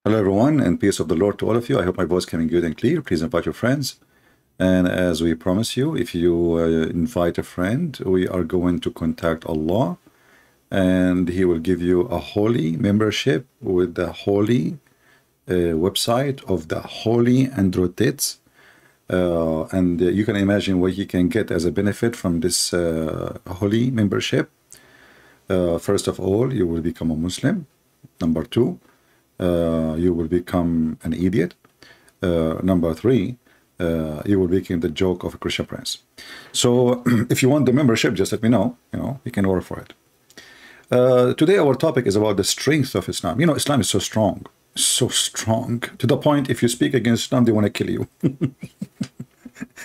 Hello everyone, and peace of the Lord to all of you. I hope my voice is coming good and clear. Please invite your friends. And as we promise you, if you invite a friend, we are going to contact Allah, and He will give you a holy membership with the holy website of the holy Androids. And you can imagine what you can get as a benefit from this holy membership. First of all, you will become a Muslim. Number two, you will become an idiot. Number three, you will become the joke of a Christian prince. So if you want the membership, just let me know. You can order for it. Today our topic is about the strength of Islam. Islam is so strong, to the point if you speak against Islam, they want to kill you.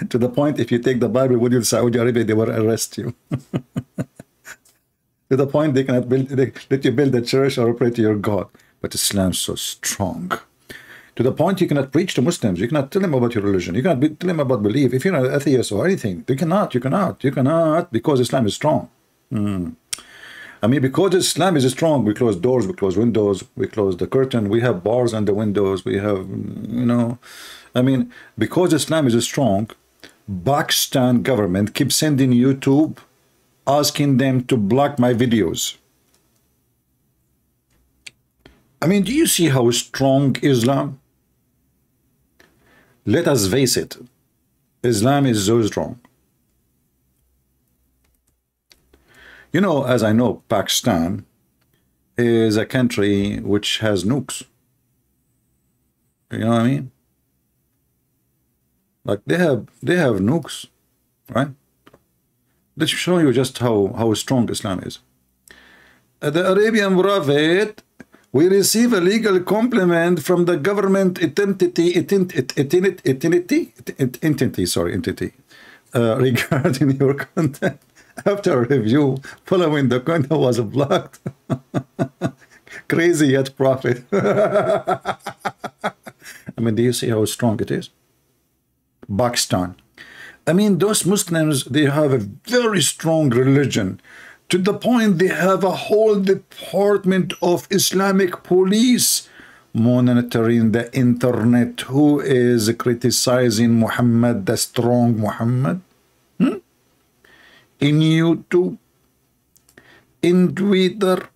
To the point if you take the Bible with you to Saudi Arabia, they will arrest you. To the point they cannot let you build a church or pray to your God. But Islam is so strong. To the point you cannot preach to Muslims. You cannot tell them about your religion. You cannot tell them about belief. If you're an atheist or anything, you cannot, because Islam is strong. I mean, because Islam is strong, we close doors, we close windows, we close the curtain, we have bars on the windows, we have, I mean, because Islam is strong, Pakistan government keeps sending YouTube, asking them to block my videos. I mean, do you see how strong Islam? Let us face it. Islam is so strong. As I know, Pakistan is a country which has nukes. You know what I mean? Like they have nukes, right? Let's show you just how strong Islam is. The Arabian Prophet, we receive a legal compliment from the government entity regarding your content. After a review, following the content was blocked. Crazy yet prophet. I mean, do you see how strong it is? Pakistan. I mean, those Muslims, they have a very strong religion. To the point they have a whole department of Islamic police monitoring the internet. Who is criticizing Muhammad, the strong Muhammad? In YouTube, in Twitter,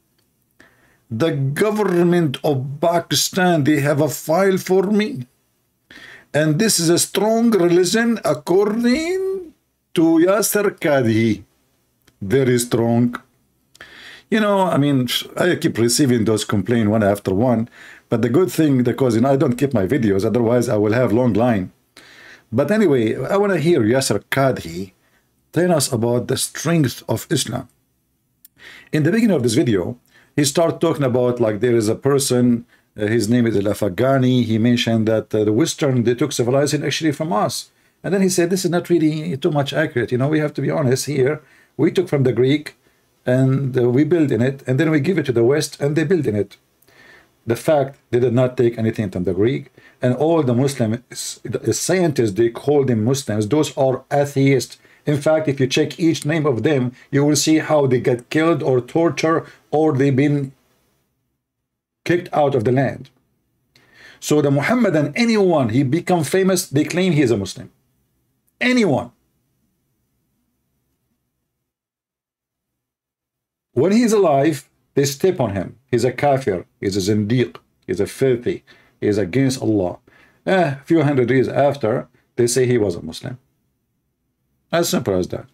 the government of Pakistan, they have a file for me. And this is a strong religion according to Yasser Qadhi. Very strong. I mean, I keep receiving those complaints one after one. But the good thing, because I don't keep my videos, otherwise I will have long line. But anyway, I want to hear Yasser Qadhi tell us about the strength of Islam. In the beginning of this video, he started talking about like there is a person, his name is Al-Afghani. He mentioned that the Western, they took civilization actually from us. And then he said, this is not really too much accurate. We have to be honest here. We took from the Greek and we build in it, and then we give it to the West and they build in it. The fact they did not take anything from the Greek, and all the Muslim scientists, they call them Muslims. Those are atheists. In fact, if you check each name of them, you will see how they get killed or tortured or they've been kicked out of the land. So the Muhammadan, anyone, he become famous, they claim he is a Muslim. Anyone. When he's alive, they step on him. He's a kafir, he's a zindiq, he's a filthy, he's against Allah. A few hundred years after, they say he was a Muslim. As simple as that.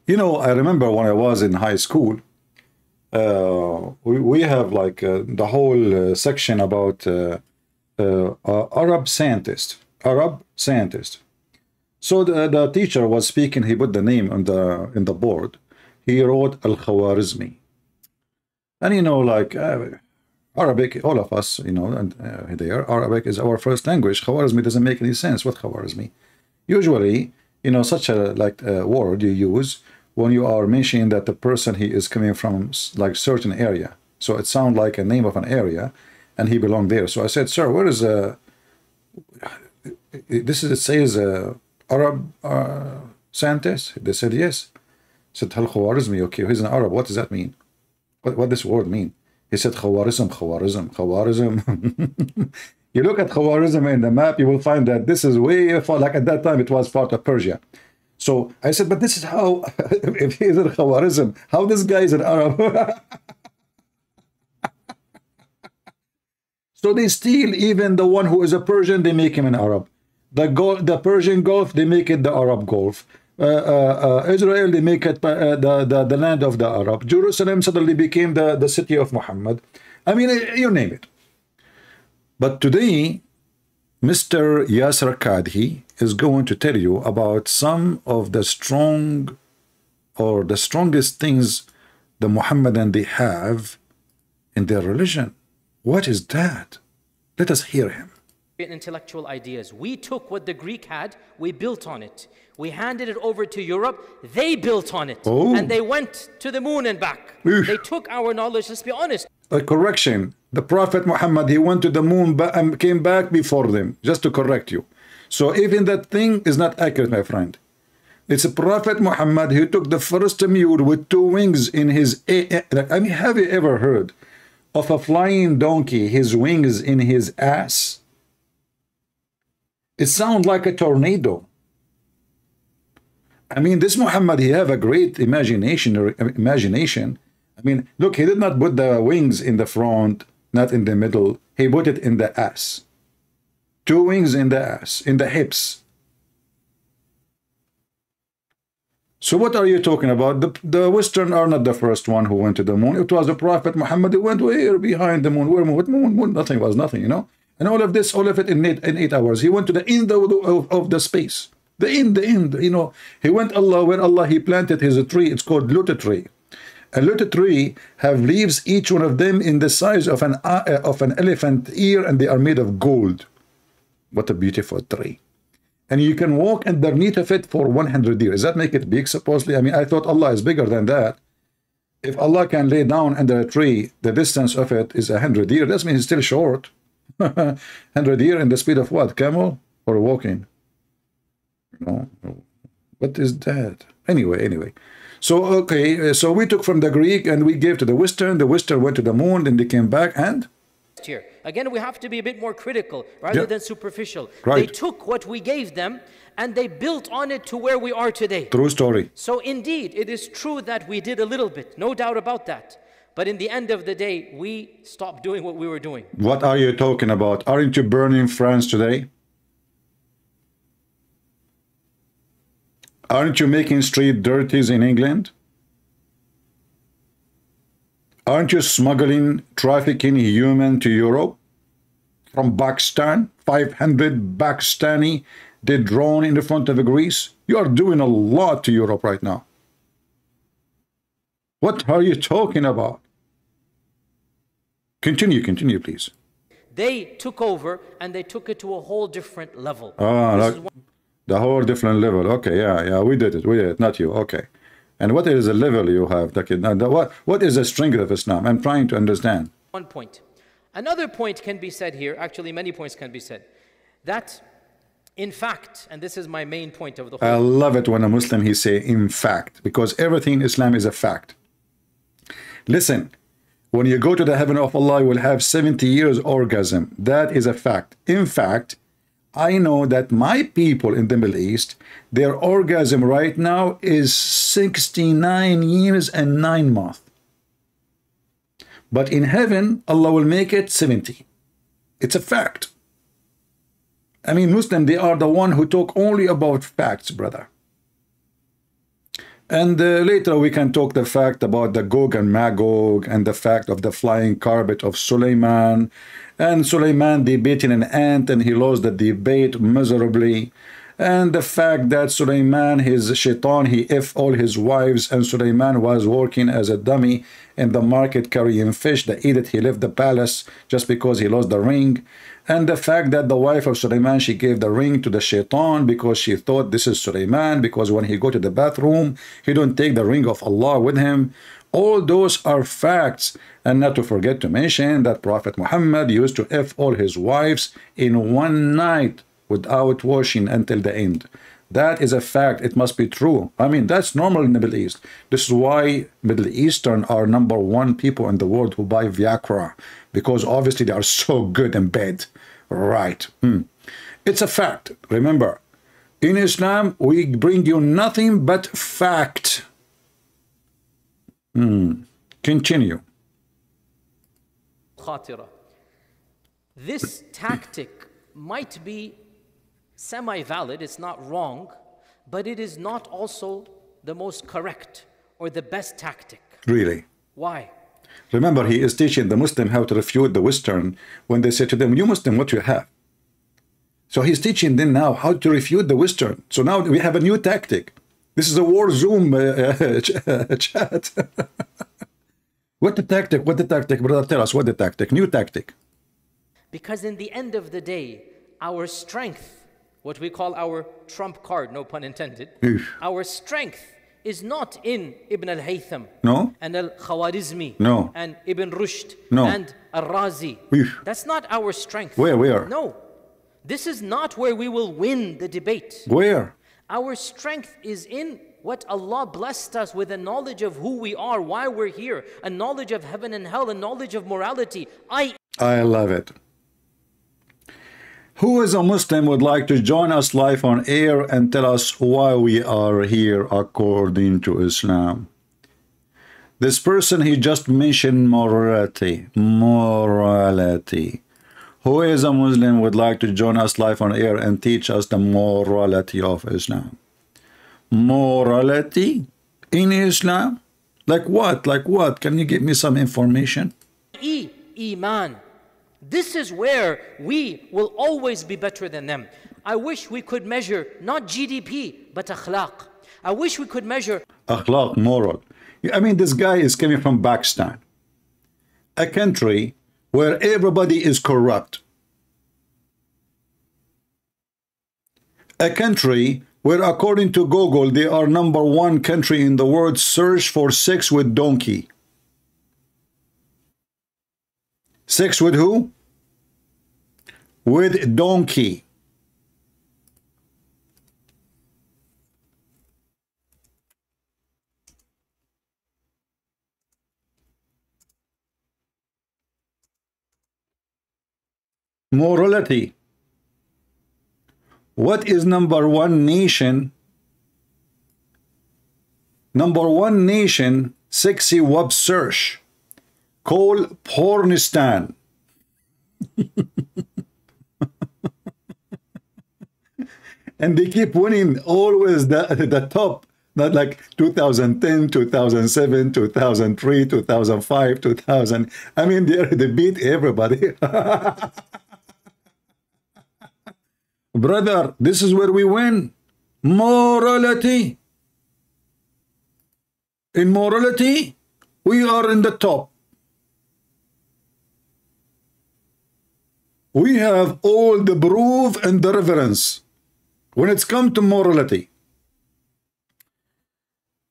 I remember when I was in high school, we have like the whole section about Arab scientists. So the teacher was speaking, he put the name on in the board. He wrote Al-Khwarizmi. And like Arabic, all of us, and there, Arabic is our first language. Khwarizmi doesn't make any sense. What Khwarizmi? Usually, such a word you use when you are mentioning that the person he is coming from like certain area. So it sounds like a name of an area, and he belonged there. So I said, sir, where is this? It says Arab scientist. They said yes. I said Al-Khwarizmi. Okay, he's an Arab. What does that mean? What this word mean? He said Khawarizm, Khawarizm, Khawarizm. You look at Khawarizm in the map, you will find that this is way far, like at that time it was part of Persia. So I said, but this is how, if he is in Khawarizm, how this guy is an Arab? So they steal even the one who is a Persian, they make him an Arab. The Persian Gulf, they make it the Arab Gulf. Israel, they make it the land of the Arab. Jerusalem suddenly became the city of Muhammad. I mean, you name it. But today, Mr. Yasser Kadhi is going to tell you about some of the strong or the strongest things the Muhammadan they have in their religion. What is that? Let us hear him. Intellectual ideas. We took what the Greek had, we built on it. We handed it over to Europe, they built on it. Oh. And they went to the moon and back. Oof. They took our knowledge, let's be honest. A correction. The Prophet Muhammad, he went to the moon and came back before them, just to correct you. So even that thing is not accurate, my friend. It's a Prophet Muhammad who took the first mule with 2 wings in his... I mean, have you ever heard of a flying donkey, his wings in his ass? It sounds like a tornado. I mean, this Muhammad, he have a great imagination. I mean, look, he did not put the wings in the front, not in the middle. He put it in the ass. 2 wings in the ass, in the hips. So what are you talking about? The Western are not the first one who went to the moon. It was the Prophet Muhammad who went way behind the moon. Where moon? What moon? Nothing was nothing, you know. And all of it in 8 hours. He went to the end of the space. The end, you know. He went where Allah, he planted his tree. It's called lotus tree. A lotus tree have leaves, each one of them in the size of an elephant ear, and they are made of gold. What a beautiful tree. And you can walk underneath of it for 100 years. Does that make it big, supposedly? I mean, I thought Allah is bigger than that. If Allah can lay down under a tree, the distance of it is 100 years. That means it's still short. 100 years in the speed of what? Camel or walking? No. What is that? Anyway. So, okay, so we took from the Greek and we gave to the Western. The Western went to the moon, then they came back and... Here. Again, we have to be a bit more critical rather than superficial. Right. They took what we gave them and they built on it to where we are today. True story. So indeed, it is true that we did a little bit, no doubt about that. But in the end of the day, we stopped doing what we were doing. What are you talking about? Aren't you burning France today? Aren't you making street dirties in England? Aren't you smuggling, trafficking human to Europe? From Pakistan, 500 Pakistani, they drone in the front of Greece. You are doing a lot to Europe right now. What are you talking about? Continue, please. They took over and they took it to a whole different level. The whole different level. Okay, yeah, we did it, not you. Okay. And what is the level you have? What is the strength of Islam? I'm trying to understand. One point. Another point can be said here, actually many points can be said, that in fact, and this is my main point of the whole... I love it when a Muslim, he say in fact, because everything in Islam is a fact. Listen, when you go to the heaven of Allah, you will have 70 years orgasm. That is a fact. In fact, I know that my people in the Middle East, their orgasm right now is 69 years and 9 months. But in heaven, Allah will make it 70. It's a fact. I mean, Muslim, they are the one who talk only about facts, brother. And later we can talk the fact about the Gog and Magog and the fact of the flying carpet of Suleiman. And Suleiman debating an ant and he lost the debate miserably. And the fact that Suleiman, his shaitan, he F all his wives, and Suleiman was working as a dummy in the market carrying fish. The idiot, he left the palace just because he lost the ring. And the fact that the wife of Suleiman, she gave the ring to the shaitan because she thought this is Suleiman, because when he go to the bathroom, he don't take the ring of Allah with him. All those are facts. And not to forget to mention that Prophet Muhammad used to F all his wives in one night without washing until the end. That is a fact. It must be true. I mean, that's normal in the Middle East. This is why Middle Eastern are #1 people in the world who buy Viagra, because obviously they are so good in bed. Right. It's a fact. Remember, in Islam, we bring you nothing but fact. Continue. This tactic might be semi-valid, it's not wrong, but it is not also the most correct or the best tactic. Really? Why? Remember, he is teaching the Muslim how to refute the Western when they say to them, you Muslim, what you have? So he's teaching them now how to refute the Western. So now we have a new tactic. This is a war Zoom chat. What the tactic? What the tactic? Brother, tell us what the tactic. New tactic. Because in the end of the day, our strength, what we call our trump card, no pun intended, our strength is not in Ibn al-Haytham, no, and al-Khawarizmi, no, and Ibn Rushd, no, and al-Razi. That's not our strength. Where? No. This is not where we will win the debate. Where? Our strength is in what Allah blessed us with, a knowledge of who we are, why we're here, a knowledge of heaven and hell, a knowledge of morality. I love it. Who is a Muslim would like to join us live on air and tell us why we are here according to Islam? This person, he just mentioned morality. Morality. Who is a Muslim would like to join us live on air and teach us the morality of Islam? Morality in Islam? Like what? Like what? Can you give me some information? Iman. This is where we will always be better than them. I wish we could measure not GDP, but akhlaq. I wish we could measure akhlaq, moral. I mean, this guy is coming from Pakistan, a country where everybody is corrupt. A country where, according to Google, they are #1 country in the world search for sex with donkey. Sex with who? With donkey. Morality. What is #1 nation? #1 nation sexy web search. Call Pornistan. And they keep winning always the top, not like 2010, 2007, 2003, 2005, 2000. I mean, they beat everybody. Brother, this is where we win. Morality. In morality, we are in the top. We have all the proof and the reference when it's come to morality.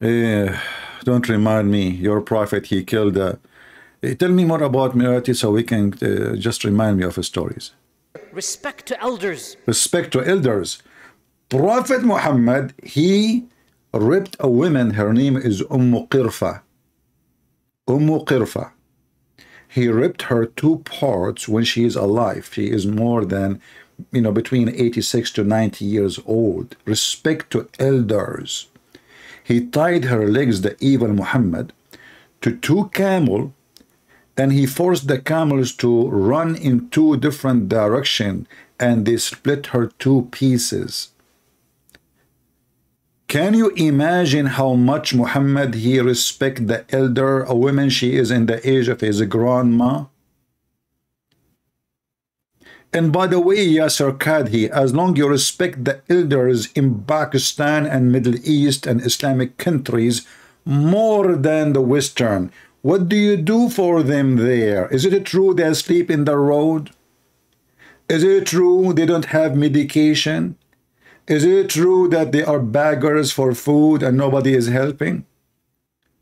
Don't remind me, your prophet, he killed tell me more about morality so we can just remind me of his stories. Respect to elders. Respect to elders. Prophet Muhammad, he ripped a woman, her name is Qirfa. Qirfa. He ripped her 2 parts when she is alive. She is more than, between 86 to 90 years old. Respect to elders. He tied her legs, the evil Muhammad, to 2 camels, and he forced the camels to run in 2 different directions, and they split her 2 pieces. Can you imagine how much Muhammad, he respect the elder, a woman, she is in the age of his grandma? And by the way, Yasser Kadhi, as long you respect the elders in Pakistan and Middle East and Islamic countries more than the Western, what do you do for them there? Is it true they sleep in the road? Is it true they don't have medication? Is it true that they are beggars for food and nobody is helping?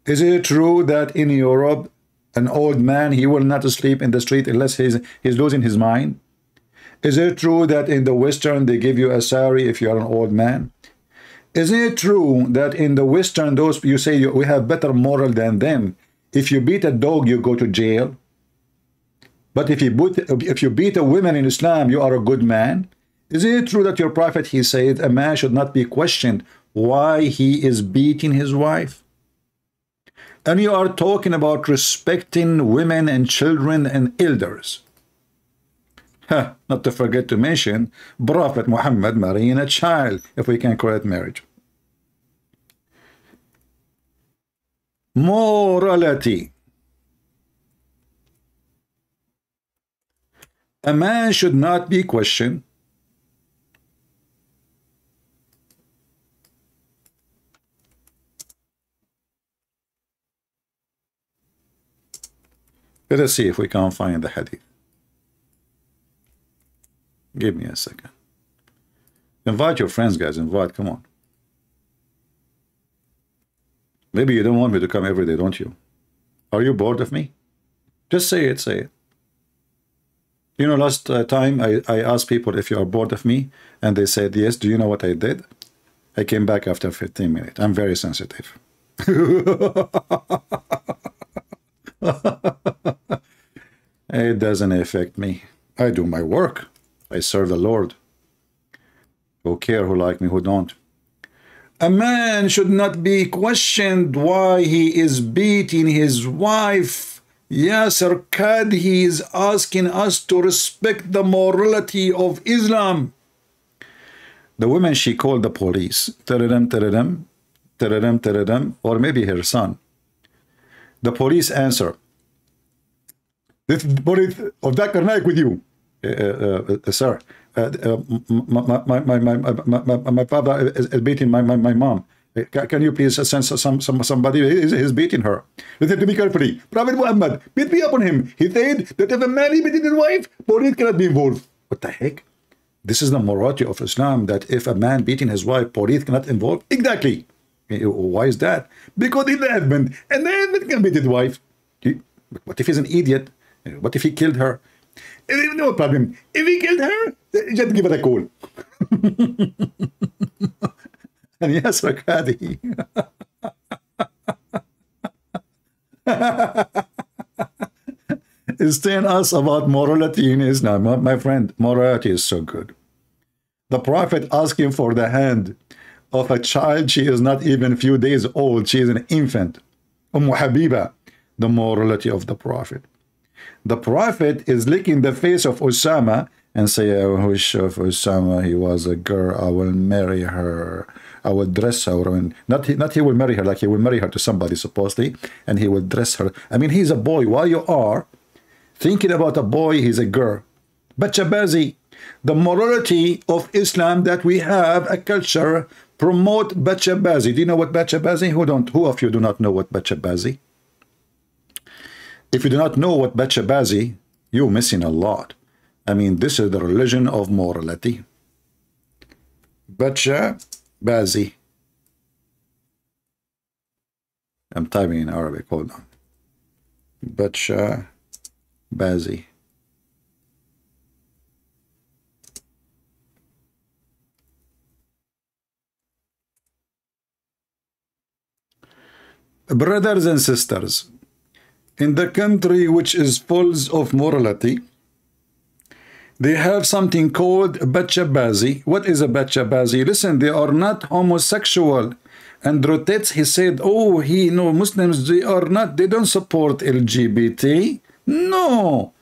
Is it true that in Europe, an old man, he will not sleep in the street unless he's losing his mind? Is it true that in the Western, they give you a salary if you are an old man? Isn't it true that in the Western, those you say we have better moral than them? If you beat a dog, you go to jail. But if you beat a woman in Islam, you are a good man. Isn't it true that your prophet, he said, a man should not be questioned why he is beating his wife? And you are talking about respecting women and children and elders. Not to forget to mention Prophet Muhammad marrying a child, if we can call it marriage. Morality. A man should not be questioned. Let us see if we can find the hadith. Give me a second. Invite your friends, guys. Invite, come on. Maybe you don't want me to come every day, don't you? Are you bored of me? Just say it, say it. You know, last time I asked people if you are bored of me, and they said yes. Do you know what I did? I came back after 15 minutes. I'm very sensitive. It doesn't affect me. I do my work. I serve the Lord. Who care who like me, who don't. A man should not be questioned why he is beating his wife. Yes, Arkad, he is asking us to respect the morality of Islam. The woman, she called the police. Teredem, teredem, teredem, teredem, or maybe her son. The police answer. This police of that Karnak with you, sir. My father is beating my mom. Can you please send somebody? He's beating her. Listen to me carefully. Prophet Muhammad, beat me upon him. He said that if a man is beating his wife, police cannot be involved. What the heck? This is the morality of Islam, that if a man beating his wife, police cannot involve. Exactly. Why is that? Because he's the husband, and the husband can beat his wife. What if he's an idiot? What if he killed her? No problem. If he killed her, just give it a call. And yes, Rakadi. It's telling us about morality in Islam. My friend, morality is so good. The Prophet asking for the hand of a child. She is not even a few days old. She is an infant. Habiba, the morality of the Prophet. The Prophet is licking the face of Osama and say, I wish of Osama he was a girl. I will marry her. I will dress her. And not he will marry her, like he will marry her to somebody supposedly, and he will dress her. I mean, he's a boy. While you are thinking about a boy, he's a girl. Bachabazi, the morality of Islam that we have a culture promote bachabazi. Do you know what bachabazi? Who of you do not know what bachabazi? If you do not know what bachabazi, you're missing a lot. I mean, this is the religion of morality. Bachabazi. I'm typing in Arabic, hold on. Bachabazi. Brothers and sisters, in the country which is full of morality, they have something called bachabazi. What is a bachabazi? Listen, they are not homosexual. And Rotets, he said, oh, Muslims, they don't support LGBT. No,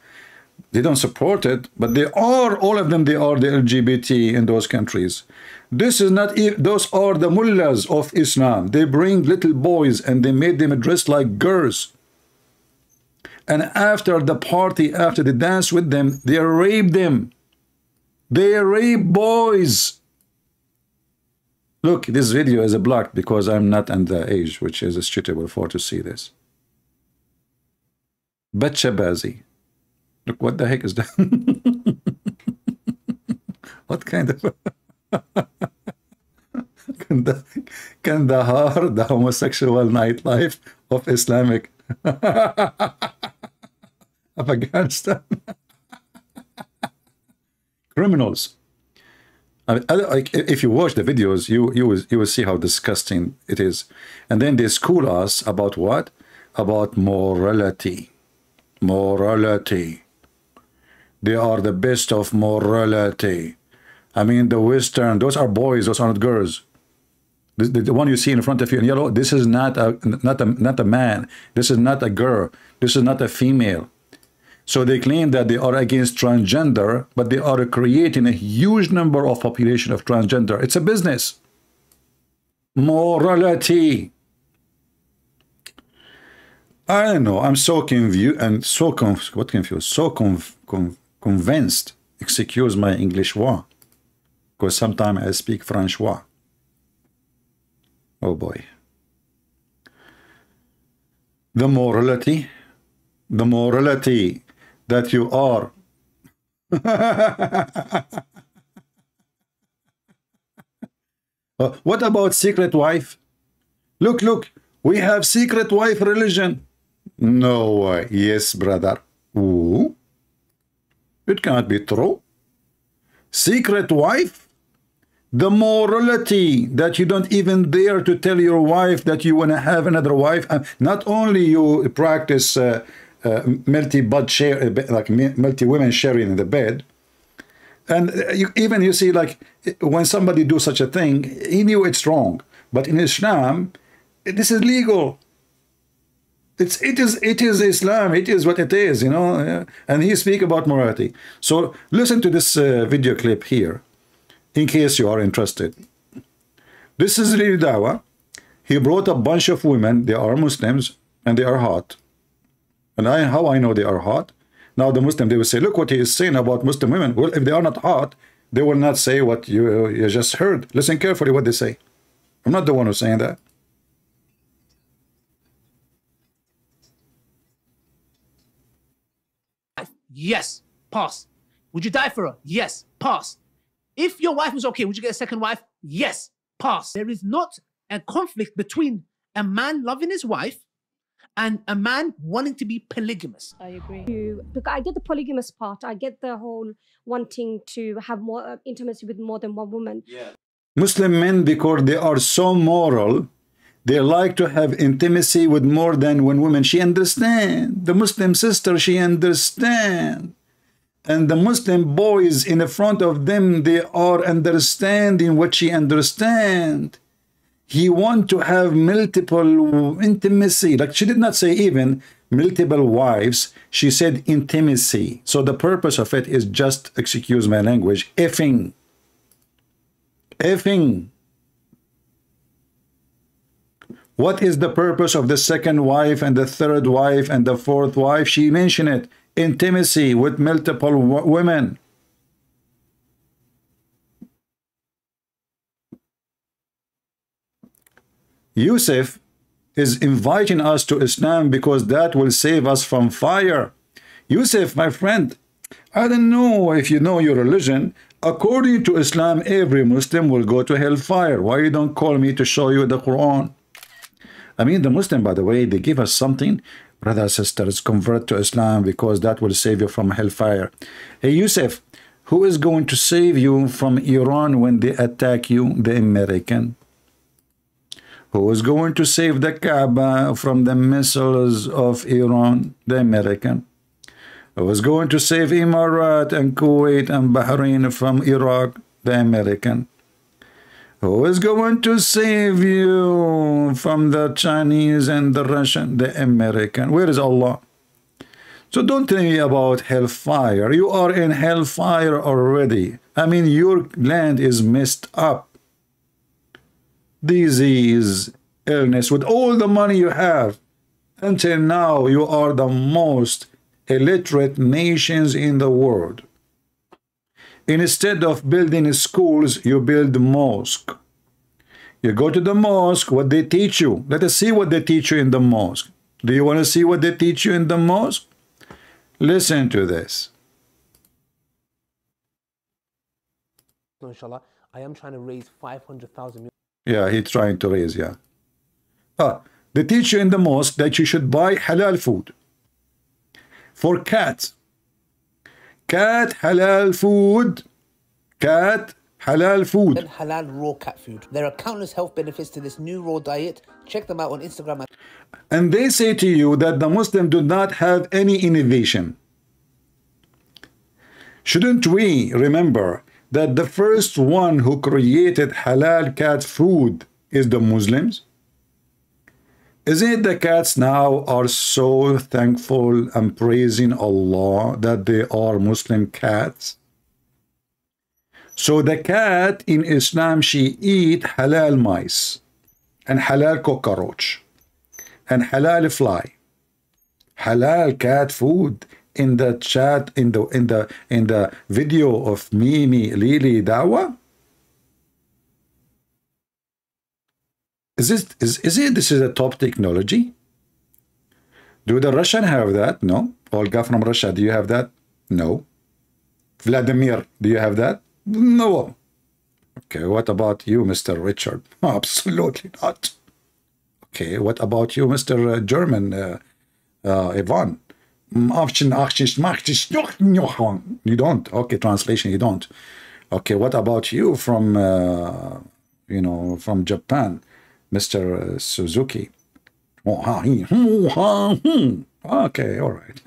they don't support it, but they are, all of them, they are the LGBT in those countries. This is not, those are the mullahs of Islam. They bring little boys and they made them dress like girls. And after the party, after they dance with them, they rape them. They rape boys. Look, this video is blocked because I'm not under age, which is suitable for to see this. Bachabazi. Look, what the heck is that? What kind of... Kandahar, the homosexual nightlife of Islamic Afghanistan. Criminals. Like if you watch the videos, you will see how disgusting it is. And then they school us about what? About morality. Morality. They are the best of morality. I mean, the Western, those are boys, those are not girls. The one you see in front of you in yellow, this is not a man. This is not a girl. This is not a female. So they claim that they are against transgender, but they are creating a huge number of population of transgender. It's a business. Morality. I don't know. I'm so confused and so confused, so convinced. Excuse my English wa, because sometimes I speak Francois. Oh boy. The morality that you are. What about secret wife? Look, we have secret wife religion. No way. Yes, brother. Ooh. It can't be true. Secret wife? The morality that you don't even dare to tell your wife that you want to have another wife. Not only you practice multi-bed share, like multi-women sharing in the bed, and you see, like, when somebody do such a thing, he knew it's wrong. But in Islam, this is legal. It is Islam. It is what it is, you know. And he speak about morality. So listen to this video clip here, in case you are interested. This is really dawah. He brought a bunch of women. They are Muslims and they are hot. And how I know they are hot? Now the Muslim, they will say, look what he is saying about Muslim women. Well, if they are not hot, they will not say what you just heard. Listen carefully what they say. I'm not the one who's saying that. Yes, pass. Would you die for her? Yes, pass. If your wife was okay, would you get a second wife? Yes, pass. There is not a conflict between a man loving his wife and a man wanting to be polygamous. I agree. Because I get the polygamous part. I get the whole wanting to have more intimacy with more than one woman. Yeah. Muslim men, because they are so moral, they like to have intimacy with more than one woman. She understands. The Muslim sister, she understands. And the Muslim boys in the front of them, they are understanding what she understands. He want to have multiple intimacy. Like, she did not say even multiple wives. She said intimacy. So the purpose of it is just, excuse my language, effing. Effing. What is the purpose of the second wife and the third wife and the fourth wife? She mentioned it. Intimacy with multiple women. Yusuf is inviting us to Islam because that will save us from fire. Yusuf, my friend, I don't know if you know your religion. According to Islam, every Muslim will go to hellfire. Why you don't call me to show you the Quran? I mean, the Muslim, by the way, they give us something. Brothers, sisters, convert to Islam because that will save you from hellfire. Hey, Yusuf, who is going to save you from Iran when they attack you? The American. Who is going to save the Kaaba from the missiles of Iran? The American. Who is going to save Emirat and Kuwait and Bahrain from Iraq? The American. Who is going to save you from the Chinese and the Russian? The American. Where is Allah? So don't tell me about hellfire. You are in hellfire already. I mean, your land is messed up. Disease, illness, with all the money you have. Until now, you are the most illiterate nations in the world. Instead of building schools, you build mosque. You go to the mosque, what they teach you. Let us see what they teach you in the mosque. Do you want to see what they teach you in the mosque? Listen to this. Inshallah, I am trying to raise 500,000. Yeah, he's trying to raise, yeah. They teach you in the mosque that you should buy halal food. For cats. Cat halal food. Cat halal food. and halal raw cat food. There are countless health benefits to this new raw diet. Check them out on Instagram. And they say to you that the Muslims do not have any innovation. Shouldn't we remember that the first one who created halal cat food is the Muslims? Isn't it the cats now are so thankful and praising Allah that they are Muslim cats? So the cat in Islam, she eat halal mice and halal cockroach and halal fly, halal cat food. In the chat, in the video of Mimi Lili Dawa, is this a top technology? Do the Russian have that? No. Olga from Russia, do you have that? No. Vladimir, do you have that? No. Okay, what about you, Mr. Richard? Absolutely not. Okay, what about you, Mr. German, Ivan? You don't. Okay, translation, you don't. Okay, what about you from, from Japan, Mr. Suzuki? Okay, all right.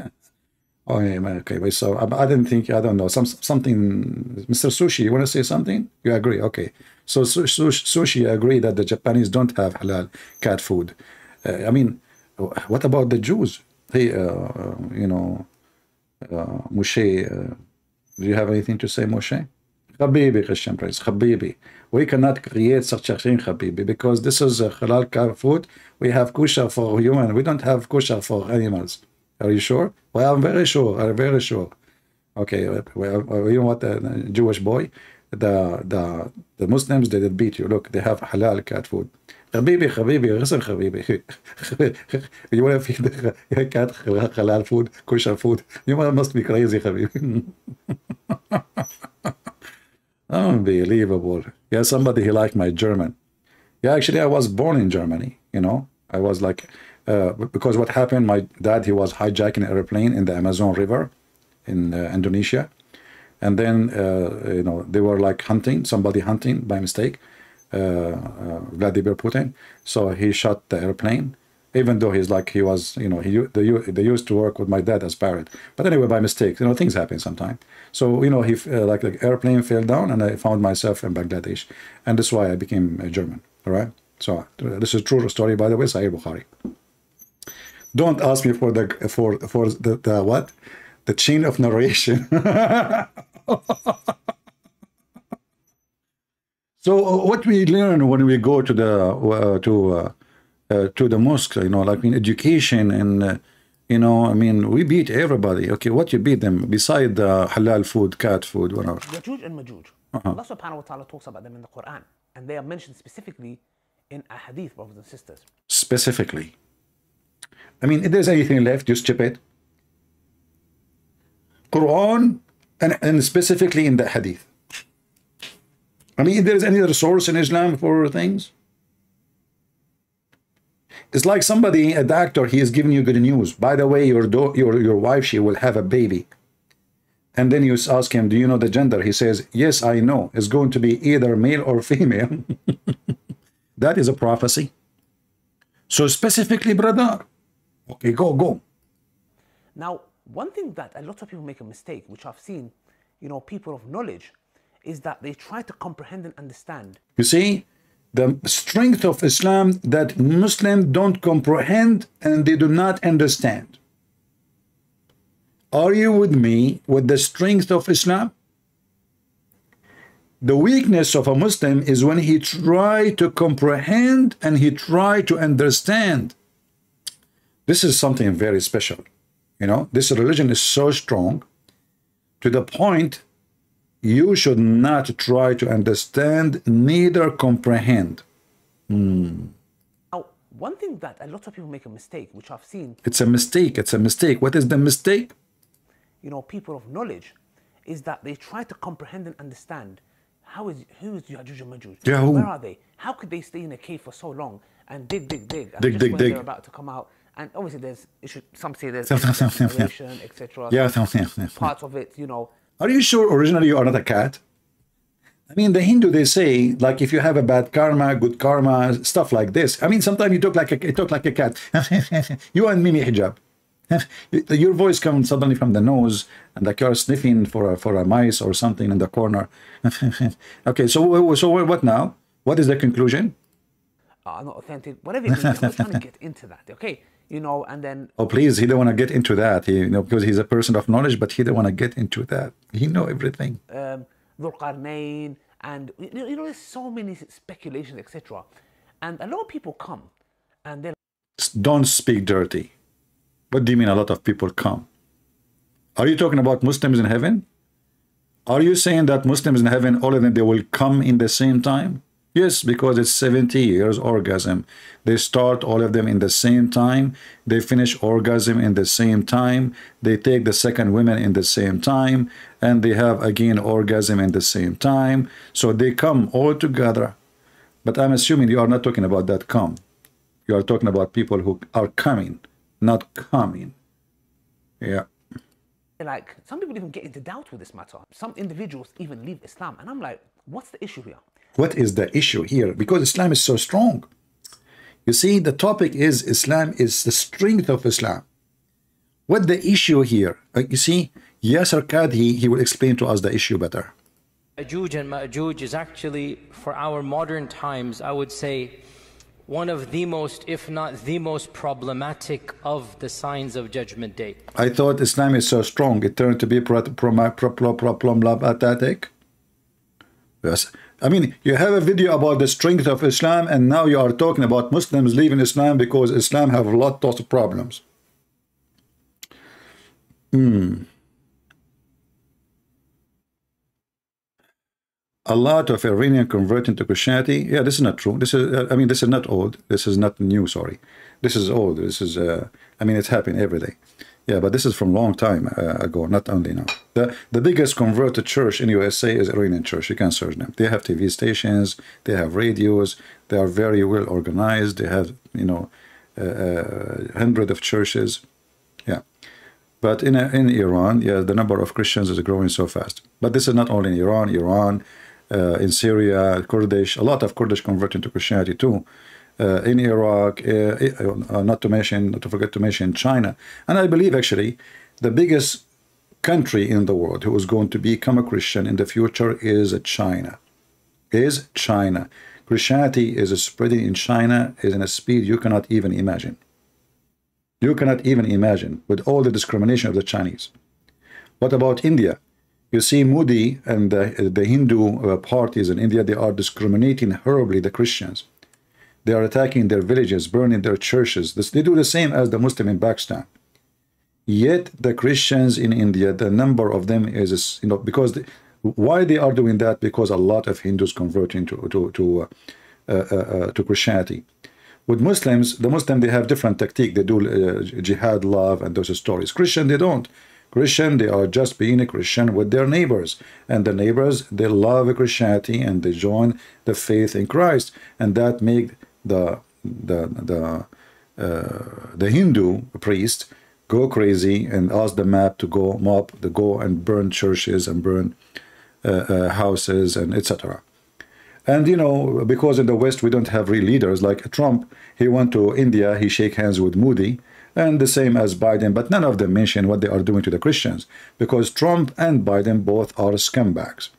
Okay, so I didn't think, I don't know, something, Mr. Sushi, you want to say something? You agree, okay. So Sushi agree that the Japanese don't have halal cat food. I mean, what about the Jews? Hey, Moshe, do you have anything to say, Moshe? Habibi, Christian Prince, Habibi. We cannot create such a thing, Habibi, because this is halal cat food. We have kosher for human. We don't have kosher for animals. Are you sure? Well, I'm very sure. I'm very sure. Okay, well, you know what, Jewish boy, the Muslims, they did beat you. Look, they have halal cat food. Habibi, listen, Habibi. You want to feed the cat halal food, kosher food? You must be crazy, Habibi. Unbelievable. Yeah, somebody he liked my German. Yeah, actually, I was born in Germany. I was like, because what happened, my dad, he was hijacking an airplane in the Amazon River in Indonesia. And then, they were like somebody hunting by mistake. Vladimir Putin, so he shot the airplane, even though he was, they used to work with my dad as parrot, but anyway, by mistake, things happen sometimes. So, he like the airplane fell down, and I found myself in Bangladesh, and that's why I became a German. All right, so this is a true story, by the way. Sahih Bukhari. Don't ask me for the what, the chain of narration. So what we learn when we go to the mosque, like in education, and we beat everybody. Okay, what you beat them beside the halal food, cat food, whatever. Yajuj and Majuj. Allah subhanahu wa ta'ala talks about them in the Quran, and they are mentioned specifically in a hadith, brothers and sisters. Specifically. If there's anything left, just chip it. Quran and specifically in the hadith. If there is any other source in Islam for things, it's like somebody, a doctor, he is giving you good news. By the way, your wife, she will have a baby. And then you ask him, do you know the gender? He says, yes, I know. It's going to be either male or female. That is a prophecy. So specifically, brother, okay, go. Now, one thing that a lot of people make a mistake, which I've seen, people of knowledge, is that they try to comprehend and understand. You see, the strength of Islam, that Muslims don't comprehend and they do not understand. Are you with me with the strength of Islam? The weakness of a Muslim is when he try to comprehend and he try to understand. This is something very special. This religion is so strong to the point you should not try to understand, neither comprehend. Now, one thing that a lot of people make a mistake, which I've seen. It's a mistake. It's a mistake. What is the mistake? People of knowledge, is that they try to comprehend and understand who is Yajuj and Majuj? Yeah, where are they? How could they stay in a cave for so long and dig? And dig. They're about to come out. And obviously, some say there's narration, etc. Yeah, parts of it, Are you sure originally you are not a cat? I mean, the Hindu, they say, like, if you have a bad karma, good karma, stuff like this. I mean, sometimes you talk like a cat. You and Mimi hijab. Your voice comes suddenly from the nose, and like you're sniffing for a mice or something in the corner. Okay, so what now? What is the conclusion? Not authentic, whatever it means. I'm not trying to get into that, okay? You know, and then... Oh, please, he don't want to get into that. He, you know, because he's a person of knowledge, but he don't want to get into that. He know everything. Dhul-Qarnayn, and you know, there's so many speculations, etc. And a lot of people come, and they're... Don't speak dirty. What do you mean a lot of people come? Are you talking about Muslims in heaven? Are you saying that Muslims in heaven, all of them, they will come in the same time? Yes, because it's 70 years orgasm. They start all of them in the same time. They finish orgasm in the same time. They take the second women in the same time. And they have again orgasm in the same time. So they come all together. But I'm assuming you are not talking about that come. You are talking about people who are coming, not coming. Yeah. Like, some people even get into doubt with this matter. Some individuals even leave Islam. And I'm like, what's the issue here? What is the issue here? Because Islam is so strong. You see, the topic is Islam is the strength of Islam. What the issue here? You see, Yasser Qadhi, he will explain to us the issue better. Ya'juj and Ma'juj is actually, for our modern times, I would say, one of the most, if not the most problematic of the signs of Judgment Day. I thought Islam is so strong, it turned to be problematic. Yes. I mean, you have a video about the strength of Islam, and now you are talking about Muslims leaving Islam because Islam have a lot of problems. A lot of Iranian converting to Christianity. Yeah, this is not true. This is, I mean, this is not old. This is not new, sorry. This is old. This is, I mean, it's happening every day. Yeah, but this is from a long time ago, not only now. The biggest converted church in USA is Iranian church. You can search them. They have TV stations. They have radios. They are very well organized. They have, you know, hundreds of churches. Yeah. But in Iran, yeah, the number of Christians is growing so fast. But this is not only in Iran, in Syria, Kurdish, a lot of Kurdish converting to Christianity too. In Iraq, not to forget to mention China. And I believe actually the biggest country in the world who is going to become a Christian in the future is China. Christianity is spreading in China is in a speed you cannot even imagine. You cannot even imagine with all the discrimination of the Chinese. What about India? You see Modi and the Hindu parties in India, they are discriminating horribly the Christians. They are attacking their villages, burning their churches. They do the same as the Muslim in Pakistan. Yet the Christians in India, the number of them is, you know, because why they are doing that? Because a lot of Hindus converting to Christianity. With Muslims, the Muslim, they have different tactique. They do jihad, love, and those stories. Christian, they don't. Christian, they are just being a Christian with their neighbors. And the neighbors, they love Christianity and they join the faith in Christ. And that make the Hindu priest go crazy and ask the mob to go and burn churches and burn houses and etc. And you know, because in the West we don't have real leaders like Trump. He went to India, he shake hands with Modi, and the same as Biden, but none of them mention what they are doing to the Christians, because Trump and Biden both are scumbags.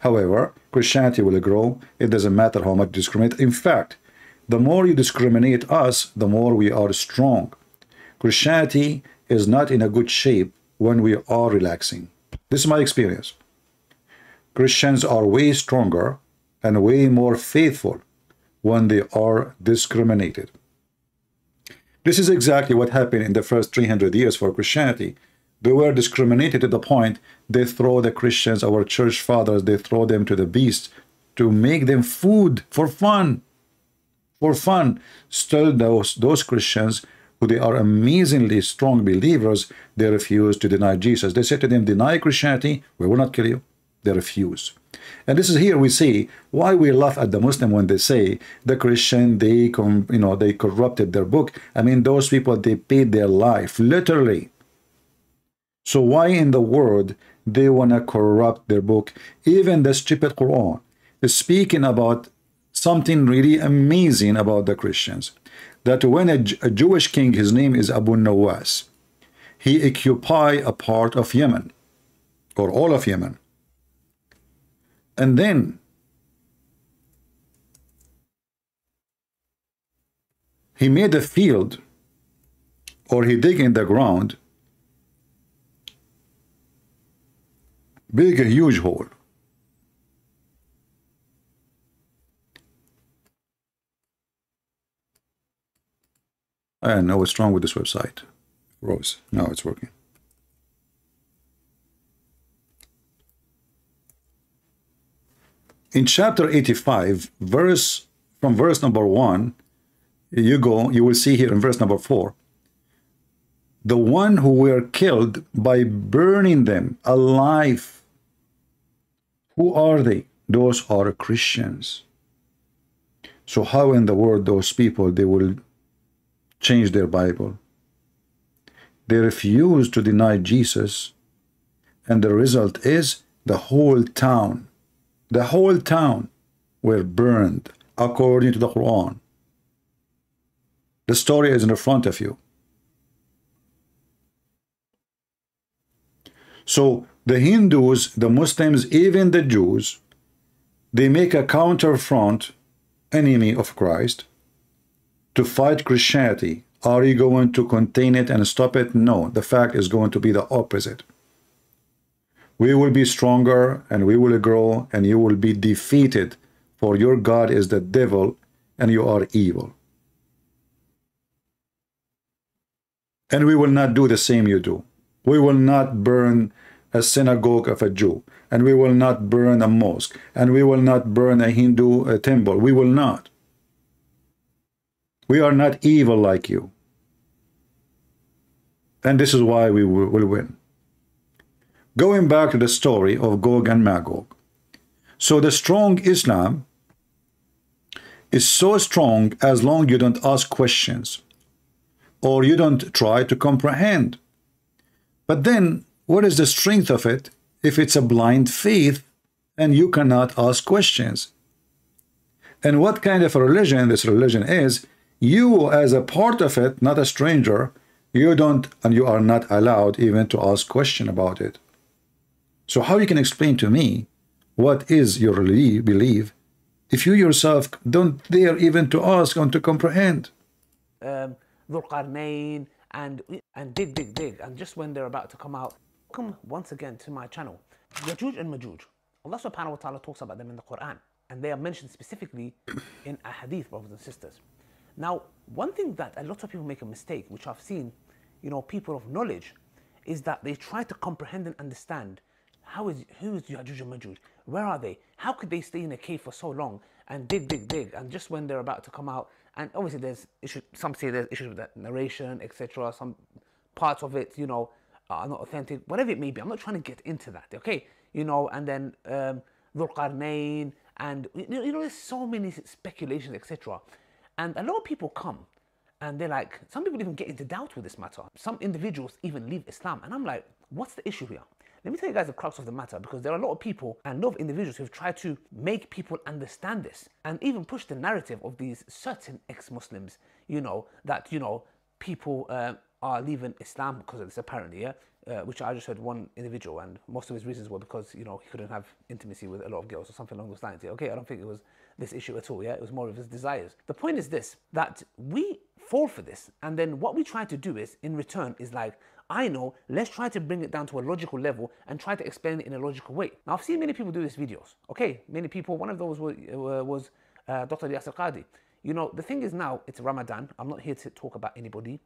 However, Christianity will grow. It doesn't matter how much you discriminate. In fact, the more you discriminate us, the more we are strong. Christianity is not in a good shape when we are relaxing. This is my experience. Christians are way stronger and way more faithful when they are discriminated. This is exactly what happened in the first 300 years for Christianity. They were discriminated to the point they throw the Christians, our church fathers, they throw them to the beast to make them food for fun. For fun. Still, those Christians, who they are amazingly strong believers, they refuse to deny Jesus. They said to them, deny Christianity, we will not kill you. They refuse. And this is here we see why we laugh at the Muslim when they say the Christian, they corrupted their book. I mean, those people, they paid their life, literally. So why in the world they want to corrupt their book. Even the stupid Quran is speaking about something really amazing about the Christians. That when a Jewish king, his name is Abu Nawas, he occupied a part of Yemen, or all of Yemen. And then he made a field, or he dig in the ground, big a huge hole. I don't know what's wrong with this website. Rose, now it's working. In chapter 85, from verse number 1, you will see here in verse number 4, the one who were killed by burning them alive. Who are they? Those are Christians. So how in the world those people, they will change their Bible? They refuse to deny Jesus, and the result is the whole town were burned according to the Quran. The story is in front of you. So the Hindus, the Muslims, even the Jews, they make a counterfront, enemy of Christ, to fight Christianity. Are you going to contain it and stop it? No, the fact is going to be the opposite. We will be stronger and we will grow and you will be defeated, for your God is the devil and you are evil. And we will not do the same you do. We will not burn a synagogue of a Jew, and we will not burn a mosque, and we will not burn a Hindu temple. We will not. We are not evil like you. And this is why we will win. Going back to the story of Gog and Magog. So the strong Islam is so strong as long as you don't ask questions or you don't try to comprehend. But then what is the strength of it if it's a blind faith and you cannot ask questions? And what kind of a religion this religion is, you as a part of it, not a stranger, you don't, and you are not allowed even to ask question about it. So how you can explain to me what is your belief if you yourself don't dare even to ask and to comprehend? Dhul-Qarnayn and dig, and just when they're about to come out, welcome once again to my channel. Yajuj and Majuj, Allah subhanahu wa ta'ala talks about them in the Quran, and they are mentioned specifically in a hadith, brothers and sisters. Now, one thing that a lot of people make a mistake, which I've seen, people of knowledge, is that they try to comprehend and understand who is Yajuj and Majuj? Where are they? How could they stay in a cave for so long and dig, and just when they're about to come out? And obviously there's issues, some say there's issues with that narration, etc. Some parts of it, are not authentic, whatever it may be. I'm not trying to get into that, okay? And then Dhul-Qarnayn, and there's so many speculations, etc. And a lot of people come and they're like, some people even get into doubt with this matter. Some individuals even leave Islam. And I'm like, what's the issue here? Let me tell you guys the crux of the matter, because there are a lot of people and a lot of individuals who've tried to make people understand this and even push the narrative of these certain ex-Muslims, that, people are leaving Islam because of this apparently, yeah? Which I just heard one individual, and most of his reasons were because, he couldn't have intimacy with a lot of girls or something along those lines. Okay, I don't think it was this issue at all, yeah? It was more of his desires. The point is this, that we fall for this, and then what we try to do is, in return, is like, I know, let's try to bring it down to a logical level and try to explain it in a logical way. Now, I've seen many people do these videos, okay? Many people, one of those was Dr. Yasir Qadi. The thing is now, it's Ramadan. I'm not here to talk about anybody,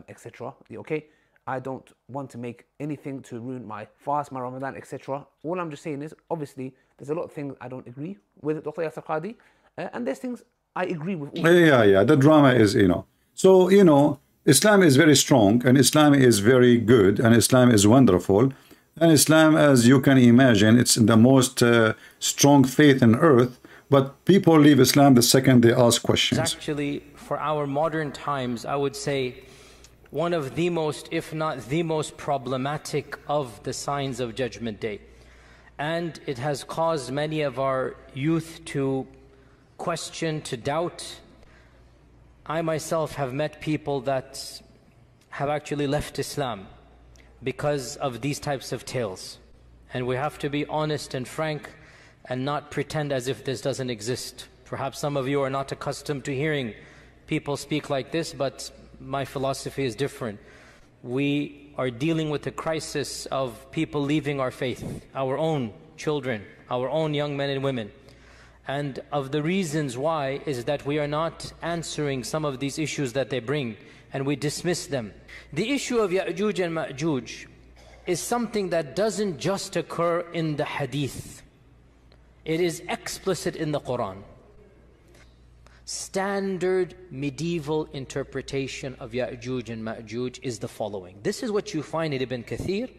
etc. Okay? I don't want to make anything to ruin my fast, my Ramadan, etc. All I'm just saying is, obviously, there's a lot of things I don't agree with Dr. Yasir Qadi, and there's things I agree with. Yeah, the drama is, So, Islam is very strong, and Islam is very good, and Islam is wonderful. And Islam, as you can imagine, it's the most strong faith on earth. But people leave Islam the second they ask questions. Actually, for our modern times, I would say one of the most, if not the most problematic of the signs of Judgment Day. And it has caused many of our youth to question, to doubt. I myself have met people that have actually left Islam because of these types of tales. And we have to be honest and frank and not pretend as if this doesn't exist. Perhaps some of you are not accustomed to hearing people speak like this, but my philosophy is different. We are dealing with the crisis of people leaving our faith, our own children, our own young men and women. And of the reasons why is that we are not answering some of these issues that they bring, and we dismiss them. The issue of Ya'juj and Ma'juj is something that doesn't just occur in the hadith. It is explicit in the Quran. Standard medieval interpretation of Ya'juj and Ma'juj is the following. This is what you find in Ibn Kathir.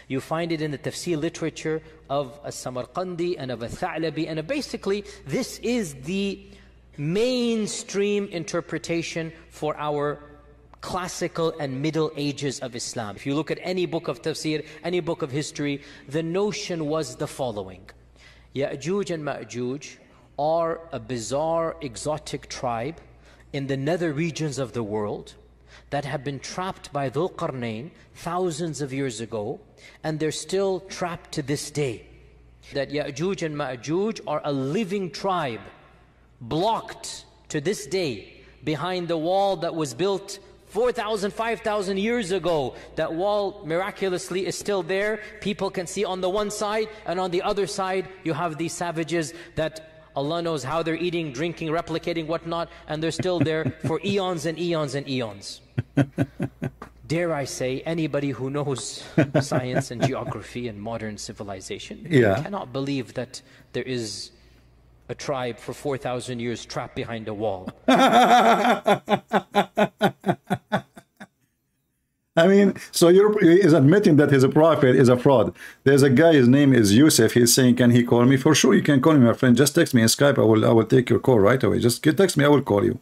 You find it in the tafsir literature of As-Samarqandi and of Al-Tha'labi. And basically, this is the mainstream interpretation for our classical and middle ages of Islam. If you look at any book of tafsir, any book of history, the notion was the following. Ya'juj and Ma'juj are a bizarre, exotic tribe in the nether regions of the world that have been trapped by Dhul Qarnayn thousands of years ago, and they're still trapped to this day. That Ya'juj and Ma'juj are a living tribe, blocked to this day behind the wall that was built 4,000, 5,000 years ago. That wall miraculously is still there. People can see on the one side, and on the other side you have these savages that Allah knows how they're eating, drinking, replicating, whatnot, and they're still there for eons and eons and eons. Dare I say, anybody who knows science and geography and modern civilization cannot believe that there is a tribe for 4,000 years trapped behind a wall. I mean, so he's admitting that he's a prophet, is a fraud. There's a guy, his name is Yusuf. He's saying, can he call me? For sure, you can call me, my friend. Just text me in Skype. I will take your call right away. Just text me. I will call you.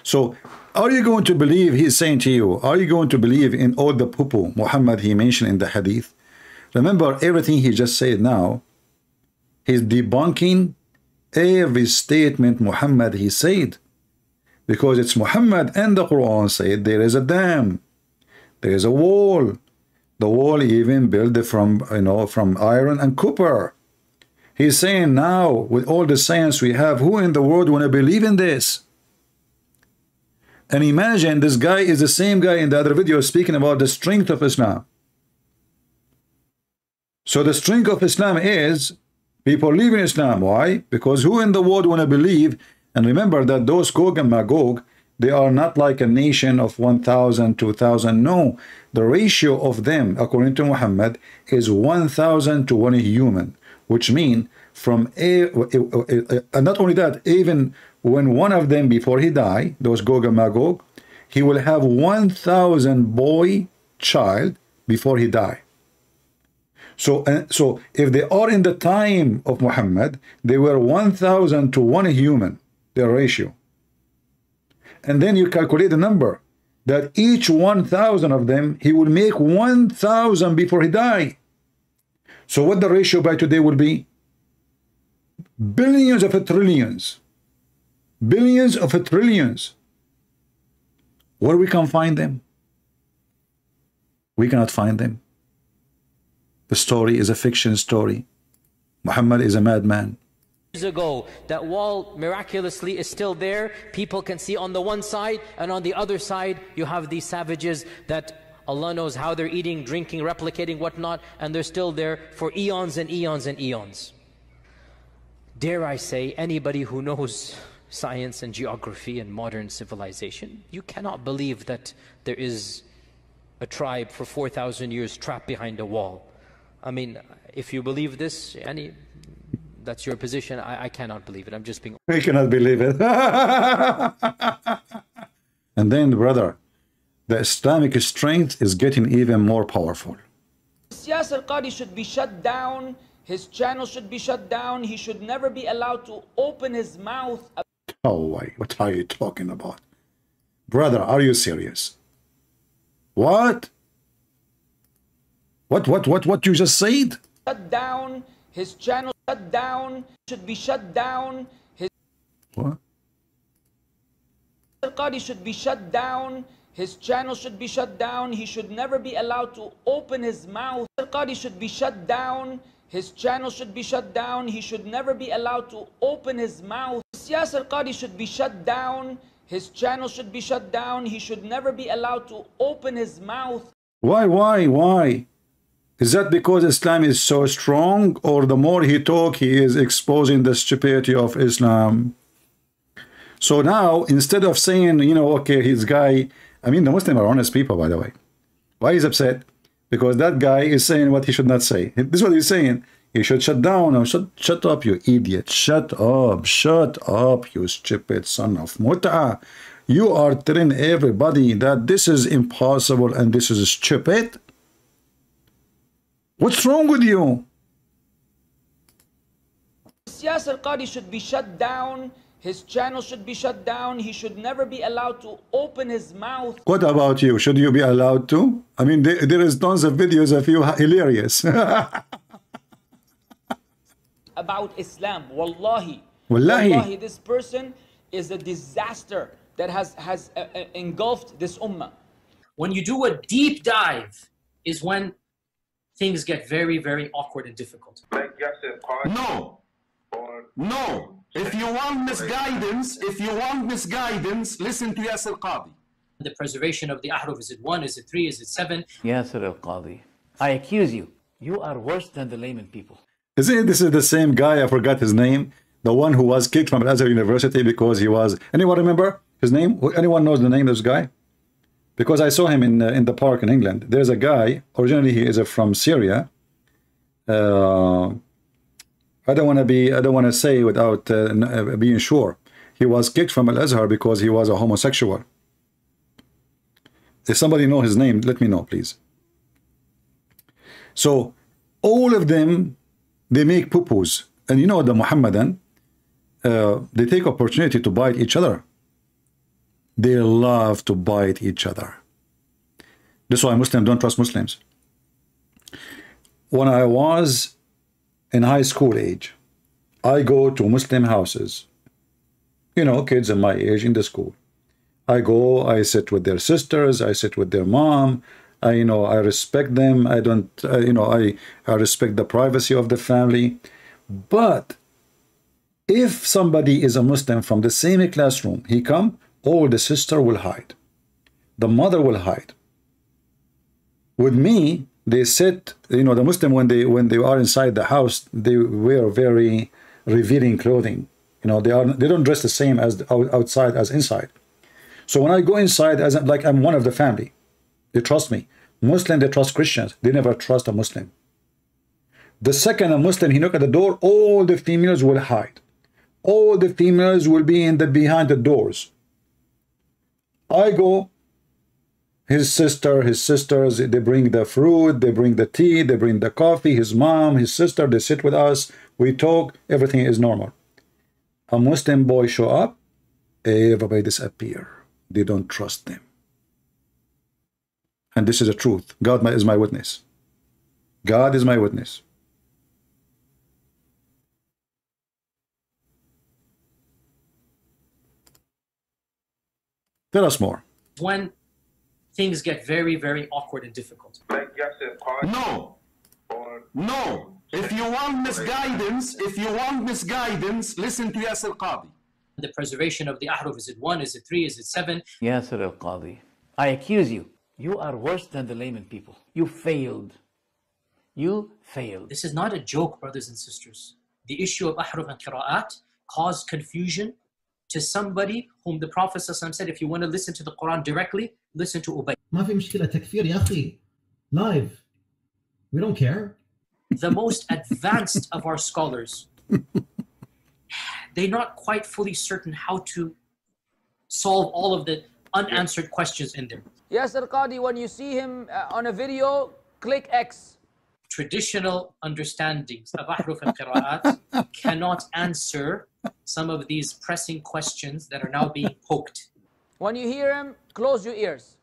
So, are you going to believe, he's saying to you, are you going to believe in all the poo-poo Muhammad he mentioned in the hadith? Remember, everything he just said now, he's debunking every statement Muhammad he said. Because it's Muhammad and the Quran said there is a dam. There is a wall. The wall even built from, from iron and copper. He's saying now, with all the science we have, who in the world want to believe in this? And imagine this guy is the same guy in the other video speaking about the strength of Islam. So the strength of Islam is people live in Islam. Why? Because who in the world want to believe? And remember that those Gog and Magog, they are not like a nation of 1,000, 2,000. No, the ratio of them, according to Muhammad, is 1,000 to 1 human, which means from and not only that, even when one of them before he die, those Gog and Magog, he will have 1,000 boy child before he die. So if they are in the time of Muhammad, they were 1,000 to 1 human, their ratio. And then you calculate the number, that each 1,000 of them, he will make 1,000 before he die. So what the ratio by today will be? Billions of trillions. Billions of trillions. Where we can find them? We cannot find them. The story is a fiction story. Muhammad is a madman. Ago, that wall miraculously is still there. People can see on the one side, and on the other side you have these savages that Allah knows how they're eating, drinking, replicating, whatnot, and they're still there for eons and eons and eons. Dare I say, anybody who knows science and geography and modern civilization, you cannot believe that there is a tribe for 4,000 years trapped behind a wall. I mean, if you believe this, that's your position. I cannot believe it. I'm just being... We cannot believe it. And then, brother, the Islamic strength is getting even more powerful. Siyas al-Qadi should be shut down. His channel should be shut down. He should never be allowed to open his mouth. Oh, wait, what are you talking about? Brother, are you serious? What? What you just said? Shut down his channel. Shut down. Should be shut down. His What? Qadi should be shut down. His channel should be shut down. He should never be allowed to open his mouth. Qadi should be shut down. His channel should be shut down. He should never be allowed to open his mouth. Yasir Qadi should be shut down. His channel should be shut down. He should never be allowed to open his mouth. Why? Is that because Islam is so strong, or the more he talk, he is exposing the stupidity of Islam? So now, instead of saying, you know, okay, his guy, I mean, the Muslims are honest people, by the way. Why he's upset? Because that guy is saying what he should not say. This is what he's saying. He should shut down. Or shut up, you idiot. Shut up, you stupid son of Mut'a. You are telling everybody that this is impossible and this is stupid. What's wrong with you? Yasir Qadi should be shut down. His channel should be shut down. He should never be allowed to open his mouth. What about you? Should you be allowed to? I mean, there is tons of videos of you hilarious. About Islam. Wallahi. Wallahi. This person is a disaster that has engulfed this ummah. When you do a deep dive is when things get very, very awkward and difficult. No. If you want misguidance, listen to Yasir Qadi. The preservation of the ahruf, is it 1, is it 3, is it 7? Yasir al-Qadi, I accuse you. You are worse than the layman people. Isn't it this is the same guy, I forgot his name, the one who was kicked from Al-Azhar University because he was, anyone remember his name? Anyone knows the name of this guy? Because I saw him in the park in England. There's a guy, originally he is from Syria. I don't want to say without being sure. He was kicked from Al-Azhar because he was a homosexual. If somebody know his name, let me know, please. So all of them, they make poo-poos. And you know the Muhammadan, they take opportunity to bite each other. They love to bite each other. That's why Muslims don't trust Muslims. When I was in high school age, I go to Muslim houses. You know, kids in my age in the school. I go, I sit with their sisters, I sit with their mom. I respect them. I don't, I respect the privacy of the family. But if somebody is a Muslim from the same classroom, he come, all the sister will hide. The mother will hide. With me, they sit, the Muslim, when they are inside the house, they wear very revealing clothing. They don't dress the same as outside as inside. So when I go inside, like I'm one of the family, they trust me. Muslim, they trust Christians. They never trust a Muslim. The second a Muslim, he knock at the door, all the females will hide. All the females will be behind the doors. I go, his sisters, they bring the fruit, they bring the tea, they bring the coffee, his mom, his sister, they sit with us, we talk, everything is normal. A Muslim boy show up, everybody disappear. They don't trust them. And this is the truth. God is my witness. God is my witness. Tell us more. When things get very, very awkward and difficult. No. If you want misguidance, listen to Yasir Qadi. The preservation of the ahruf, is it 1, is it 3, is it 7? Yasir al-Qadi, I accuse you. You are worse than the layman people. You failed. You failed. This is not a joke, brothers and sisters. The issue of ahruf and qira'at caused confusion to somebody whom the Prophet ﷺ said, if you want to listen to the Quran directly, listen to Ubay. ما في مشكلة تكفير يا أخي. Live. We don't care. The most advanced of our scholars, they're not quite fully certain how to solve all of the unanswered questions in there. Yasir Qadi, when you see him on a video, click X. Traditional understandings of ahruf and qira'at cannot answer some of these pressing questions that are now being poked. When you hear him, close your ears.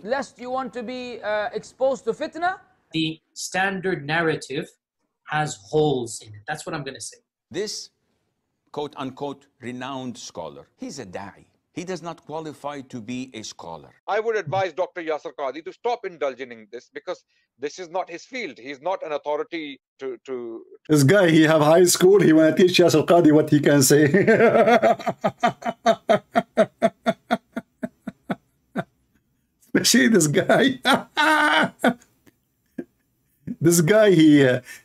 lest you want to be exposed to fitna. The standard narrative has holes in it. That's what I'm going to say. This quote-unquote renowned scholar, he's a da'i. He does not qualify to be a scholar. I would advise Dr. Yasir Qadhi to stop indulging in this, because this is not his field. He's not an authority to... This guy, he have high school, he want to teach Yasir Qadhi what he can say. Especially this guy. This guy, he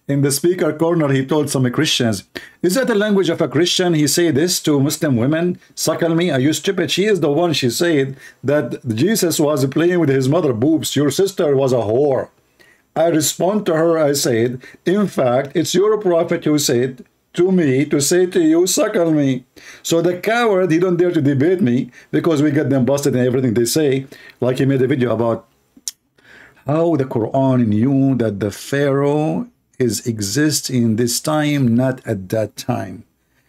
in the speaker corner, he told some Christians, is that the language of a Christian? He say this to Muslim women, suckle me, are you stupid? She is the one, she said, that Jesus was playing with his mother boobs. Your sister was a whore. I respond to her, I said, in fact, it's your prophet who said to me to say to you, suckle me. So the coward, he don't dare to debate me, because we get them busted in everything they say. Like he made a video about how the Quran knew that the Pharaoh exists in this time, not at that time.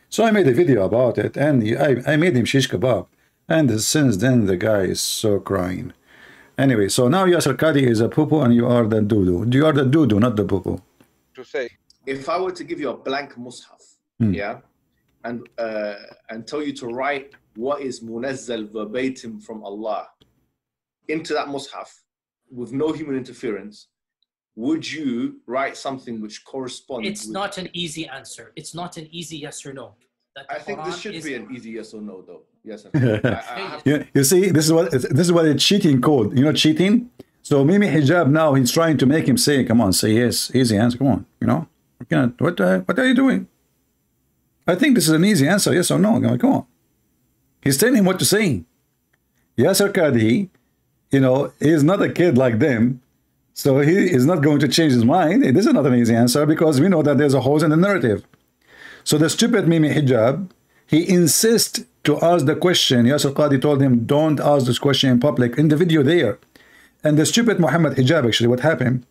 So I made a video about it, and I made him shish kebab. And since then, the guy is so crying. Anyway, so now Yasir Qadhi is a poo-poo and you are the doo-doo. You are the doo-doo, not the poo-poo. To say, if I were to give you a blank mushaf, yeah, and tell you to write what is munazzal verbatim from Allah into that mushaf, with no human interference, would you write something which corresponds? It's not an easy answer. It's not an easy yes or no. I think this should be an easy yes or no, though. Yes. You see, this is what a cheating code. You know, cheating. So Mimi Hijab now, he's trying to make him say, "Come on, say yes, easy answer. Come on, you know, what are you doing?" I think this is an easy answer, yes or no. Come on. He's telling him what to say. Yasir Qadhi, you know, he's not a kid like them, so he is not going to change his mind. This is not an easy answer, because we know that there's a hole in the narrative. So the stupid Mimi Hijab, he insists to ask the question. Yasir Qadhi told him, don't ask this question in public, in the video there. And the stupid Muhammad Hijab, actually, what happened?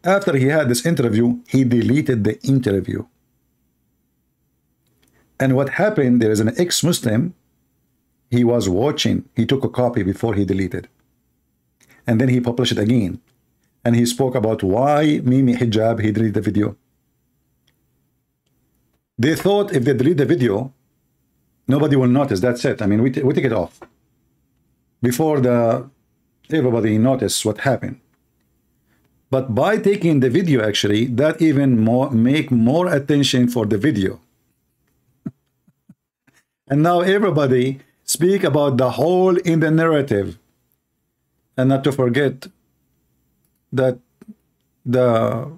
After he had this interview, he deleted the interview. And what happened, there is an ex-Muslim, he was watching, he took a copy before he deleted. And then he published it again. And he spoke about why Mimi Hijab, he deleted the video. They thought if they delete the video, nobody will notice. That's it. I mean, we take it off. Before everybody noticed what happened. But by taking the video, actually, that even make more attention for the video. And now everybody speak about the hole in the narrative. And not to forget that the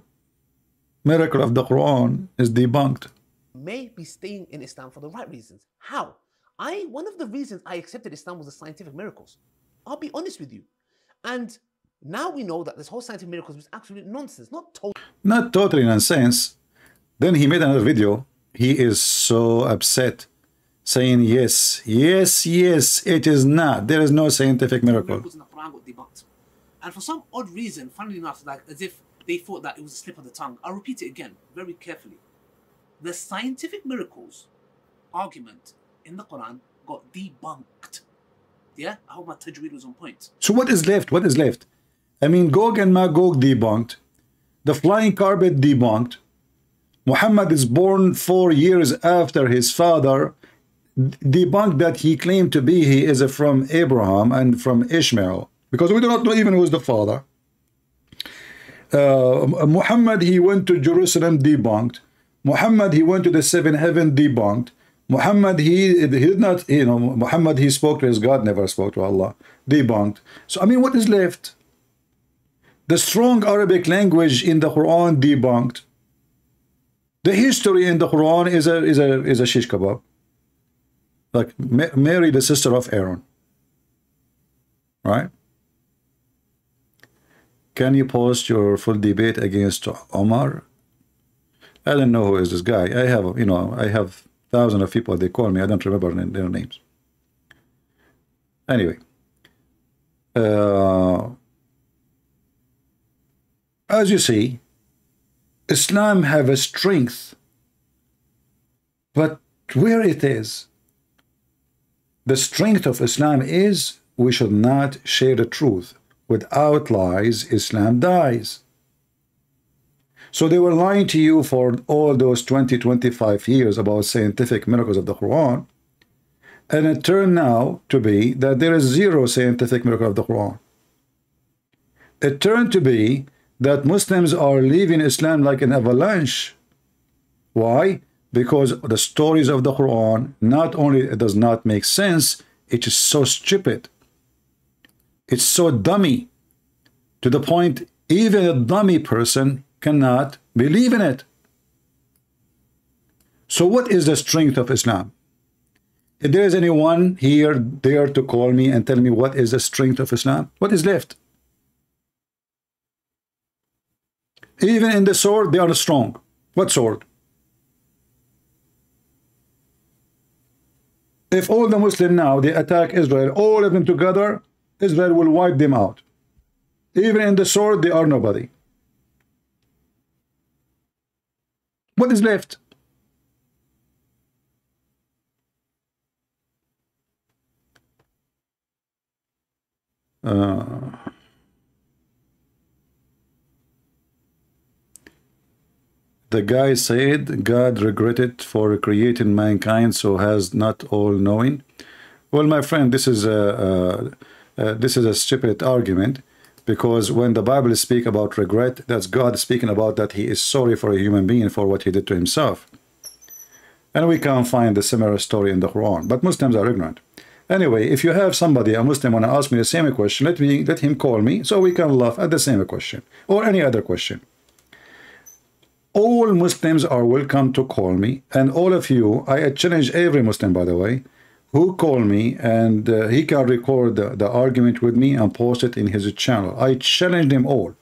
miracle of the Quran is debunked. May be staying in Islam for the right reasons. How? One of the reasons I accepted Islam was the scientific miracles. I'll be honest with you. And now we know that this whole scientific miracles was absolute nonsense, not totally nonsense. Then he made another video. He is so upset, saying yes, it is not. There is no scientific miracle. Miracles in the Quran got debunked. And for some odd reason, funnily enough, like as if they thought that it was a slip of the tongue. I'll repeat it again, very carefully. The scientific miracles argument in the Quran got debunked. Yeah? I hope my tajweed was on point. So what is left? What is left? I mean, Gog and Magog debunked. The flying carpet debunked. Muhammad is born 4 years after his father. Debunked that he claimed to be, he is from Abraham and from Ishmael. Because we do not know even who is the father. Muhammad, he went to Jerusalem, debunked. Muhammad, he went to the 7th heaven, debunked. Muhammad, he did not, you know, Muhammad, he spoke to his God, never spoke to Allah, debunked. So, I mean, what is left? The strong Arabic language in the Quran, debunked. The history in the Quran is a shish kebab. Like Mary, the sister of Aaron. Right? Can you post your full debate against Omar? I don't know who is this guy. I have thousands of people, they call me. I don't remember their names. Anyway. As you see, Islam have a strength, but where it is, the strength of Islam is we should not share the truth. Without lies, Islam dies. So they were lying to you for all those 20-25 years about scientific miracles of the Quran, and it turned now to be that there is zero scientific miracle of the Quran. It turned to be that Muslims are leaving Islam like an avalanche. Why? Because the stories of the Quran, not only it does not make sense, it is so stupid. It's so dummy, to the point even a dummy person cannot believe in it. So what is the strength of Islam? If there is anyone here there to call me and tell me what is the strength of Islam, what is left? Even in the sword, they are strong. What sword? If all the Muslims now, they attack Israel, all of them together, Israel will wipe them out. Even in the sword, they are nobody. What is left? The guy said God regretted for creating mankind, so has not all knowing. Well, my friend, this is a stupid argument, because when the Bible speaks about regret, that's God speaking about that he is sorry for a human being for what he did to himself. And we can't find a similar story in the Quran, but Muslims are ignorant. Anyway, if you have somebody, a Muslim, want to ask me the same question, let him call me so we can laugh at the same question or any other question. All Muslims are welcome to call me, and all of you, I challenge every Muslim, by the way, who call me, and he can record the argument with me and post it in his channel. I challenge them all.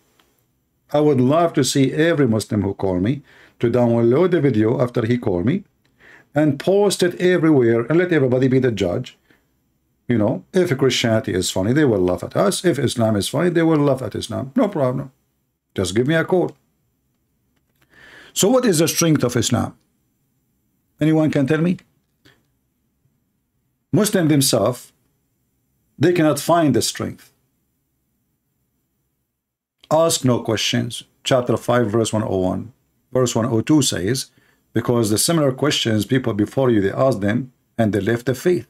I would love to see every Muslim who call me to download the video after he called me and post it everywhere and let everybody be the judge. You know, if Christianity is funny, they will laugh at us. If Islam is funny, they will laugh at Islam. No problem. Just give me a call. So what is the strength of Islam? Anyone can tell me? Muslims themselves, they cannot find the strength. Ask no questions. Chapter 5, verse 101. Verse 102 says, because the similar questions people before you, they asked them, and they left the faith.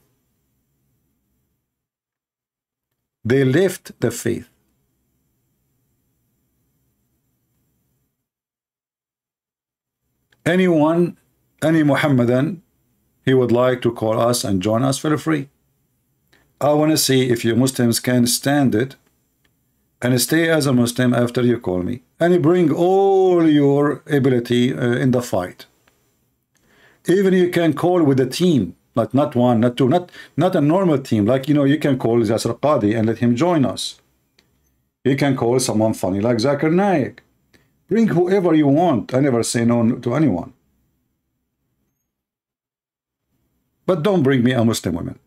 They left the faith. Anyone, any Muhammadan, he would like to call us and join us, feel free. I want to see if you Muslims can stand it and stay as a Muslim after you call me, and bring all your ability in the fight. Even you can call with a team, like not one, not two, not a normal team, like, you know, you can call Yasser Qadi and let him join us. You can call someone funny like Zakir Naik. Bring whoever you want. I never say no to anyone. But don't bring me a Muslim woman.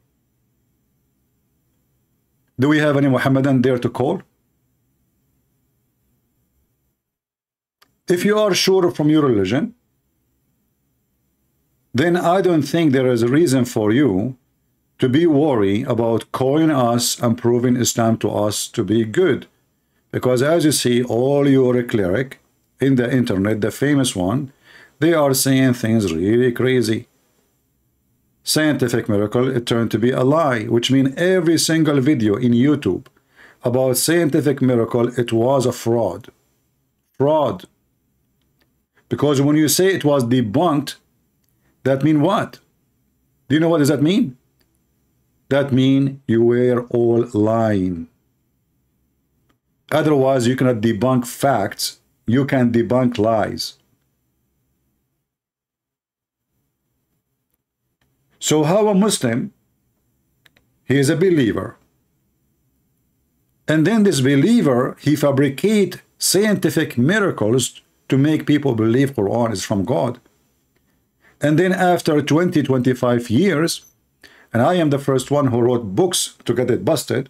Do we have any Muhammadan there to call? If you are sure from your religion, then I don't think there is a reason for you to be worried about calling us and proving Islam to us to be good. Because as you see, all your cleric in the internet, the famous one, they are saying things really crazy. Scientific miracle, it turned to be a lie, which means every single video in YouTube about scientific miracle, it was a fraud. Fraud. Because when you say it was debunked, that mean what? Do you know what does that mean? That mean you were all lying. Otherwise, you cannot debunk facts. You can debunk lies. So how a Muslim, he is a believer. And then this believer, he fabricate scientific miracles to make people believe Quran is from God. And then after 20-25 years, and I am the first one who wrote books to get it busted.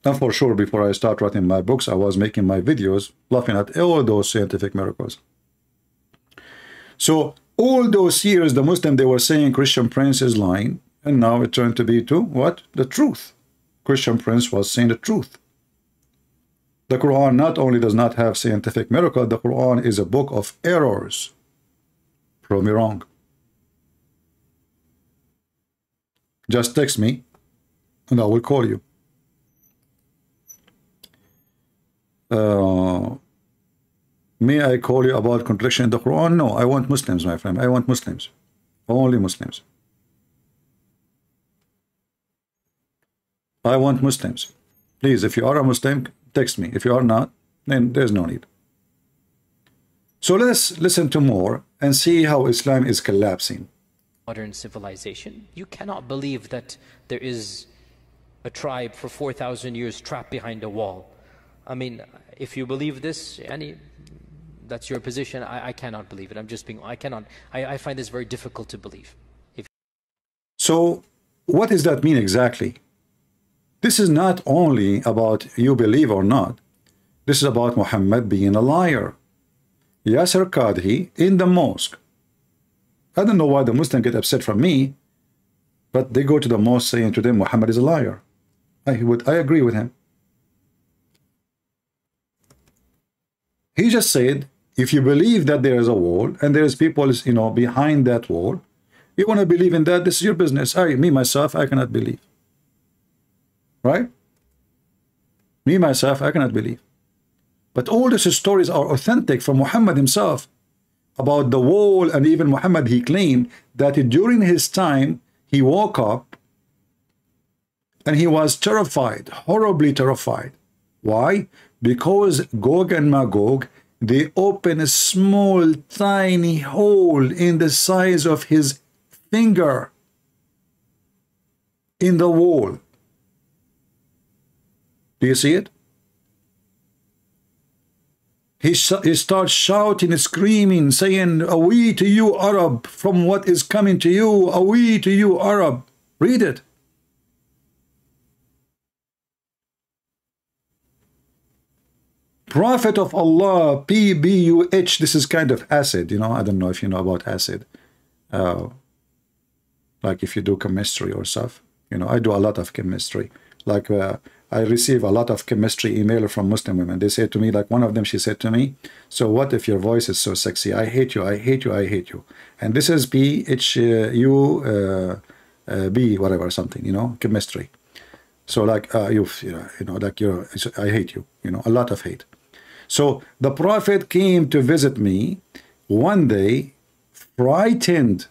And for sure, before I start writing my books, I was making my videos laughing at all those scientific miracles. So All those years, the Muslim, they were saying Christian Prince is lying, and now it turned to be to what? The truth. Christian Prince was saying the truth. The Quran not only does not have scientific miracle, the Quran is a book of errors. Prove me wrong. Just text me, and I will call you. May I call you about contradiction in the Quran? No, I want Muslims, my friend. I want Muslims. Only Muslims. I want Muslims. Please, if you are a Muslim, text me. If you are not, then there's no need. So let's listen to more and see how Islam is collapsing. Modern civilization, you cannot believe that there is a tribe for 4,000 years trapped behind a wall. I mean, if you believe this, that's your position. I cannot believe it. I'm just being, I find this very difficult to believe. So what does that mean exactly? This is not only about you believe or not. This is about Muhammad being a liar. Yasser Qadhi in the mosque. I don't know why the Muslims get upset from me, but they go to the mosque saying to them, Muhammad is a liar. I agree with him. He just said, if you believe that there is a wall and there is people, behind that wall, you want to believe in that, this is your business. Me, myself, I cannot believe. Right? Me, myself, I cannot believe. But all these stories are authentic from Muhammad himself about the wall, and even Muhammad, he claimed that during his time, he woke up and he was terrified, horribly terrified. Why? Because Gog and Magog, they open a small, tiny hole in the size of his finger in the wall. Do you see it? He starts shouting and screaming, saying, "Away to you, Arab, from what is coming to you. Away to you, Arab." Read it. Prophet of Allah, PBUH. This is kind of acid, I don't know if you know about acid. Like if you do chemistry or stuff. I do a lot of chemistry. Like I receive a lot of chemistry email from Muslim women. They say to me, like one of them, she said to me, "So what if your voice is so sexy? I hate you, I hate you, I hate you." And this is PHU B whatever something, chemistry. So like I hate you, a lot of hate. So the Prophet came to visit me one day, frightened,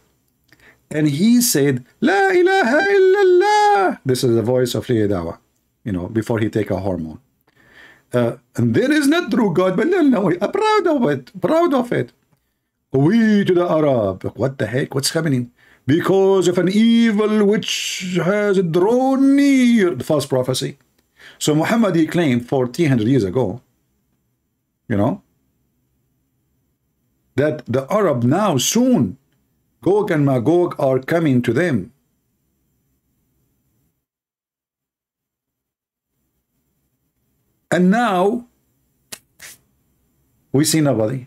and he said, "La ilaha illallah." This is the voice of Liya Dawa, before he take a hormone. And there is not true God, but no, I'm proud of it, proud of it. We to the Arab. What the heck? What's happening? Because of an evil which has drawn near. The false prophecy. So Muhammad, he claimed 1400 years ago, that the Arab now soon, Gog and Magog are coming to them. And now we see nobody.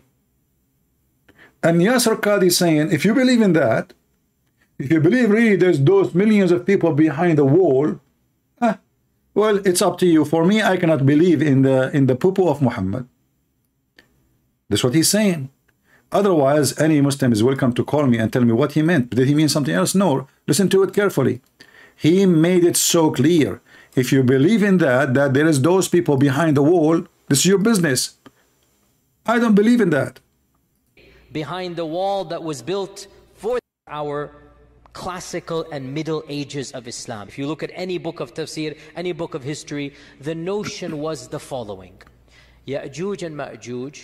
And Yasser Qadhi is saying, if you believe in that, if you believe really there's those millions of people behind the wall, well, it's up to you. For me, I cannot believe in the poo-poo of Muhammad. That's what he's saying. Otherwise, any Muslim is welcome to call me and tell me what he meant. Did he mean something else? No. Listen to it carefully. He made it so clear. If you believe in that there is those people behind the wall, this is your business. I don't believe in that. Behind the wall that was built for our classical and middle ages of Islam. If you look at any book of tafsir, any book of history, the notion was the following. Ya'juj and Ma'juj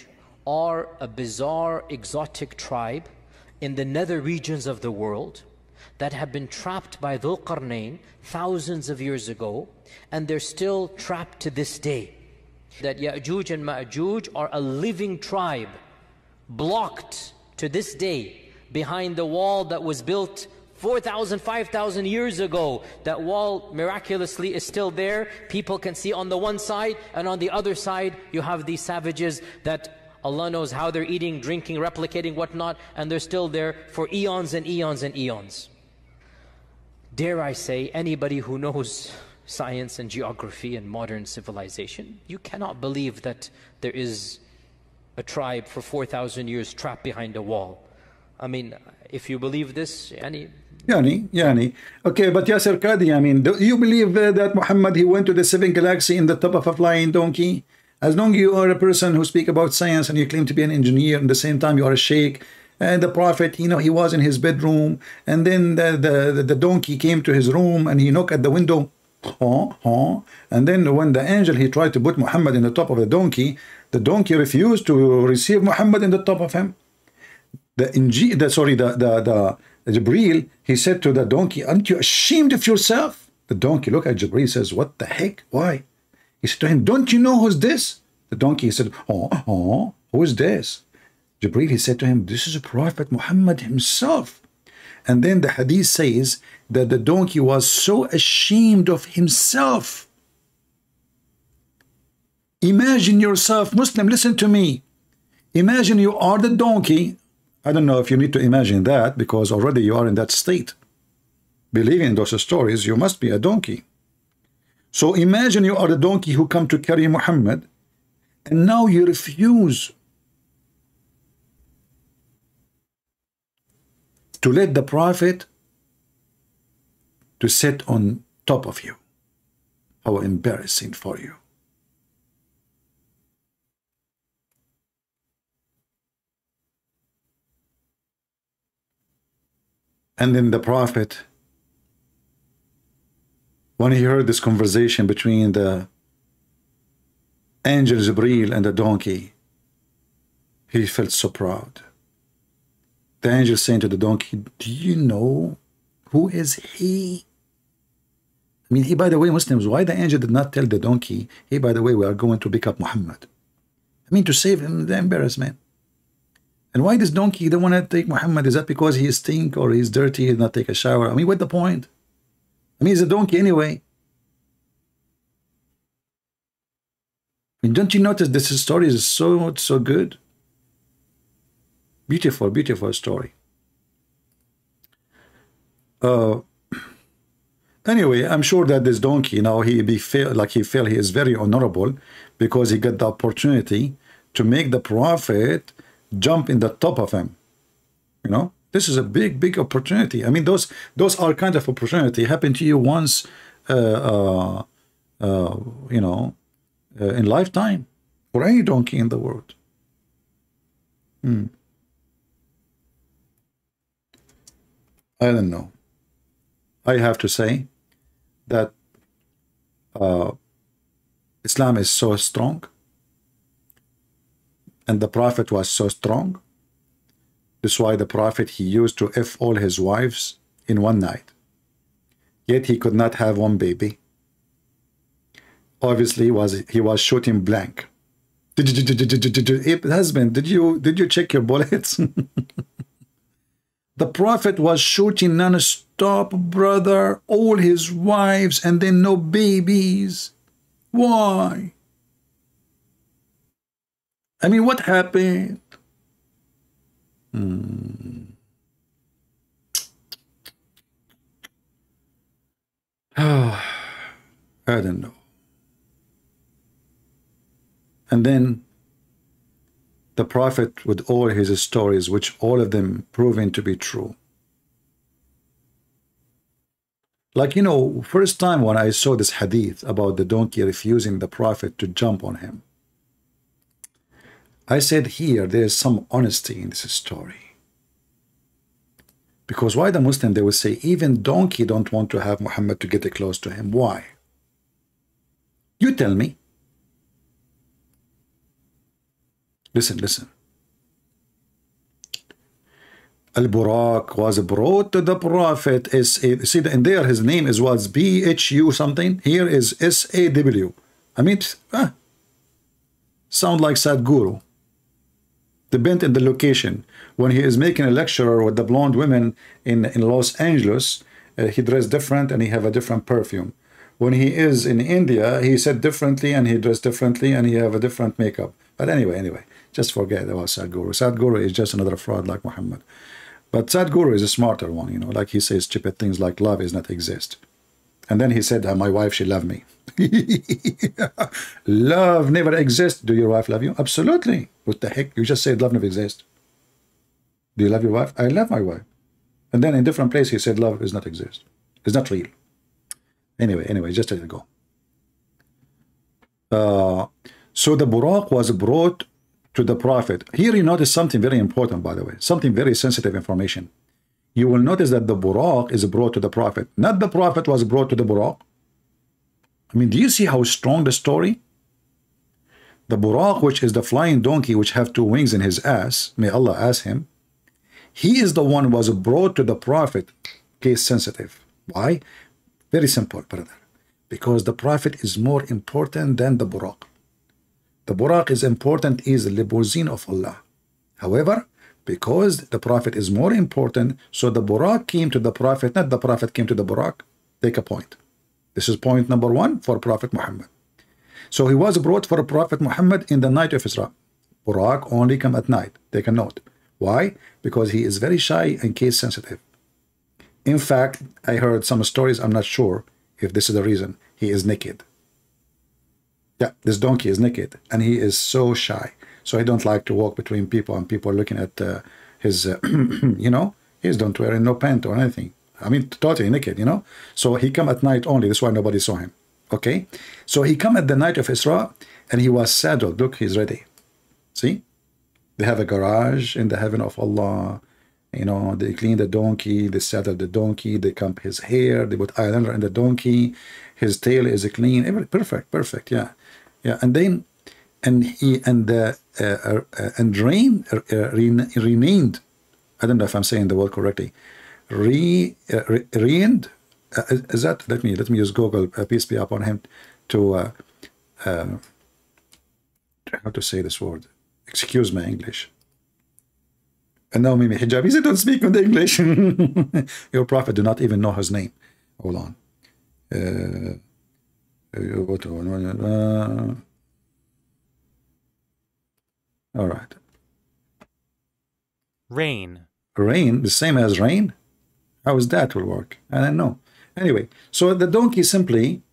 are a bizarre, exotic tribe in the nether regions of the world that have been trapped by Dhul Qarnayn thousands of years ago, and they're still trapped to this day. That Ya'juj and Ma'juj are a living tribe, blocked to this day behind the wall that was built 4,000, 5,000 years ago. That wall miraculously is still there. People can see on the one side, and on the other side you have these savages that Allah knows how they're eating, drinking, replicating, whatnot, and they're still there for eons and eons and eons. Dare I say, anybody who knows science and geography and modern civilization, you cannot believe that there is a tribe for 4,000 years trapped behind a wall. I mean, if you believe this, Yani. Okay, but Yasir Qadi, I mean, do you believe that Muhammad, he went to the seventh galaxy in the top of a flying donkey? As long as you are a person who speak about science and you claim to be an engineer, and at the same time you are a sheikh, and the prophet, you know, he was in his bedroom, and then the donkey came to his room and he knocked at the window, and then when the angel, he tried to put Muhammad in the top of the donkey refused to receive Muhammad in the top of him. The Jibril, he said to the donkey, aren't you ashamed of yourself? The donkey looked at Jibril, says, what the heck? Why? He said to him, don't you know who's this? The donkey said, who is this? Jibril, he said to him, this is a prophet Muhammad himself. And then the hadith says that the donkey was so ashamed of himself. Imagine yourself, Muslim, listen to me. Imagine you are the donkey. I don't know if you need to imagine that, because already you are in that state. Believing in those stories, you must be a donkey. So imagine you are the donkey who come to carry Muhammad, and now you refuse to let the prophet to sit on top of you. How embarrassing for you. And then the prophet, when he heard this conversation between the angel Jibril and the donkey, he felt so proud. The angel saying to the donkey, do you know who is he? I mean, he, by the way, Muslims, why the angel did not tell the donkey, hey, by the way, we are going to pick up Muhammad? I mean, to save him the embarrassment. And why this donkey don't want to take Muhammad? Is that because he stink or he's dirty, he did not take a shower? I mean, what's the point? I mean, he's a donkey anyway. I mean, don't you notice this story is so good? Beautiful, beautiful story. Anyway, I'm sure that this donkey, now he feel he is very honorable because he got the opportunity to make the prophet jump in the top of him. You know, this is a big opportunity. I mean, those are kind of opportunity happen to you once, you know, in lifetime for any donkey in the world. I don't know. I have to say that Islam is so strong, and the prophet was so strong. That's why the prophet, he used to F all his wives in one night. Yet he could not have one baby. Obviously, he was shooting blank. Husband, did you check your bullets? The prophet was shooting non-stop, brother, all his wives, and then no babies. Why? I mean, what happened? I don't know. And then the prophet with all his stories, which all of them proven to be true. Like, you know, first time when I saw this hadith about the donkey refusing the prophet to jump on him, I said, here, there's some honesty in this story. Because why the Muslim, they will say, even donkey don't want to have Muhammad to get close to him. Why? You tell me. Listen. Al-Buraq was brought to the prophet. See, in there, his name was B-H-U something. Here is S-A-W. I mean, sound like Sadhguru. Depend on the location. When he is making a lecture with the blonde women in Los Angeles, he dressed different and he have a different perfume. When he is in India, he said differently and he dressed differently and he have a different makeup. But anyway, Just forget about Sadhguru. Sadhguru is just another fraud like Muhammad. But Sadhguru is a smarter one, you know, like he says stupid things like love is not exist. And then he said, my wife, she loved me. Love never exists. Do your wife love you? Absolutely. What the heck? You just said love never exists. Do you love your wife? I love my wife. And then in different place, he said love does not exist. It's not real. Anyway, just let it go. So the Buraq was brought to the Prophet. Here you notice something very important, by the way. Something very sensitive information. You will notice that the Buraq is brought to the Prophet. Not the Prophet was brought to the Buraq. I mean, do you see how strong the story? The Buraq, which is the flying donkey which have two wings in his ass, may Allah ask him, he is the one who was brought to the Prophet. Case sensitive. Why? Very simple, brother. Because the Prophet is more important than the Buraq. The Buraq is important, is the limousine of Allah. However, because the Prophet is more important, so the Buraq came to the Prophet, not the Prophet came to the Buraq. Take a point. This is point number one for Prophet Muhammad. So he was brought for Prophet Muhammad in the night of Isra. Buraq only come at night. Take a note. Why? Because he is very shy and case sensitive. In fact, I heard some stories, I'm not sure if this is the reason. He is naked. Yeah, this donkey is naked, and he is so shy. So he don't like to walk between people, and people are looking at his, you know, he's don't wearing no pant or anything. I mean, totally naked, you know. So he come at night only. That's why nobody saw him. Okay. So he come at the night of Isra, and he was saddled. Look, he's ready. See? They have a garage in the heaven of Allah. You know, they clean the donkey, they saddle the donkey, they comb his hair, they put eyeliner in the donkey, his tail is clean, perfect, yeah. And then, renamed, I don't know if I'm saying the word correctly, renamed, is that, let me use Google, peace be upon him, to, how to say this word, excuse my English. And now Mimi Hijab, he said, don't speak with English. Your Prophet do not even know his name. Hold on. All right. Rain. Rain, the same as rain? How is that will work? I don't know. Anyway, so the donkey simply,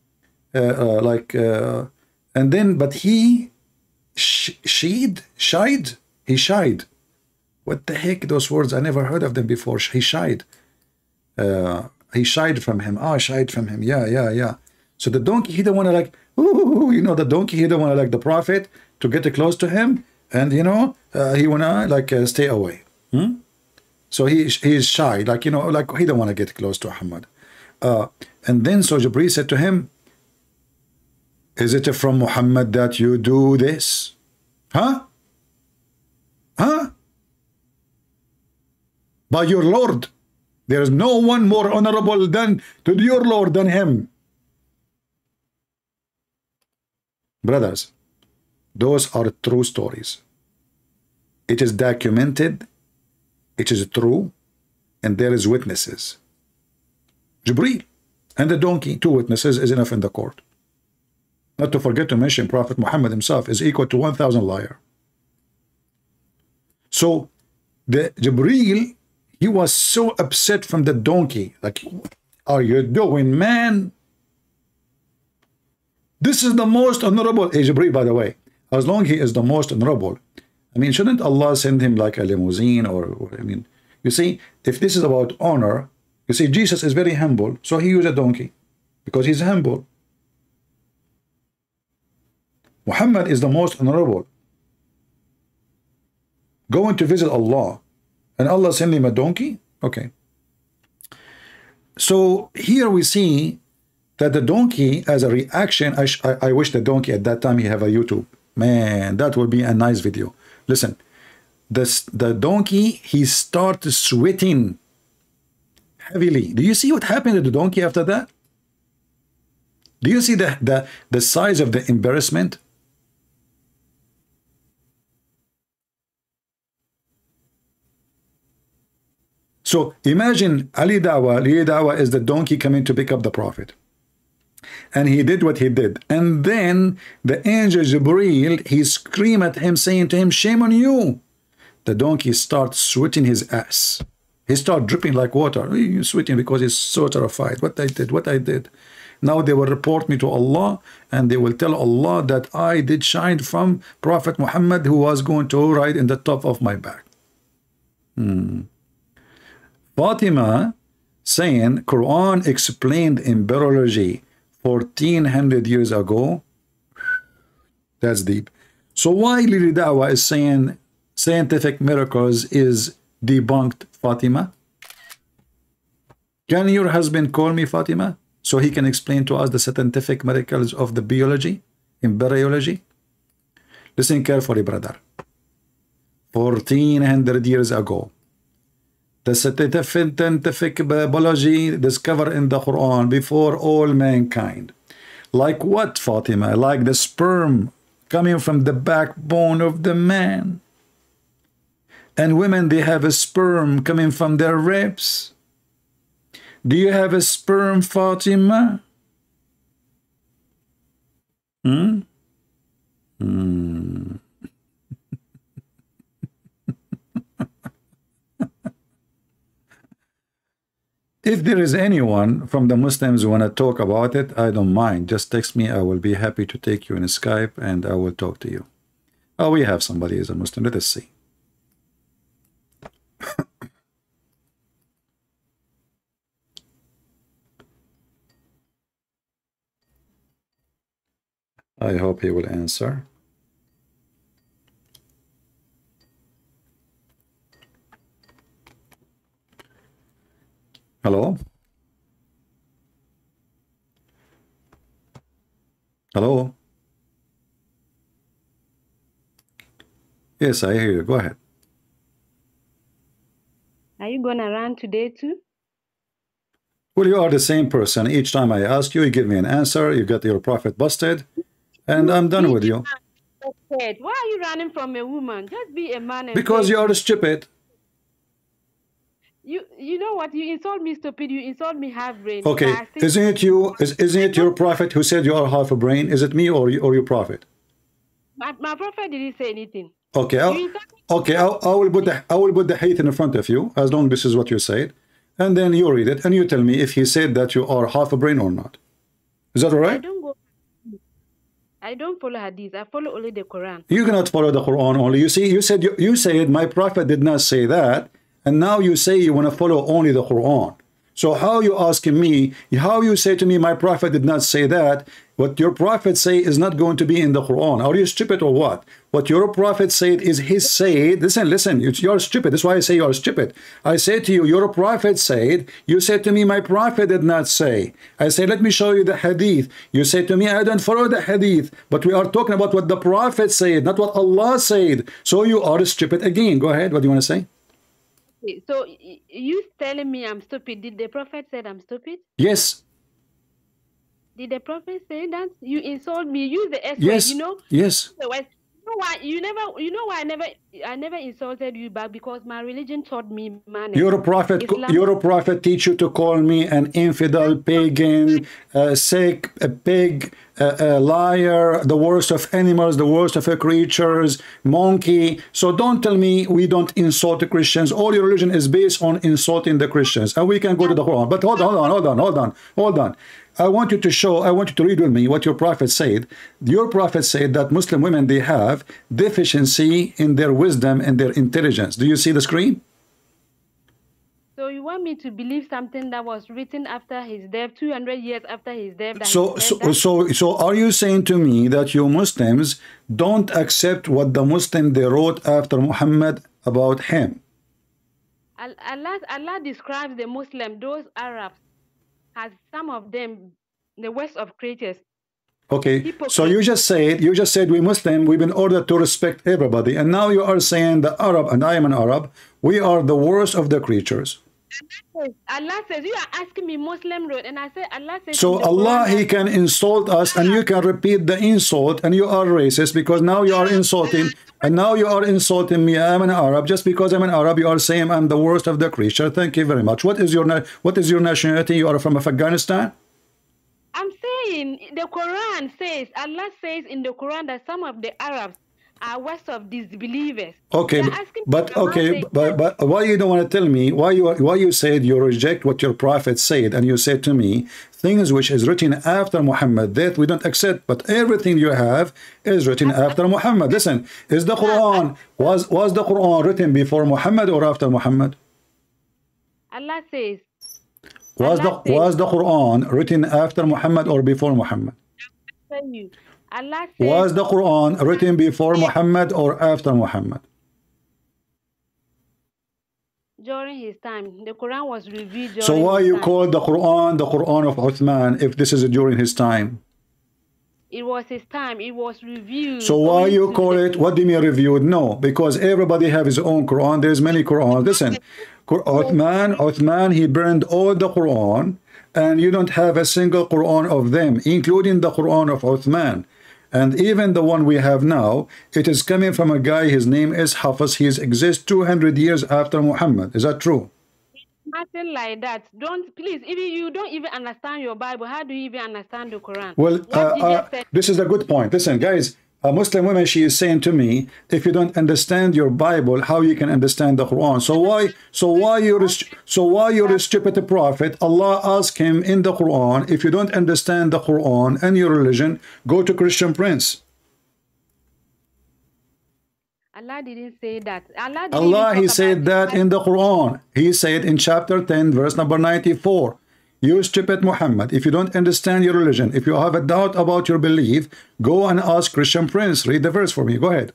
and then, but he shied. He shied. What the heck, those words, I never heard of them before. He shied. He shied from him. Shied from him. Yeah. So the donkey, he don't want to like, ooh, you know, the donkey, he don't want to like the Prophet to get close to him. And, you know, he want to like stay away. So he is shy, like, you know, like he don't want to get close to Muhammad. And then so Jibril said to him, is it from Muhammad that you do this? Huh? By your Lord, there is no one more honorable than to your Lord than him. Brothers, those are true stories. It is documented, it is true, and there is witnesses. Jibril and the donkey, two witnesses is enough in the court. Not to forget to mention Prophet Muhammad himself is equal to 1,000 liars. So the Jibril, he was so upset from the donkey. Like, what are you doing, man? This is the most honorable. Jibril, by the way, as long as he is the most honorable, I mean, shouldn't Allah send him like a limousine or I mean, you see, if this is about honor, you see, Jesus is very humble, so he used a donkey because he's humble. Muhammad is the most honorable. Going to visit Allah, and Allah send him a donkey? Okay. So here we see that the donkey, as a reaction, I wish the donkey at that time he have a YouTube. Man, that would be a nice video. Listen, the donkey, he started sweating heavily. Do you see what happened to the donkey after that? Do you see the size of the embarrassment? So imagine Ali Dawah is the donkey coming to pick up the Prophet. And he did what he did. And then the angel Jibril, he screamed at him, saying to him, shame on you. The donkey starts sweating his ass. He started dripping like water. He's sweating because he's so terrified. What I did. Now they will report me to Allah, and they will tell Allah that I did shine from Prophet Muhammad, who was going to ride in the top of my back. Fatima saying Quran explained embryology 1400 years ago. That's deep. So why Lili Dawah is saying scientific miracles is debunked, Fatima? Can your husband call me Fatima so he can explain to us the scientific miracles of the biology, embryology? Listen carefully, brother. 1400 years ago, the scientific biology discovered in the Quran before all mankind. Like what, Fatima? Like the sperm coming from the backbone of the man. And women, they have a sperm coming from their ribs. Do you have a sperm, Fatima? If there is anyone from the Muslims who want to talk about it, I don't mind. Just text me. I will be happy to take you in Skype and I will talk to you. Oh, we have somebody who's a Muslim. Let us see. I hope he will answer. Hello? Hello? Yes, I hear you. Go ahead. Are you going to run today too? Well, you are the same person. Each time I ask you, you give me an answer. You got your prophet busted, and I'm done with you. Why are you running from a woman? Just be a man. Because you are stupid. You know what? You insult me stupid. You insult me half brain. Okay, isn't it you? Isn't it your prophet who said you are half a brain? Is it me or your prophet? My prophet didn't say anything. Okay, I will put the hate in front of you as long as this is what you said, and then you read it and you tell me if he said that you are half a brain or not. Is that all right? I don't follow hadith. I follow only the Quran. You cannot follow the Quran only. You see, you said my prophet did not say that. And now you say you want to follow only the Quran. So how you asking me, how you say to me, my prophet did not say that, what your prophet say is not going to be in the Quran. Are you stupid or what? What your prophet said is his said. Listen, you're stupid. That's why I say you're stupid. I say to you, your prophet said, you said to me, my prophet did not say. I say, let me show you the hadith. You say to me, I don't follow the hadith, but we are talking about what the prophet said, not what Allah said. So you are stupid again. Go ahead. What do you want to say? So you telling me I'm stupid? Did the prophet say I'm stupid? Yes. Did the prophet say that? You insult me. Use the S word. Yes. You know. Yes. You know why? You know why I never insulted you back, because my religion taught me manners. Your prophet teach you to call me an infidel, pagan, sick, a pig, a liar, the worst of animals, the worst of creatures, monkey. So don't tell me we don't insult the Christians. All your religion is based on insulting the Christians, and we can go to the Quran. But hold on. I want you to read with me what your prophet said. Your prophet said that Muslim women, they have deficiency in their wisdom and their intelligence. Do you see the screen? So you want me to believe something that was written after his death, 200 years after his death? So are you saying to me that you Muslims don't accept what the Muslim they wrote after Muhammad about him? Allah describes the Muslim, those Arabs, as some of them the worst of creatures. Okay, so you just said we Muslim, we've been ordered to respect everybody, and now you are saying the Arab, and I am an Arab, we are the worst of the creatures. Allah says, you are asking me Muslim road, and I say Allah says. So Allah, he can insult us, and you can repeat the insult, and you are racist because now you are insulting, and now you are insulting me. I'm an Arab. Just because I'm an Arab, you are saying I'm the worst of the creature. Thank you very much. What is your nationality? You are from Afghanistan? I'm saying the Quran says, Allah says in the Quran that some of the Arabs are worse of disbelievers. Okay, You're asking but about okay, the- but why you don't want to tell me why you said you reject what your prophet said, and you said to me things which is written after Muhammad that we don't accept, but everything you have is written after Muhammad. Listen, is the Quran was the Quran written before Muhammad or after Muhammad? Allah says. Was the Quran written after Muhammad or before Muhammad? Tell you. Allah says, Was the Quran written before Muhammad or after Muhammad? during his time. The Quran was revealed during So why his you time. call the Quran of Uthman if this is during his time? It was his time. It was reviewed. So why you call it, what do you mean reviewed? No, because everybody have his own Quran. There's many Qurans. Listen, Uthman, he burned all the Quran, and you don't have a single Quran of them, including the Quran of Uthman. And even the one we have now, it is coming from a guy, his name is Hafiz. He exists 200 years after Muhammad. Is that true? Nothing like that. Don't, please, even you don't even understand your Bible. How do you even understand the Quran? Well, What you just said- this is a good point. Listen, guys, a Muslim woman, she is saying to me, if you don't understand your Bible, how you can understand the Quran? So why you're a stupid prophet? Allah asked him in the Quran, if you don't understand the Quran and your religion, go to Christian Prince. Allah didn't say that. Allah, he said that in the Quran. He said in chapter 10, verse number 94, you stupid Muhammad, if you don't understand your religion, if you have a doubt about your belief, go and ask Christian Prince. Read the verse for me. Go ahead.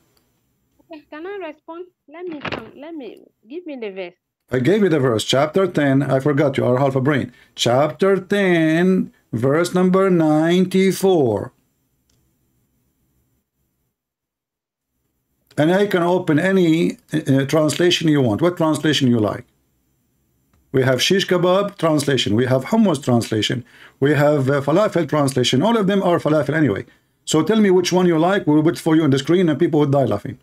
Can I respond? Let me give me the verse. I gave you the verse. Chapter 10. I forgot, you are half a brain. Chapter 10, verse number 94. And I can open any translation you want. What translation you like? We have shish kebab translation. We have hummus translation. We have falafel translation. All of them are falafel anyway. So tell me which one you like. We'll put it for you on the screen and people would die laughing.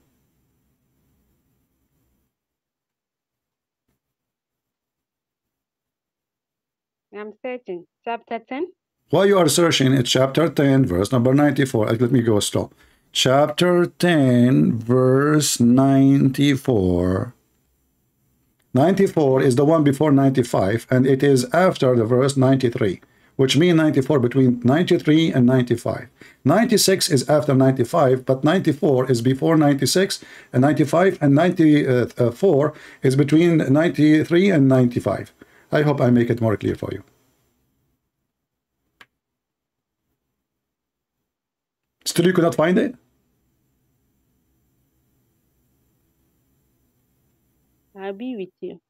I'm searching. Chapter 10. While you are searching, it's chapter 10, verse number 94. Let me go slow. Chapter 10, verse 94. 94 is the one before 95, and it is after the verse 93, which means 94 between 93 and 95. 96 is after 95, but 94 is before 96, and 95 and 94 is between 93 and 95. I hope I make it more clear for you. Still you could not find it? I'll be with you.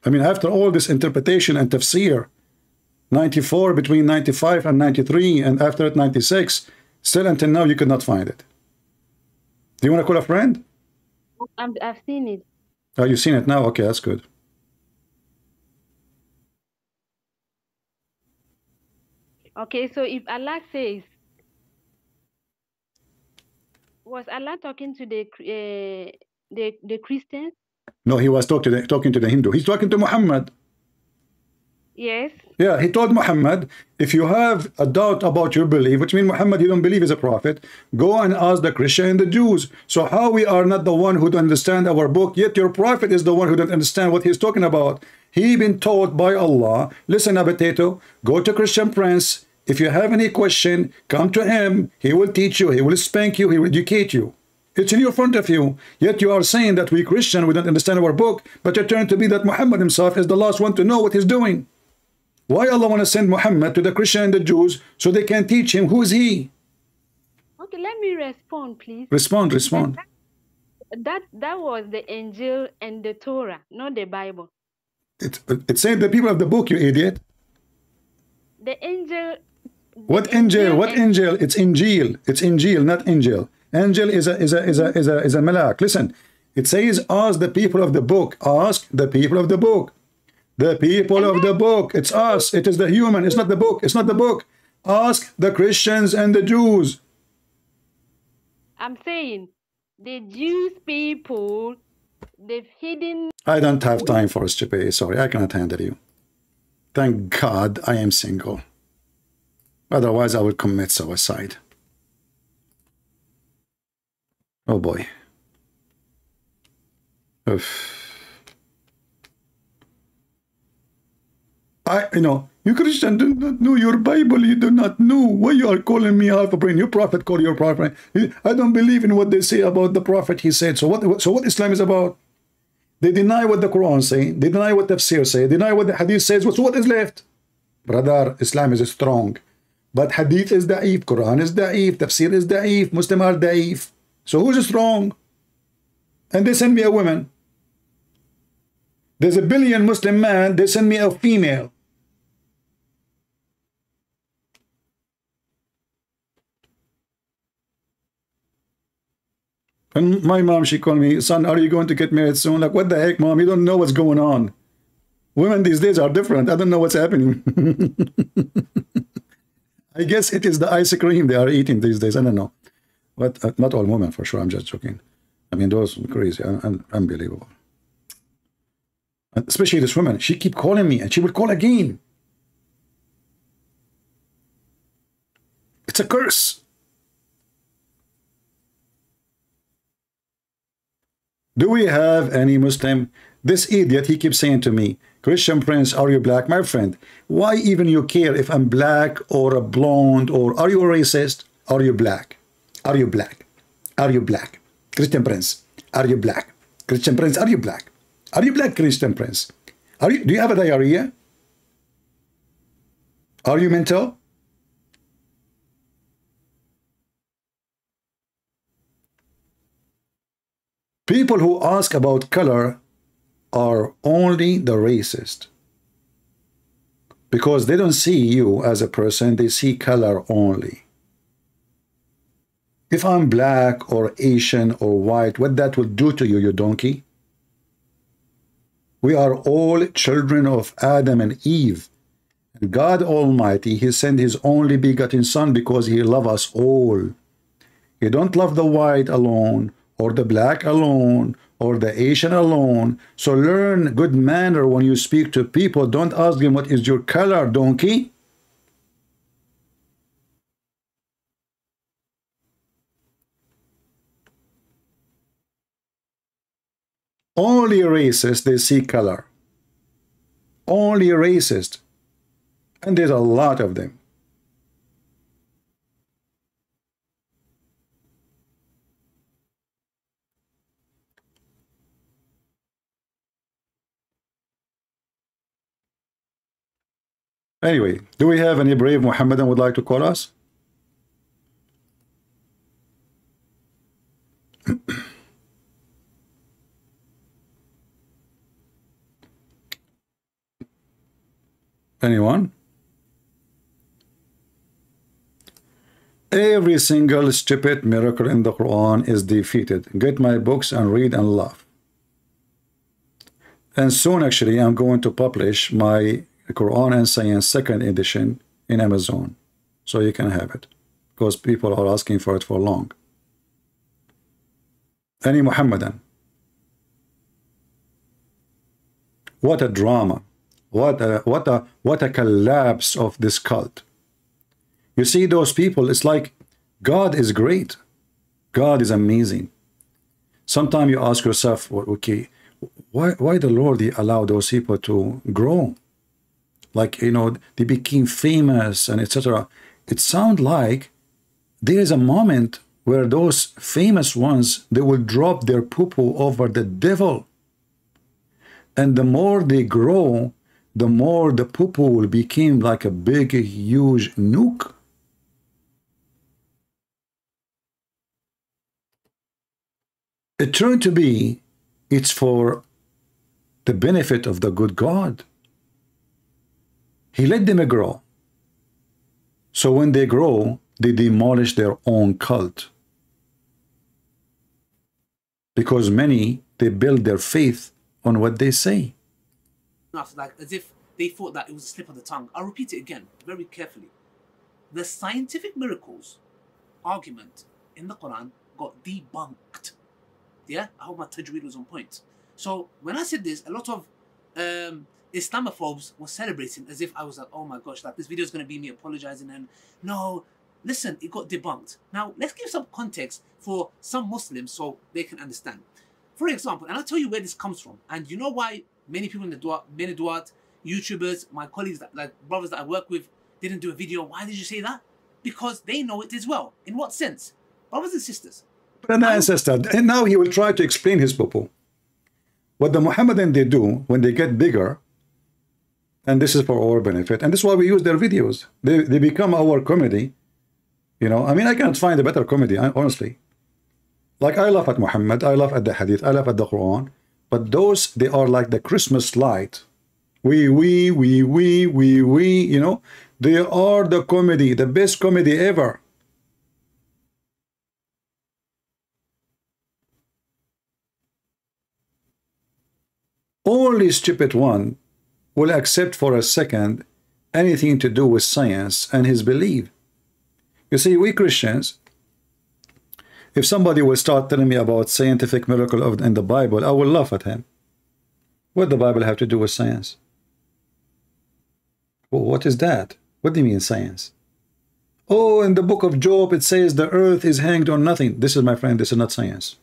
I mean, after all this interpretation and tafsir, 94 between 95 and 93, and after it 96, still until now you could not find it. Do you want to call a friend? I've seen it. Oh, you've seen it now? Okay, that's good. Okay, so if Allah says, was Allah talking to the Christians? No, he was talking to the Hindu. He's talking to Muhammad. Yes. Yeah, he told Muhammad, if you have a doubt about your belief, which means Muhammad, you don't believe is a prophet, go and ask the Christian and the Jews. So how we are not the one who don't understand our book, yet your prophet is the one who don't understand what he's talking about. He been told by Allah, listen, Abatato, go to Christian Prince. If you have any question, come to him. He will teach you. He will spank you. He will educate you. It's in your front of you. Yet you are saying that we Christian, we don't understand our book, but you turn to be that Muhammad himself is the last one to know what he's doing. Why Allah want to send Muhammad to the Christian and the Jews so they can teach him? Who is he? Okay, let me respond, please. Respond. That was the angel and the Torah, not the Bible. It's saying the people of the book, you idiot. The angel. What angel? What angel? It's Injil. It's Injil, not angel. Angel is a malak. Listen, it says ask the people of the book. Ask the people of the book. The people of the book. It's us. It is the human. It's not the book. It's not the book. Ask the Christians and the Jews. I'm saying the Jewish people, they've hidden. I don't have time for stupid. Sorry, I cannot handle you. Thank God I am single. Otherwise, I will commit suicide. Oh boy. Oof. You Christian do not know your Bible. You do not know why you are calling me half a brain. Your prophet call your prophet. I don't believe in what they say about the prophet. He said. So what Islam is about? They deny what the Quran say. They deny what tafsir say. They deny what the hadith says. So what is left? Brother, Islam is strong. But hadith is da'if. Quran is da'if. Tafsir is da'if. Muslim are da'if. So who's strong? And they send me a woman. There's a billion Muslim man. They send me a female. And my mom, she called me, son, are you going to get married soon? Like, what the heck, mom? You don't know what's going on. Women these days are different. I don't know what's happening. I guess it is the ice cream they are eating these days. I don't know. But not all women, for sure. I'm just joking. I mean, those are crazy. Unbelievable. Especially this woman. She keep calling me, and she will call again. It's a curse. Do we have any Muslim? This idiot, he keeps saying to me, Christian Prince, are you black? My friend, why even you care if I'm black or a blonde, or are you a racist? Are you black? Are you black? Are you black? Christian Prince, are you black? Christian Prince, are you black? Are you black, Christian Prince? Do you have a diarrhea? Are you mental? People who ask about color are only the racist, because they don't see you as a person, they see color only. If I'm black or Asian or white, what that will do to you, you donkey? We are all children of Adam and Eve. And God Almighty, He sent His only begotten Son because He loves us all. He don't love the white alone, or the black alone, or the Asian alone. So learn good manner when you speak to people. Don't ask them what is your color, donkey. Only racist, they see color. Only racist. And there's a lot of them. Anyway, do we have any brave Muhammadan would like to call us? Anyone? Every single stupid miracle in the Quran is defeated. Get my books and read and laugh. And soon, actually, I'm going to publish my Quran and Science second edition in Amazon, so you can have it, because people are asking for it for long. Any Muhammadan? What a drama! What a collapse of this cult. You see those people, it's like God is great. God is amazing. Sometimes you ask yourself, okay, why the Lord He allowed those people to grow? Like, you know, they became famous and etc. It sounds like there is a moment where those famous ones, they will drop their poo-poo over the devil. And the more they grow, the more the poo-poo will become like a big, huge nuke. It turned to be, it's for the benefit of the good God. He let them grow. So when they grow, they demolish their own cult. Because many, they build their faith on what they say. Like as if they thought that it was a slip of the tongue. I'll repeat it again very carefully. The scientific miracles argument in the Quran got debunked. Yeah, I hope my tajweed was on point. So when I said this, a lot of Islamophobes were celebrating as if I was like, oh my gosh, like this video is going to be me apologizing. And no, listen, it got debunked. Now, let's give some context for some Muslims so they can understand. For example, and I'll tell you where this comes from. And you know why many people in the Duat, YouTubers, my colleagues, like brothers that I work with, didn't do a video. Why did you say that? Because they know it as well. In what sense? Brothers and sisters. But ancestor, and now he will try to explain his popo. What the Muhammadan they do when they get bigger, and this is for our benefit, and this is why we use their videos. They become our comedy. You know, I mean, I can't find a better comedy, honestly. Like, I laugh at Muhammad, I laugh at the Hadith, I laugh at the Quran, but those, they are like the Christmas light. We, you know, they are the comedy, the best comedy ever. Only stupid one will accept for a second anything to do with science and his belief. You see, we Christians, if somebody will start telling me about scientific miracle in the Bible, I will laugh at him. What does the Bible have to do with science? Well, what is that? What do you mean science? Oh, in the book of Job, it says the earth is hanged on nothing. This is, my friend, this is not science.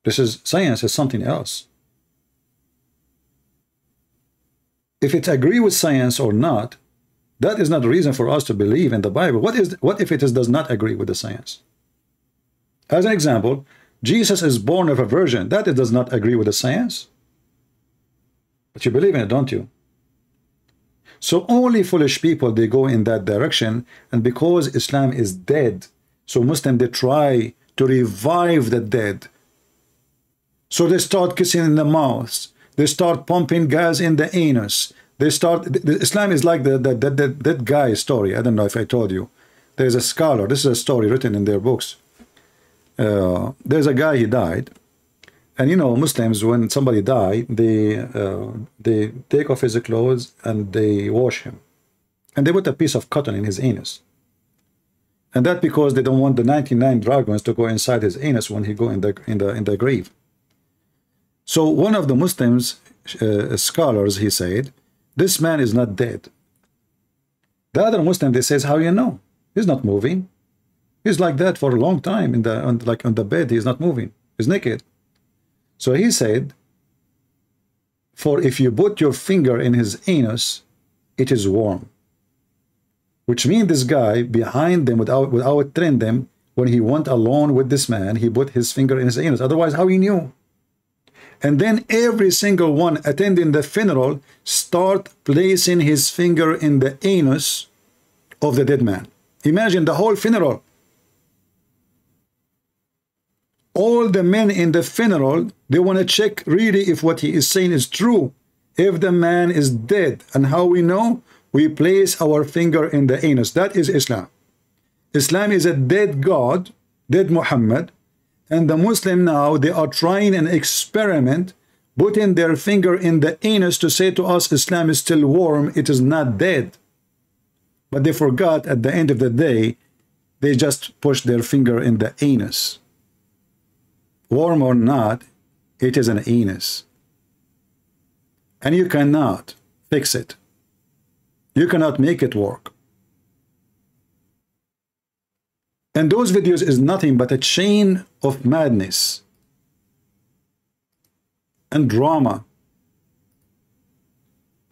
This is science, is something else. If it agree with science or not, that is not a reason for us to believe in the Bible. What if it does not agree with the science? As an example, Jesus is born of a virgin. That it does not agree with the science. But you believe in it, don't you? So only foolish people, they go in that direction. And because Islam is dead, so Muslims, they try to revive the dead. So they start kissing in the mouth. They start pumping gas in the anus. They start, Islam is like that guy story. I don't know if I told you. There's a scholar, this is a story written in their books. There's a guy, he died. And you know, Muslims, when somebody died, they take off his clothes and they wash him. And they put a piece of cotton in his anus. And that because they don't want the 99 dragons to go inside his anus when he go in the grave. So one of the Muslims scholars, he said, this man is not dead. The other Muslim, they says, how you know? He's not moving. He's like that for a long time on the bed. He's not moving. He's naked. So he said, for if you put your finger in his anus, it is warm. Which means this guy behind them, without telling them, when he went alone with this man, he put his finger in his anus. Otherwise, how he knew? And then every single one attending the funeral start placing his finger in the anus of the dead man. Imagine the whole funeral. All the men in the funeral, they want to check really if what he is saying is true. If the man is dead. And how we know? We place our finger in the anus. That is Islam. Islam is a dead God, dead Muhammad. And the Muslim now, they are trying an experiment, putting their finger in the anus to say to us, Islam is still warm, it is not dead. But they forgot at the end of the day, they just pushed their finger in the anus. Warm or not, it is an anus. And you cannot fix it. You cannot make it work. And those videos is nothing but a chain of madness and drama.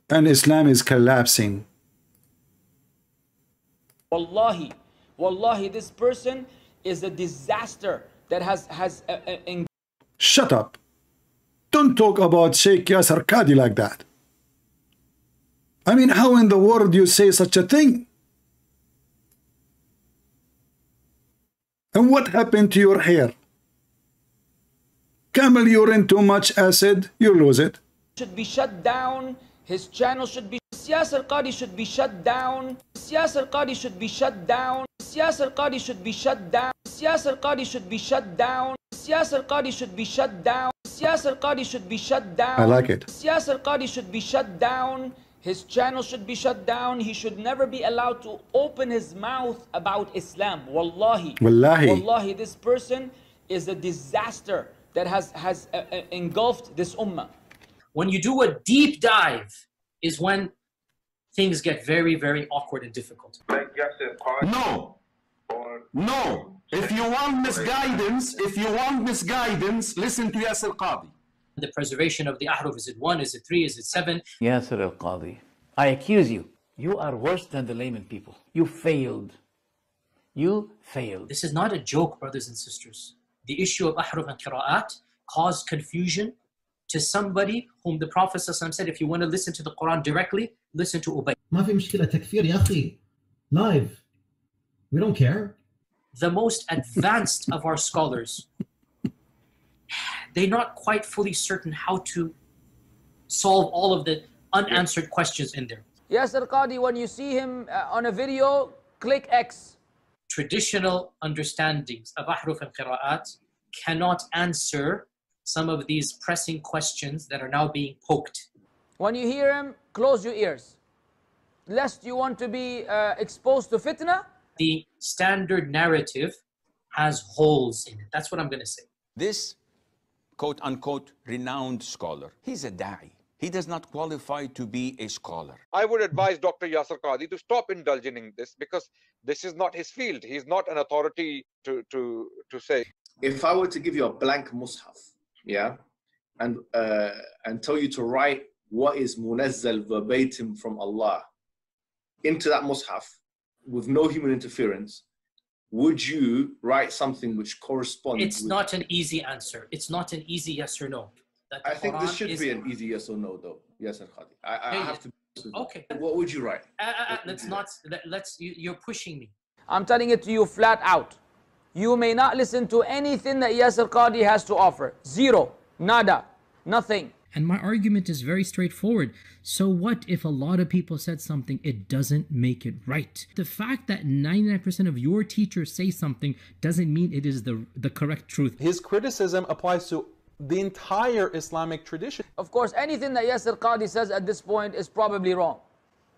And Islam is collapsing. Wallahi, this person is a disaster that has Shut up. Don't talk about Sheikh Yasser Qadi like that. I mean, how in the world do you say such a thing? And what happened to your hair? Camel urine, too much acid, you lose it. Should be shut down. His channel should be. Yasser Qadi should be shut down. Yasser Qadi should be shut down. Yasser Qadi should be shut down. Yasser Qadi should be shut down. Yasser Qadi should be shut down. Yasser Qadi should be shut down. I like it. Yasser Qadi should be shut down. His channel should be shut down. He should never be allowed to open his mouth about Islam. Wallahi. Wallahi, this person is a disaster that has engulfed this ummah. When you do a deep dive is when things get very, very awkward and difficult. No. No. If you want misguidance, listen to Yasir Qadi. The preservation of the ahruf, is it 1, is it 3, is it 7? Yasir al-Qadi, I accuse you. You are worse than the layman people. You failed. You failed. This is not a joke, brothers and sisters. The issue of ahruf and qira'at caused confusion to somebody whom the Prophet ﷺ said, if you want to listen to the Quran directly, listen to Ubay. ما في مشكلة تكفير يا أخي. Live. We don't care. The most advanced of our scholars, they're not quite fully certain how to solve all of the unanswered questions in there. Yasir Qadi, when you see him on a video, click X. Traditional understandings of ahruf and qira'at cannot answer some of these pressing questions that are now being poked. When you hear him, close your ears. Lest you want to be exposed to fitna. The standard narrative has holes in it. That's what I'm going to say. This quote-unquote renowned scholar, he's a da'i. He does not qualify to be a scholar. I would advise Dr. Yasir Qadi to stop indulging in this, because this is not his field. He's not an authority to say. If I were to give you a blank mushaf, yeah, and tell you to write what is munazzal verbatim from Allah into that mushaf with no human interference, would you write something which corresponds? It's not an easy answer. It's not an easy yes or no. I think this should be an easy yes or no, though. Yes, Khadi. I have to. Okay. What would you write? You're pushing me. I'm telling it to you flat out. You may not listen to anything that Yasir Qadi has to offer. Zero. Nada. Nothing. And my argument is very straightforward. So what if a lot of people said something, it doesn't make it right? The fact that 99% of your teachers say something doesn't mean it is the correct truth. His criticism applies to the entire Islamic tradition. Of course, anything that Yasir Qadi says at this point is probably wrong.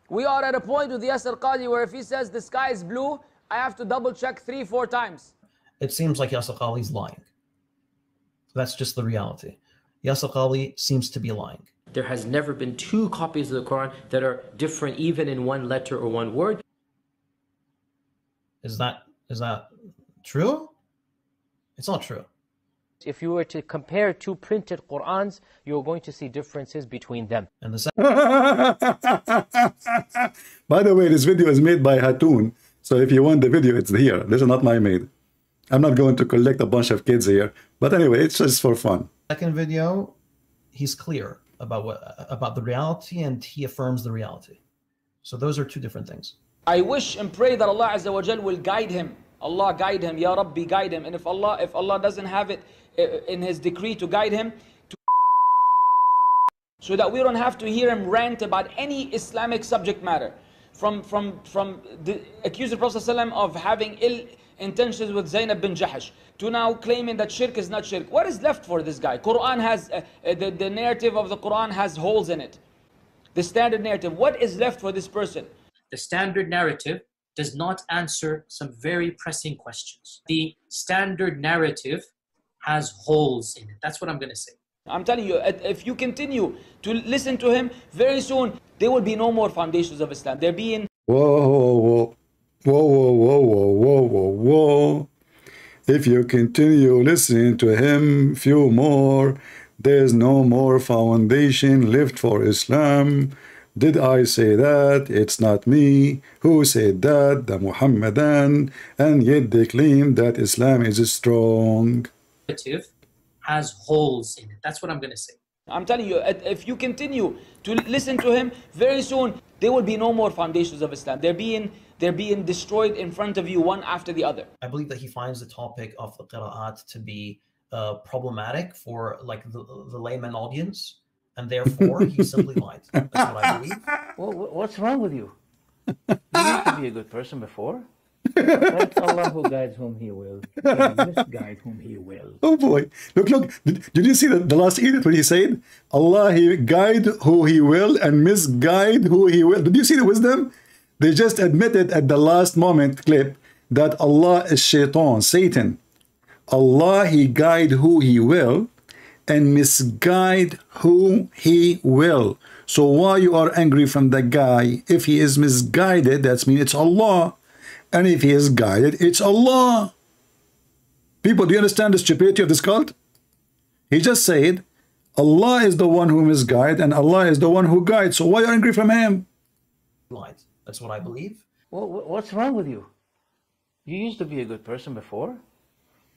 We are at a point with Yasir Qadi where if he says the sky is blue, I have to double check 3-4 times. It seems like Yasir Qadi's lying. That's just the reality. Yasir Qadi seems to be lying. There has never been 2 copies of the Quran that are different even in one letter or one word. Is that true? It's not true. If you were to compare 2 printed Qur'ans, you're going to see differences between them. And By the way, this video is made by Hatun. So if you want the video, it's here. This is not my made. I'm not going to collect a bunch of kids here. But anyway, it's just for fun. Second video, he's clear about the reality, and he affirms the reality. So those are 2 different things. I wish and pray that Allah Azza wa Jal will guide him. Allah guide him. Ya Rabbi, guide him. And if Allah doesn't have it in His decree to guide him, so that we don't have to hear him rant about any Islamic subject matter, from the accused the Prophet ﷺ of having ill intentions with Zainab bin Jahash, to now claiming that shirk is not shirk. What is left for this guy? Quran has the narrative of the Quran has holes in it. The standard narrative. What is left for this person? The standard narrative does not answer some very pressing questions. The standard narrative has holes in it. That's what I'm going to say. I'm telling you, if you continue to listen to him, very soon there will be no more foundations of Islam. They're being... Whoa. If you continue listening to him few more, there's no more foundation left for Islam. Did I say that? It's not me. Who said that? The Muhammadan. And yet they claim that Islam is strong. Has holes in it. That's what I'm going to say. I'm telling you, if you continue to listen to him, very soon there will be no more foundations of Islam. They're being destroyed in front of you, one after the other. I believe that he finds the topic of the qira'at to be problematic for like the layman audience, and therefore he simply lied. That's what I believe. Well, what's wrong with you? You used to be a good person before. That's Allah who guides whom He will. Misguide whom He will. Oh boy. Look. Did you see the last edit when he said, Allah, He guide who He will and misguide who He will? Did you see the wisdom? They just admitted at the last moment clip that Allah is Satan. Allah, He guide who He will and misguide who he will. So why you are angry from the guy? If he is misguided, that means it's Allah. And if he is guided, it's Allah. People, do you understand the stupidity of this cult? He just said, Allah is the one who misguides and Allah is the one who guides. So why are you angry from him? That's what I believe. Well, what's wrong with you? You used to be a good person before,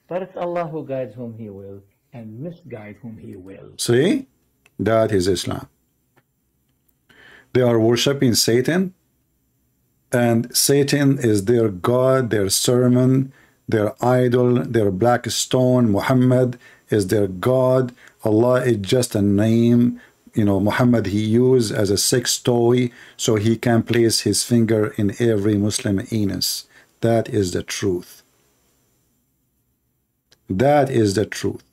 but it's Allah who guides whom He will and misguides whom He will. See? That is Islam. They are worshipping Satan, and Satan is their God, their sermon, their idol, their black stone. Muhammad is their God. Allah is just a name. You know, Muhammad he used as a sex toy so he can place his finger in every Muslim anus. That is the truth. That is the truth.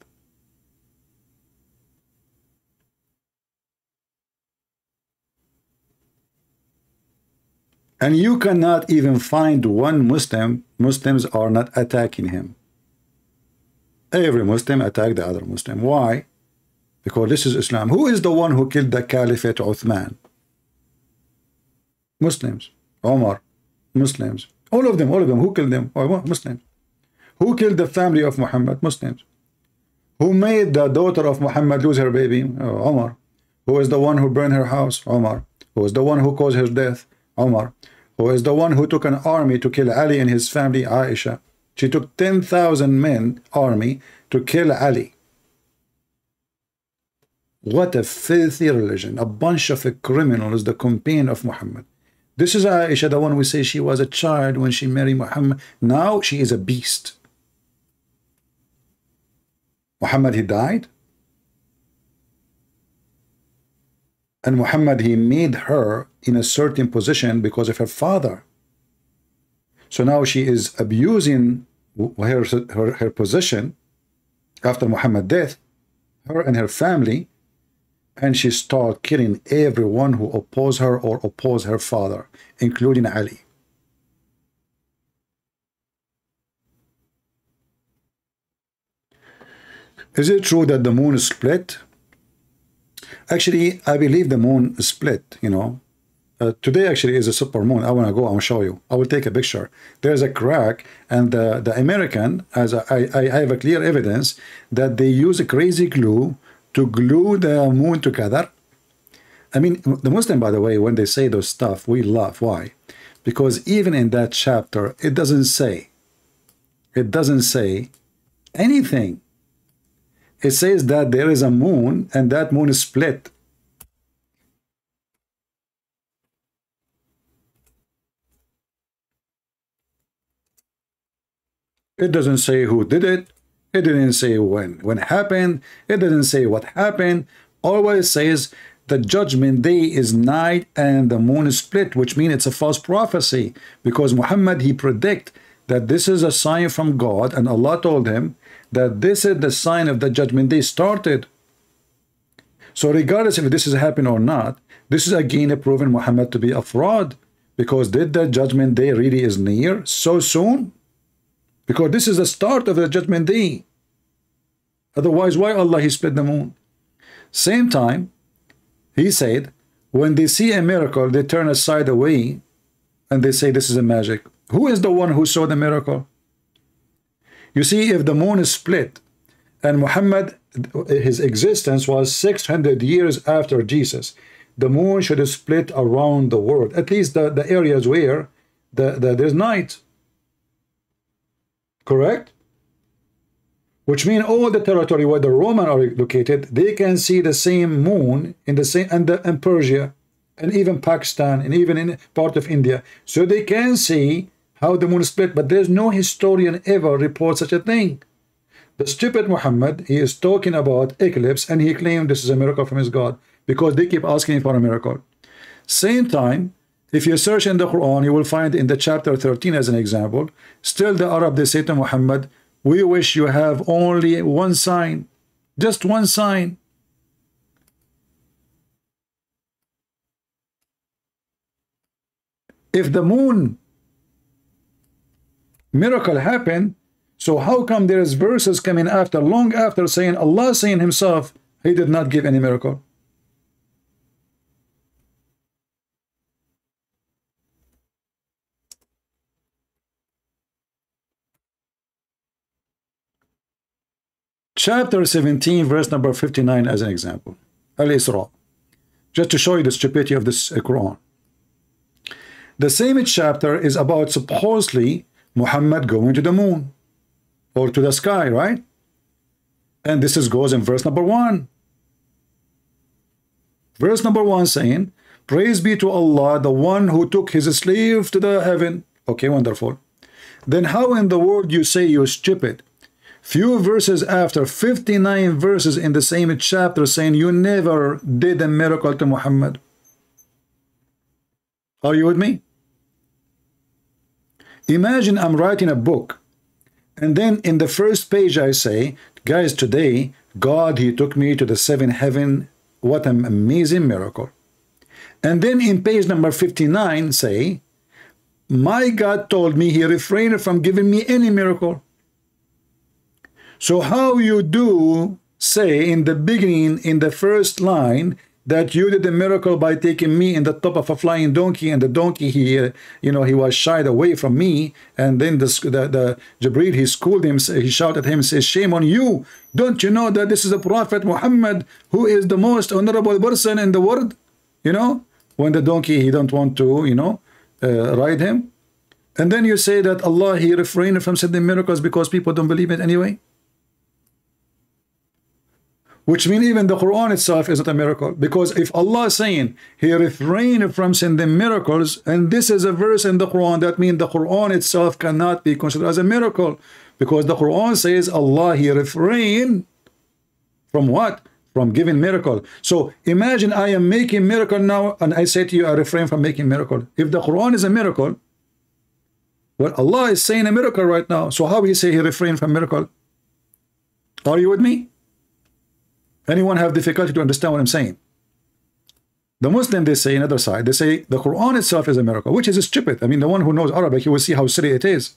And you cannot even find one Muslim. Muslims are not attacking him. Every Muslim attack the other Muslim. Why? Because this is Islam. Who is the one who killed the Caliphate Uthman? Muslims. Omar. Muslims. All of them. Who killed them? Muslims. Who killed the family of Muhammad? Muslims. Who made the daughter of Muhammad lose her baby? Omar. Who is the one who burned her house? Omar. Who is the one who caused her death? Omar. Who is the one who took an army to kill Ali and his family? Aisha. She took 10,000 men army to kill Ali. What a filthy religion. A bunch of criminals, the companion of Muhammad. This is Aisha, the one we say she was a child when she married Muhammad. Now she is a beast. Muhammad, he died. And Muhammad, he made her in a certain position because of her father. So now she is abusing her position after Muhammad's death, her and her family, and she started killing everyone who opposed her or opposed her father, including Ali. Is it true that the moon is split? Actually, I believe the moon is split, you know. Today actually is a super moon. I want to go, I'll show you. I will take a picture. There's a crack, and the American, as I have a clear evidence that they use a crazy glue to glue the moon together. I mean, the Muslim, by the way, when they say those stuff, we laugh. Why? Because even in that chapter, it doesn't say anything. It says that there is a moon and that moon is split. It doesn't say who did it. It didn't say when it happened. It doesn't say what happened. Always says the judgment day is night and the moon is split, which means it's a false prophecy, because Muhammad, he predict that this is a sign from God, and Allah told him that this is the sign of the judgment day started. So regardless if this is happening or not, this is again proving Muhammad to be a fraud, because did the judgment day really is near so soon? Because this is the start of the judgment day. Otherwise, why Allah he split the moon? Same time, he said, when they see a miracle, they turn aside away and they say this is a magic. Who is the one who saw the miracle? You see, if the moon is split, and Muhammad, his existence was 600 years after Jesus, the moon should have split around the world, at least the areas where there's night. Correct? Which means all the territory where the Roman are located, they can see the same moon in the same and Persia, and even Pakistan, and even in part of India. So they can see how the moon split, but there's no historian ever report such a thing. The stupid Muhammad, he is talking about eclipse, and he claimed this is a miracle from his God, because they keep asking for a miracle. Same time, if you search in the Quran, you will find in the chapter 13 as an example, still the Arab, they say to Muhammad, we wish you have only one sign, just one sign. If the moon miracle happened, So how come there is verses coming after, long after, saying Allah saying himself, he did not give any miracle? Chapter 17, verse number 59 as an example. Al-Isra. Just to show you the stupidity of this Quran. The same chapter is about supposedly Muhammad going to the moon or to the sky, right? And this goes in verse number 1. Verse number 1 saying, praise be to Allah, the one who took his slave to the heaven. Okay, wonderful. Then how in the world you say you're stupid? Few verses after, 59 verses in the same chapter saying you never did a miracle to Muhammad. Are you with me? Imagine I'm writing a book, and then in the first page I say, guys, today God, he took me to the 7th heaven. What an amazing miracle. And then in page number 59 say, my God told me he refrained from giving me any miracle. So how you do say in the beginning, in the first line, that you did a miracle by taking me in the top of a flying donkey, and the donkey, he was shied away from me, and then the Jibril, he scolded him, he shouted at him, says, shame on you, don't you know that this is the Prophet Muhammad, who is the most honorable person in the world? When the donkey, he don't want to, ride him. And then you say that Allah, he refrained from sending miracles because people don't believe it anyway. Which means even the Quran itself is not a miracle. Because if Allah is saying he refrained from sending miracles, and this is a verse in the Quran, that means the Quran itself cannot be considered as a miracle. Because the Quran says Allah, he refrained from what? From giving miracle. So imagine I am making miracle now, and I say to you, I refrain from making miracle. If the Quran is a miracle, well, Allah is saying a miracle right now. So how he say he refrained from miracle? Are you with me? Anyone have difficulty to understand what I'm saying? The Muslim, they say, another side, they say the Quran itself is a miracle, which is stupid. I mean, the one who knows Arabic, he will see how silly it is.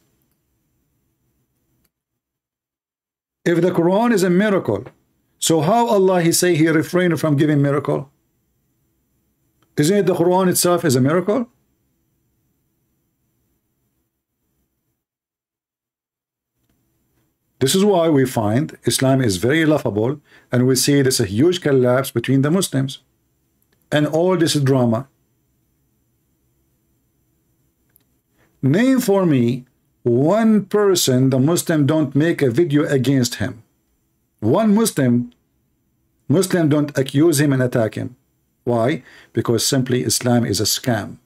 If the Quran is a miracle, so how Allah, he say he refrained from giving miracle? Isn't it the Quran itself is a miracle? This is why we find Islam is very laughable, and we see there's a huge collapse between the Muslims and all this drama. Name for me one person the Muslim don't make a video against him. One Muslim don't accuse him and attack him. Why? Because simply Islam is a scam.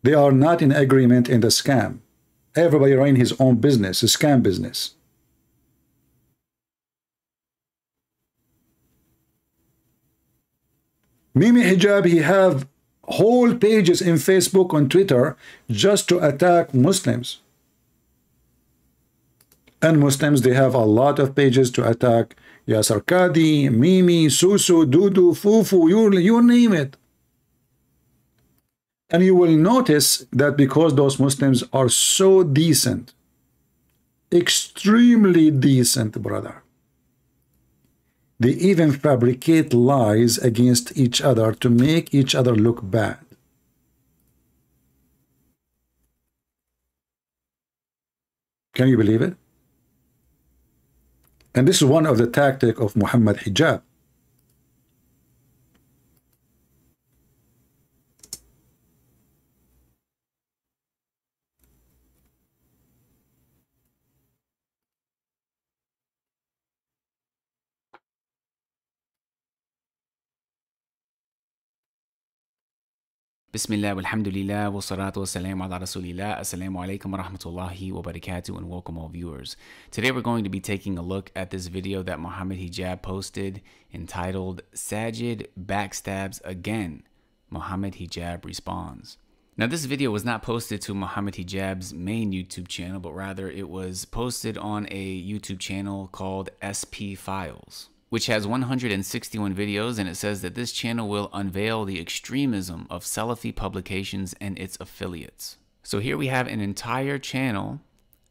They are not in agreement in the scam. Everybody running his own business, a scam business. Mimi Hijab, he have whole pages in Facebook and Twitter just to attack Muslims. And Muslims, they have a lot of pages to attack Yasser Qadi, Mimi, Susu, Dudu, Fufu, you name it. And you will notice that because those Muslims are so decent, extremely decent, brother, they even fabricate lies against each other to make each other look bad. Can you believe it? And this is one of the tactics of Muhammad Hijab. Bismillah, walhamdulillah, wa salatu wa salam ala rasulillah, assalamu alaikum wa rahmatullahi wa barakatuh, and welcome all viewers. Today we're going to be taking a look at this video that Muhammad Hijab posted entitled, Sajid Backstabs Again, Muhammad Hijab Responds. Now this video was not posted to Muhammad Hijab's main YouTube channel, but rather it was posted on a YouTube channel called SP Files, which has 161 videos, and it says that this channel will unveil the extremism of Salafi publications and its affiliates. So here we have an entire channel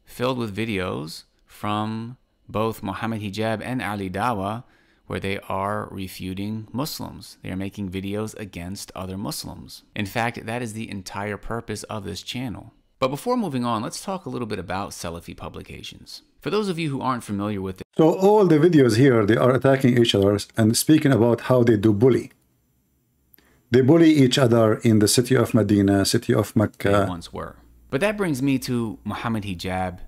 filled with videos from both Muhammad Hijab and Ali Dawah where they are refuting Muslims. They are making videos against other Muslims. In fact, that is the entire purpose of this channel. But before moving on, let's talk a little bit about Salafi publications. For those of you who aren't familiar with it. So all the videos here, they are attacking each other and speaking about how they do bully. They bully each other in the city of Medina, city of Mecca. They once were. But that brings me to Muhammad Hijab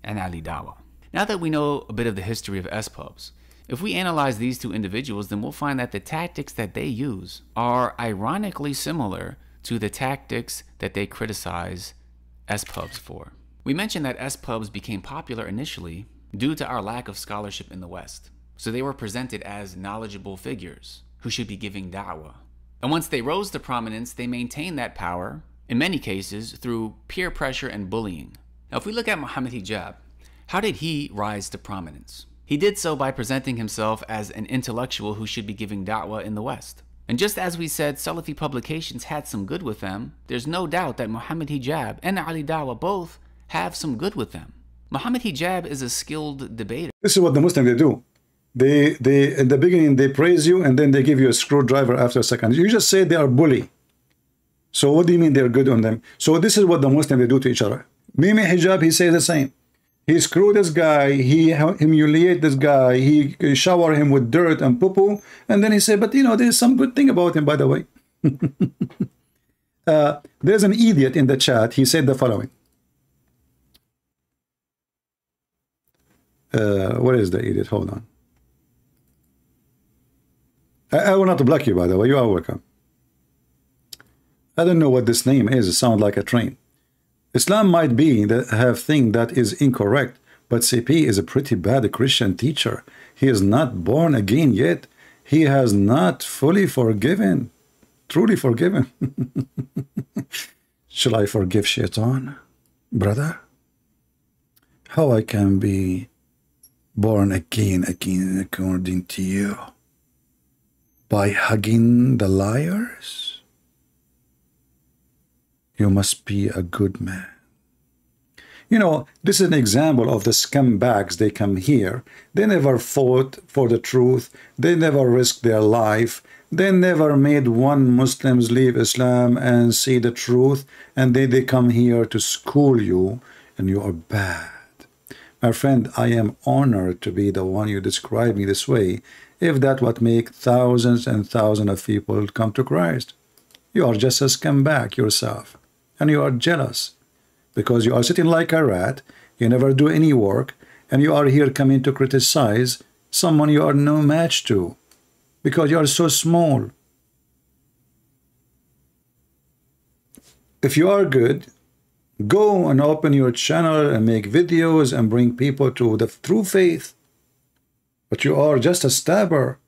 and Ali Dawah. Now that we know a bit of the history of S-Pubs, if we analyze these two individuals, then we'll find that the tactics that they use are ironically similar to the tactics that they criticize S-Pubs for. We mentioned that S-Pubs became popular initially due to our lack of scholarship in the West. So they were presented as knowledgeable figures who should be giving da'wah. And once they rose to prominence, they maintained that power, in many cases, through peer pressure and bullying. Now, if we look at Muhammad Hijab, how did he rise to prominence? He did so by presenting himself as an intellectual who should be giving da'wah in the West. And just as we said Salafi publications had some good with them, there's no doubt that Muhammad Hijab and Ali Dawah both have some good with them. Muhammad Hijab is a skilled debater. This is what the Muslims they do. They in the beginning they praise you and then they give you a screwdriver after a second. You just say they are bully. So what do you mean they're good on them? So this is what the Muslims they do to each other. Mimi Hijab, he says the same. He screwed this guy, he humiliate this guy, he shower him with dirt and poo-poo, and then he said, but you know, there's some good thing about him, by the way. There's an idiot in the chat, he said the following. What is the idiot? Hold on. I will not block you, by the way, you are welcome. I don't know what this name is, it sounds like a train. Islam might be that have thing that is incorrect, but CP is a pretty bad Christian teacher. He is not born again yet. He has not fully forgiven, truly forgiven. Shall I forgive Shaitan, brother? How I can be born again according to you? By hugging the liars? You must be a good man. You know, this is an example of the scumbags. They come here. They never fought for the truth. They never risked their life. They never made one Muslims leave Islam and see the truth. And they come here to school you, and you are bad. My friend, I am honored to be the one you describe me this way, if that would make thousands and thousands of people come to Christ. You are just a scumbag yourself. And you are jealous because you are sitting like a rat, you never do any work, and you are here coming to criticize someone you are no match to because you are so small. If you are good, go and open your channel and make videos and bring people to the true faith. But you are just a stabber.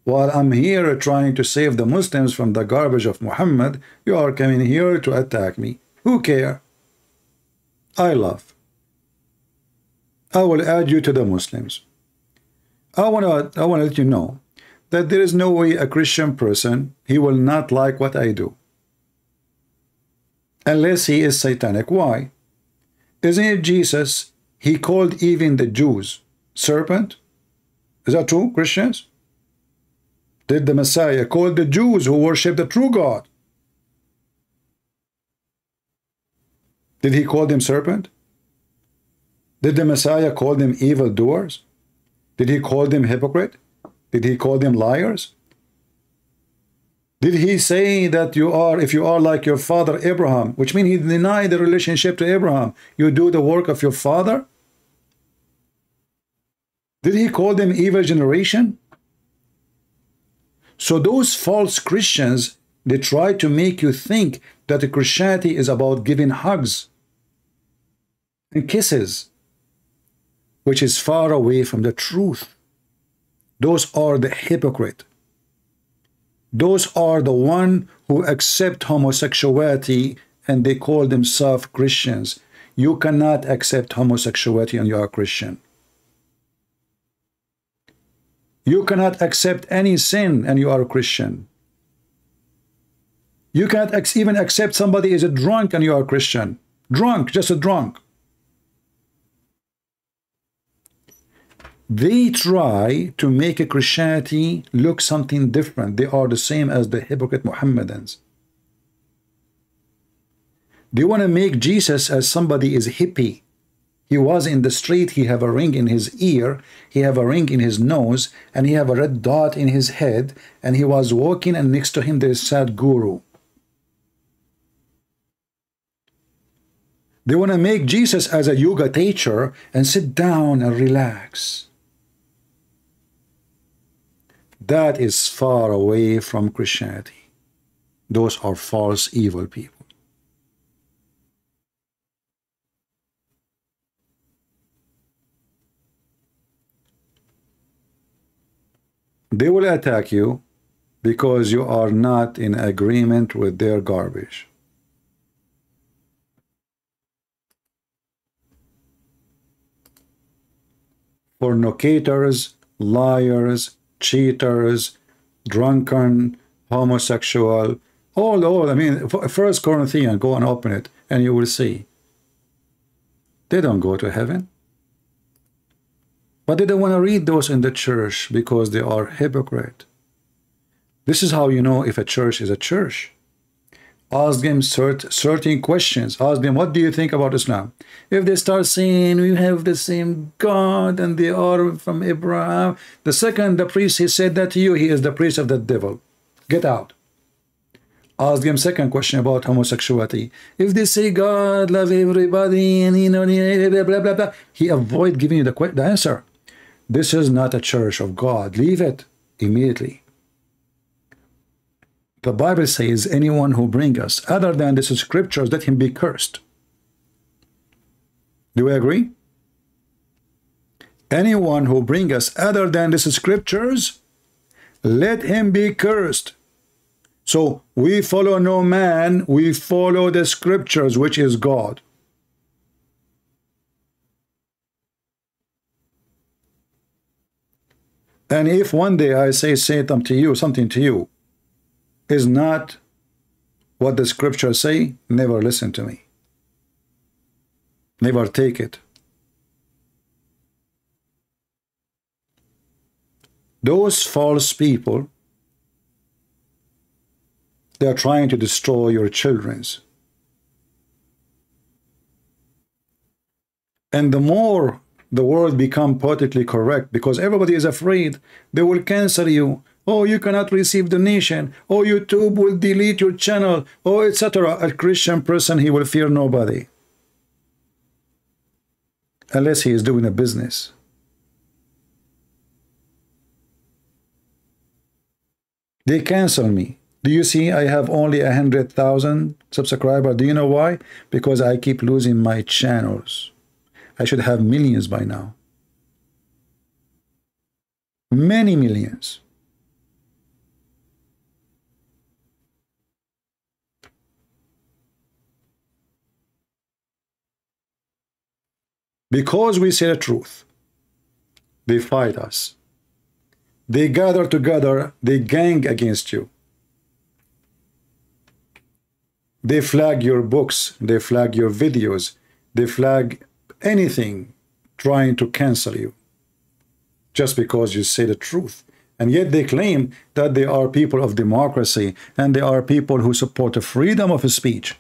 While I'm here trying to save the Muslims from the garbage of Muhammad, you are coming here to attack me. Who care? I love. I will add you to the Muslims. I want to let you know that there is no way a Christian person, he will not like what I do. Unless he is satanic. Why? Isn't it Jesus? He called even the Jews serpent. Is that true, Christians? Did the Messiah call the Jews who worship the true God? Did he call them serpent? Did the Messiah call them evildoers? Did he call them hypocrite? Did he call them liars? Did he say that you are, if you are like your father Abraham, which means he denied the relationship to Abraham, you do the work of your father? Did he call them evil generation? So those false Christians, they try to make you think that Christianity is about giving hugs and kisses, which is far away from the truth. Those are the hypocrite. Those are the one who accept homosexuality and they call themselves Christians. You cannot accept homosexuality and you are a Christian. You cannot accept any sin and you are a Christian. You cannot even accept somebody is a drunk and you are a Christian. Drunk, just a drunk. They try to make a Christianity look something different. They are the same as the hypocrite Mohammedans. They want to make Jesus as somebody is hippie. He was in the street, he have a ring in his ear, he have a ring in his nose, and he have a red dot in his head, and he was walking, and next to him there is Sadhguru. They want to make Jesus as a yoga teacher and sit down and relax. That is far away from Christianity. Those are false, evil people. They will attack you because you are not in agreement with their garbage. Fornicators, liars, cheaters, drunken, homosexual, all, I mean, First Corinthians, go and open it, and you will see. They don't go to heaven. But they don't want to read those in the church because they are hypocrite. This is how you know if a church is a church. Ask them certain questions. Ask them, what do you think about Islam? If they start saying we have the same God and they are from Abraham, the second the priest he said that to you, he is the priest of the devil. Get out. Ask them second question about homosexuality. If they say God love everybody and you know blah blah blah, blah, he avoid giving you the answer. This is not a church of God. Leave it immediately. The Bible says anyone who brings us other than the scriptures, let him be cursed. Do we agree? Anyone who brings us other than the scriptures, let him be cursed. So we follow no man, we follow the scriptures, which is God. And if one day I say something to you, is not what the scriptures say, never listen to me. Never take it. Those false people, they are trying to destroy your children's. And the more the world become politically correct, because everybody is afraid, they will cancel you. Oh, you cannot receive donation. Oh, YouTube will delete your channel. Oh, etc. A Christian person, he will fear nobody. Unless he is doing a business. They cancel me. Do you see I have only 100,000 subscribers? Do you know why? Because I keep losing my channels. I should have millions by now. Many millions. Because we say the truth, they fight us. They gather together, they gang against you. They flag your books, they flag your videos, they flag anything trying to cancel you just because you say the truth. And yet they claim that they are people of democracy and they are people who support the freedom of speech.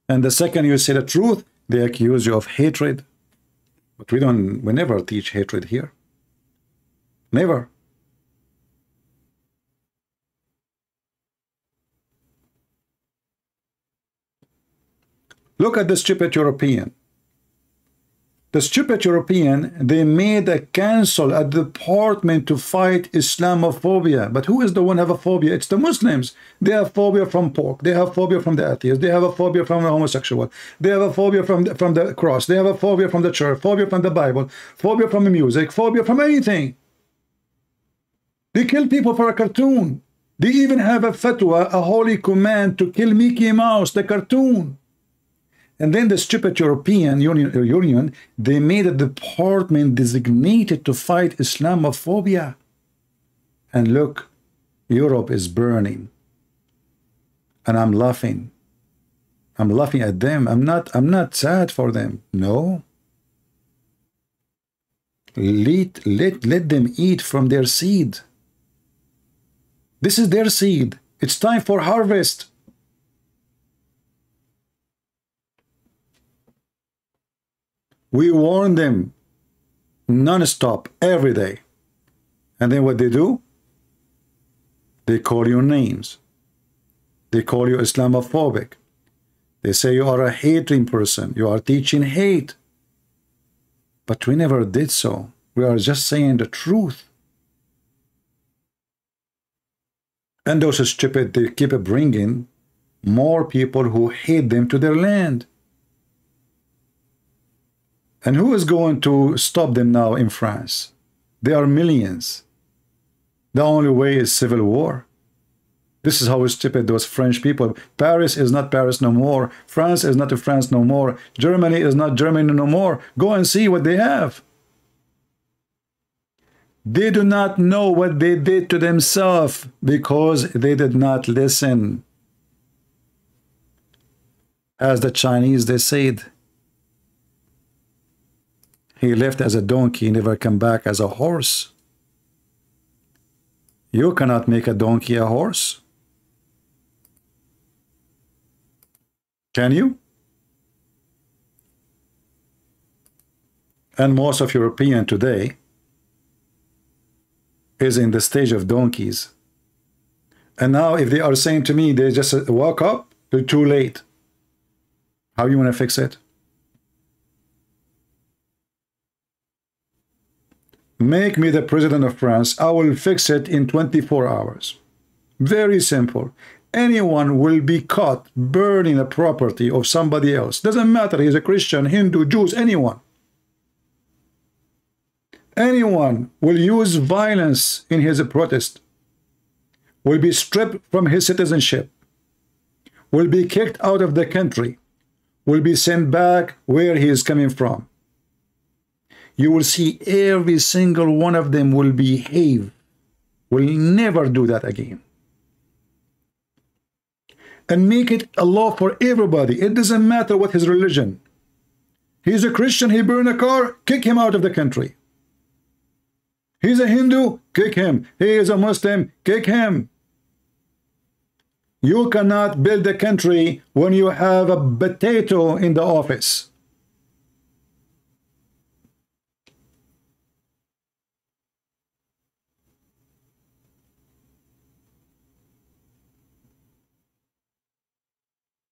And the second you say the truth, they accuse you of hatred. But we never teach hatred here. Never. Look at the stupid European. The stupid European, they made a council at the department to fight Islamophobia. But who is the one who have a phobia? It's the Muslims. They have phobia from pork. They have phobia from the atheist. They have a phobia from the homosexual. They have a phobia from the cross. They have a phobia from the church. Phobia from the Bible. Phobia from the music. Phobia from anything. They kill people for a cartoon. They even have a fatwa, a holy command to kill Mickey Mouse, the cartoon. And then the stupid European Union, they made a department designated to fight Islamophobia. And look, Europe is burning. And I'm laughing. I'm laughing at them. I'm not sad for them. No. Let them eat from their seed. This is their seed. It's time for harvest. We warn them non-stop every day. And then what they do? They call you names. They call you Islamophobic. They say you are a hating person. You are teaching hate. But we never did so. We are just saying the truth. And those stupid, they keep bringing more people who hate them to their land. And who is going to stop them now in France? There are millions. The only way is civil war. This is how stupid those French people. Paris is not Paris no more. France is not France no more. Germany is not Germany no more. Go and see what they have. They do not know what they did to themselves because they did not listen. As the Chinese, they said, he left as a donkey, never come back as a horse. You cannot make a donkey a horse. Can you? And most of European today is in the stage of donkeys. And now if they are saying to me, they just walk up, they're too late. How you want to fix it? Make me the president of France. I will fix it in 24 hours. Very simple. Anyone will be caught burning a property of somebody else. Doesn't matter, he's a Christian, Hindu, Jews, anyone. Anyone will use violence in his protest, will be stripped from his citizenship, will be kicked out of the country, will be sent back where he is coming from. You will see every single one of them will behave, will never do that again. And make it a law for everybody. It doesn't matter what his religion. He's a Christian, he burned a car, kick him out of the country. He's a Hindu, kick him. He is a Muslim, kick him. You cannot build a country when you have a potato in the office.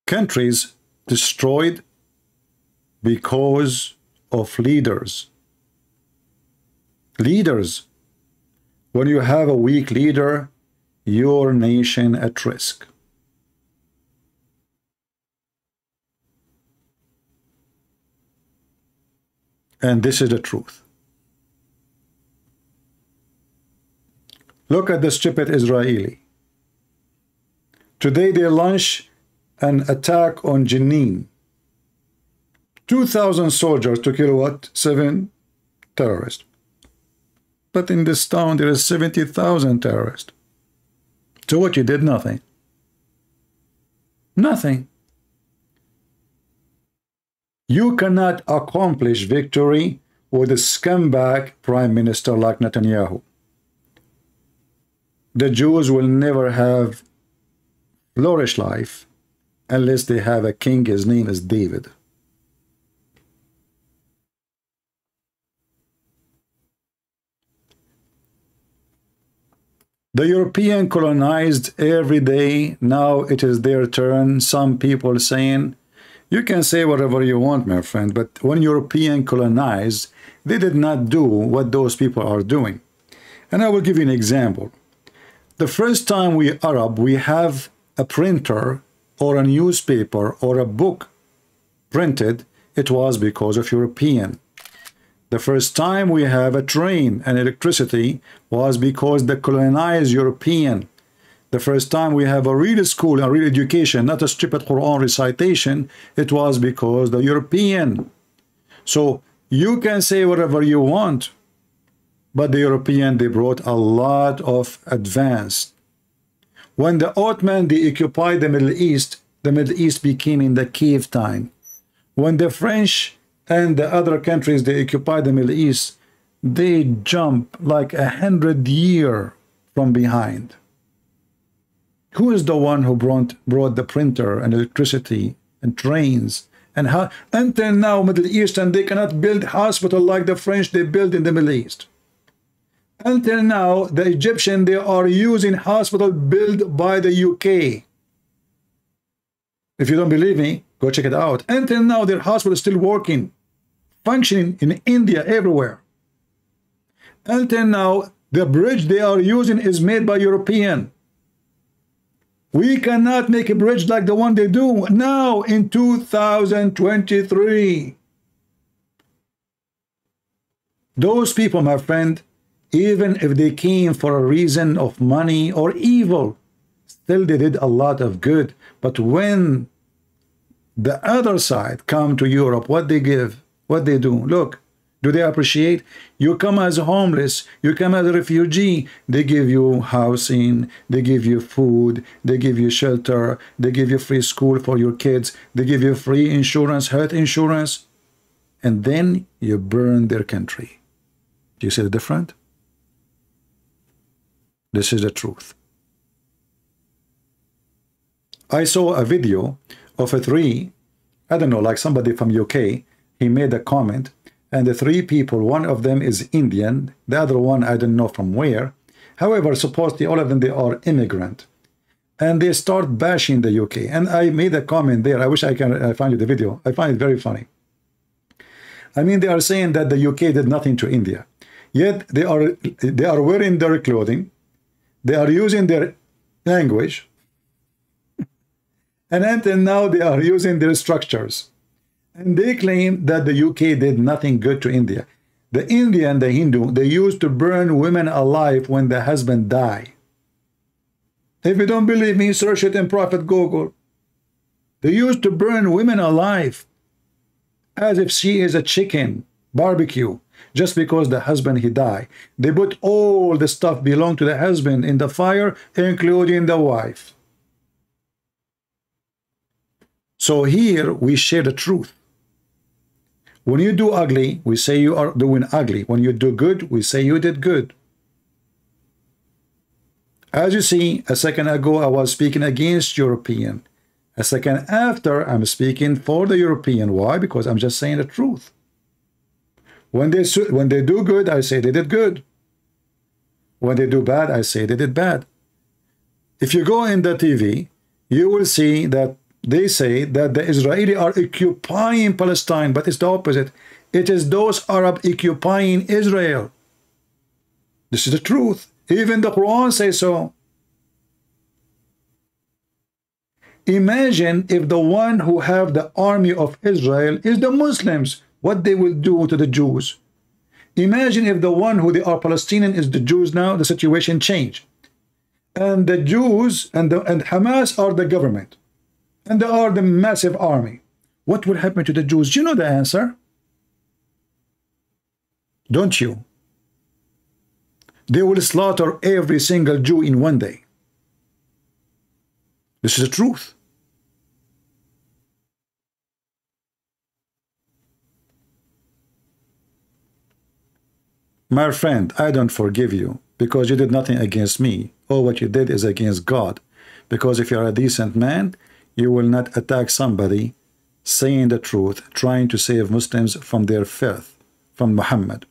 Countries destroyed because of leaders. Leaders. When you have a weak leader, your nation at risk. And this is the truth. Look at the stupid Israeli. Today they launch an attack on Jenin. 2,000 soldiers to kill what? 7 terrorists. But in this town there is 70,000 terrorists. So what you did? Nothing. Nothing. You cannot accomplish victory with a scumbag prime minister like Netanyahu. The Jews will never have flourish life unless they have a king. His name is David. The European colonized every day. Now it is their turn. Some people saying, you can say whatever you want, my friend, but when European colonized, they did not do what those people are doing. And I will give you an example. The first time we Arab, we have a printer or a newspaper or a book printed, it was because of European. The first time we have a train and electricity was because the colonized European. The first time we have a real school, a real education, not a stupid Quran recitation, it was because the European. So you can say whatever you want, but the European, they brought a lot of advance. When the Ottoman, they occupied the Middle East became in the cave time. When the French and the other countries, they occupied the Middle East, they jump like 100 years from behind. Who is the one who brought the printer and electricity and trains? And how until now, Middle Eastern, they cannot build hospital like the French they built in the Middle East. Until now, the Egyptian, they are using hospital built by the UK. If you don't believe me, go check it out. Until now, their hospital is still working, functioning in India, everywhere. Until now, the bridge they are using is made by European. We cannot make a bridge like the one they do now in 2023. Those people, my friend, even if they came for a reason of money or evil, still they did a lot of good. But when the other side come to Europe, what they give, what they do, look, do they appreciate? You come as a homeless, you come as a refugee, they give you housing, they give you food, they give you shelter, they give you free school for your kids, they give you free insurance, health insurance, and then you burn their country. Do you see the difference? This is the truth. I saw a video of a three, I don't know, like somebody from UK, he made a comment, and the three people, one of them is Indian, the other one I don't know from where. However, supposedly all of them, they are immigrant. And they start bashing the UK. And I made a comment there. I wish I can find you the video. I find it very funny. I mean, they are saying that the UK did nothing to India. Yet they are wearing their clothing. They are using their language. And until now, they are using their structures. And they claim that the UK did nothing good to India. The Indian, the Hindu, they used to burn women alive when the husband died. If you don't believe me, search it in Prophet Google. They used to burn women alive as if she is a chicken barbecue just because the husband he died. They put all the stuff belong to the husband in the fire, including the wife. So here we share the truth. When you do ugly, we say you are doing ugly. When you do good, we say you did good. As you see, a second ago, I was speaking against European. A second after, I'm speaking for the European. Why? Because I'm just saying the truth. When they do good, I say they did good. When they do bad, I say they did bad. If you go in the TV, you will see that they say that the Israeli are occupying Palestine, but it's the opposite. It is those Arab occupying Israel. This is the truth. Even the Quran says so. Imagine if the one who have the army of Israel is the Muslims, what they will do to the Jews. Imagine if the one who they are Palestinian is the Jews now, the situation changed. And the Jews and Hamas are the government. And they are the massive army. What will happen to the Jews? Do you know the answer? Don't you? They will slaughter every single Jew in one day. This is the truth. My friend, I don't forgive you because you did nothing against me. All what you did is against God. Because if you are a decent man, you will not attack somebody saying the truth, trying to save Muslims from their filth, from Muhammad.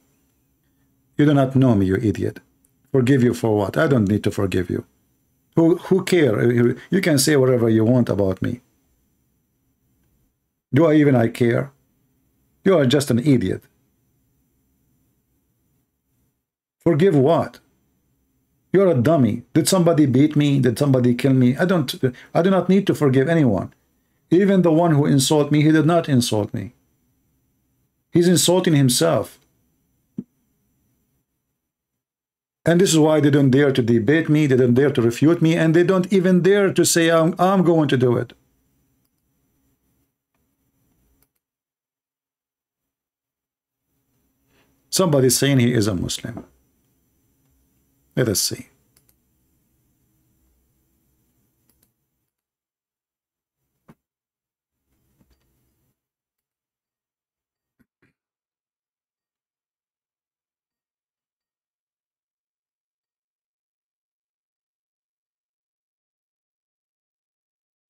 You do not know me, you idiot. Forgive you for what? I don't need to forgive you. Who care? You can say whatever you want about me. Do I care? You are just an idiot. Forgive what? You're a dummy. Did somebody beat me? Did somebody kill me? I do not need to forgive anyone. Even the one who insulted me, he did not insult me. He's insulting himself. And this is why they don't dare to debate me, they don't dare to refute me, and they don't even dare to say I'm going to do it. Somebody's saying he is a Muslim. Let us see.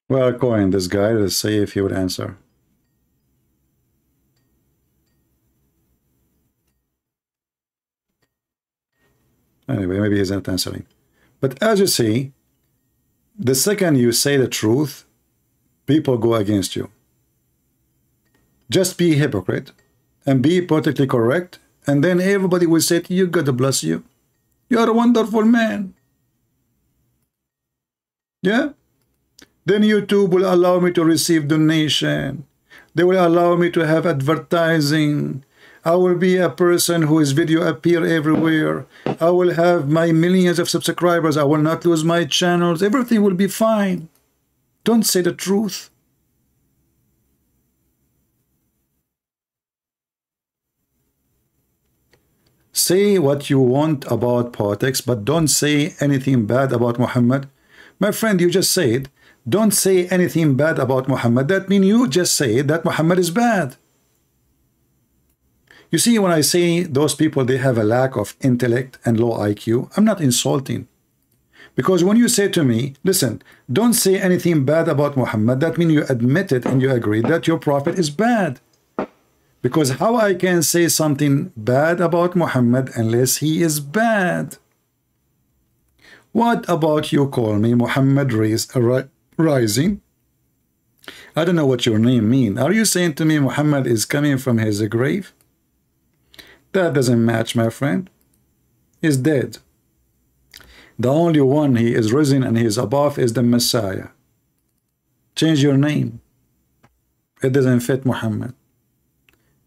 Well, calling this guy to see if he would answer. Anyway, maybe he's not answering. But as you see, the second you say the truth, people go against you. Just be a hypocrite and be politically correct, and then everybody will say to you, God bless you. You're a wonderful man. Yeah? Then YouTube will allow me to receive donation. They will allow me to have advertising. I will be a person whose video appear everywhere. I will have my millions of subscribers. I will not lose my channels. Everything will be fine. Don't say the truth. Say what you want about politics, but don't say anything bad about Muhammad. My friend, you just said, don't say anything bad about Muhammad. That means you just say that Muhammad is bad. You see, when I say those people, they have a lack of intellect and low IQ, I'm not insulting. Because when you say to me, listen, don't say anything bad about Muhammad, that means you admit it and you agree that your prophet is bad. Because how I can say something bad about Muhammad unless he is bad? What about you call me Muhammad Rising? I don't know what your name means. Are you saying to me Muhammad is coming from his grave? That doesn't match, my friend. He's dead. The only one he is risen and he is above is the Messiah. Change your name. It doesn't fit Muhammad.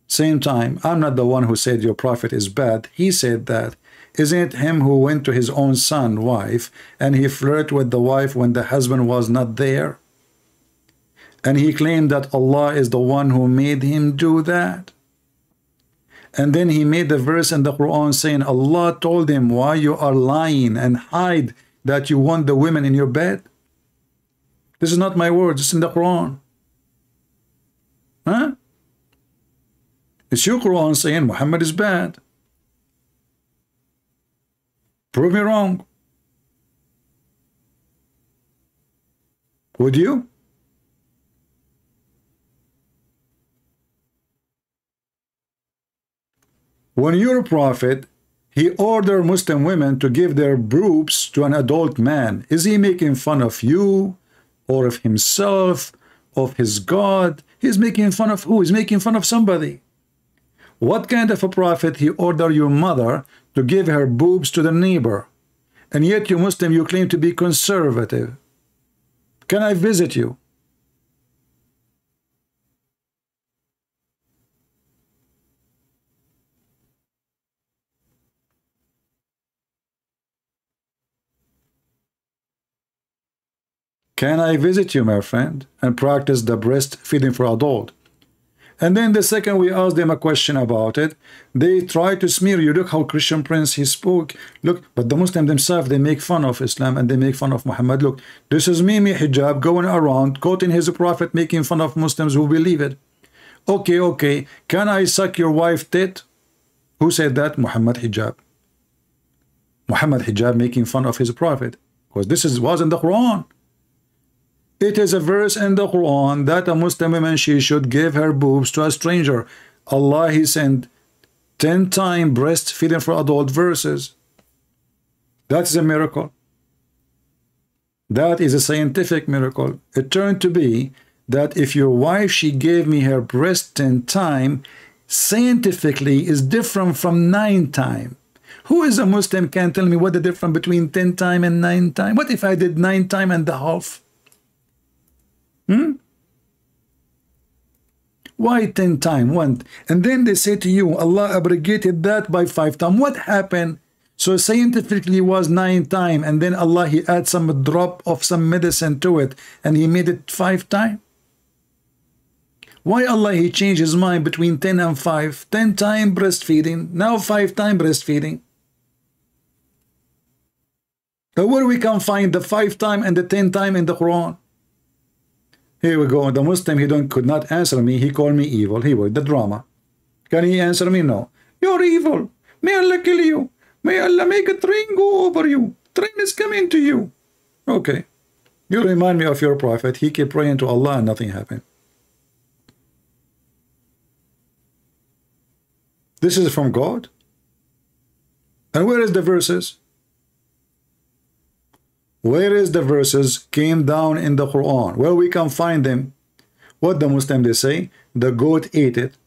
Same time, I'm not the one who said your prophet is bad. He said that. Isn't it him who went to his own son, wife, and he flirted with the wife when the husband was not there? And he claimed that Allah is the one who made him do that. And then he made the verse in the Quran saying Allah told him, why you are lying and hide that you want the women in your bed? This is not my words, it's in the Quran. Huh? It's your Quran saying Muhammad is bad. Prove me wrong. Would you? When your prophet, he ordered Muslim women to give their boobs to an adult man, is he making fun of you or of himself, of his God? He's making fun of who? He's making fun of somebody. What kind of a prophet he ordered your mother to give her boobs to the neighbor? And yet you Muslim, you claim to be conservative. Can I visit you? Can I visit you, my friend, and practice the breastfeeding for adult? And then the second we asked them a question about it, they try to smear you. Look how Christian Prince, he spoke. Look, but the Muslims themselves, they make fun of Islam and they make fun of Muhammad. Look, this is Mimi Hijab going around, quoting his prophet, making fun of Muslims who believe it. Okay, okay. Can I suck your wife tit? Who said that? Muhammad Hijab. Muhammad Hijab making fun of his prophet. Because this was in the Quran. It is a verse in the Quran that a Muslim woman, she should give her boobs to a stranger. Allah, he sent 10 times breastfeeding for adult verses. That's a miracle. That is a scientific miracle. It turned to be that if your wife, she gave me her breast 10 times, scientifically is different from 9 times. Who is a Muslim can tell me what the difference between 10 times and 9 times? What if I did 9 times and a half? Why 10 times? One. And then they say to you, Allah abrogated that by 5 times. What happened? So scientifically it was 9 times, and then Allah, he add some drop of some medicine to it, and he made it 5 times. Why Allah, he changed his mind between 10 and 5? 10 times breastfeeding, now 5 times breastfeeding. But where we can find the 5 times and the 10 times in the Quran? Here we go. The Muslim, he could not answer me. He called me evil. He was the drama. Can he answer me? No. You're evil. May Allah kill you. May Allah make a train go over you. Train is coming to you. Okay. You remind me of your prophet. He kept praying to Allah and nothing happened. This is from God. And where is the verses? Where is the verses came down in the Quran? Where we can find them? What the Muslim they say? The goat ate it.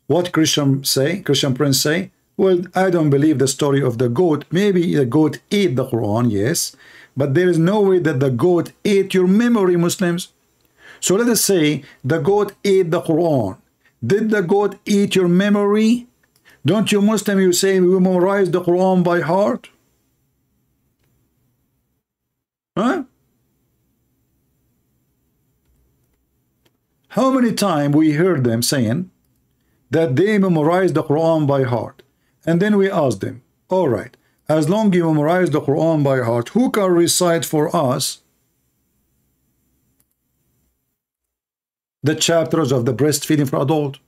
What Christian say? Christian Prince say? Well, I don't believe the story of the goat. Maybe the goat ate the Quran, yes. But there is no way that the goat ate your memory, Muslims. So let us say the goat ate the Quran. Did the goat eat your memory? Don't you Muslim, you say we memorize the Quran by heart? Huh? How many times we heard them saying that they memorize the Quran by heart? And then we ask them, all right, as long as you memorize the Quran by heart, who can recite for us the chapters of the breastfeeding for adult?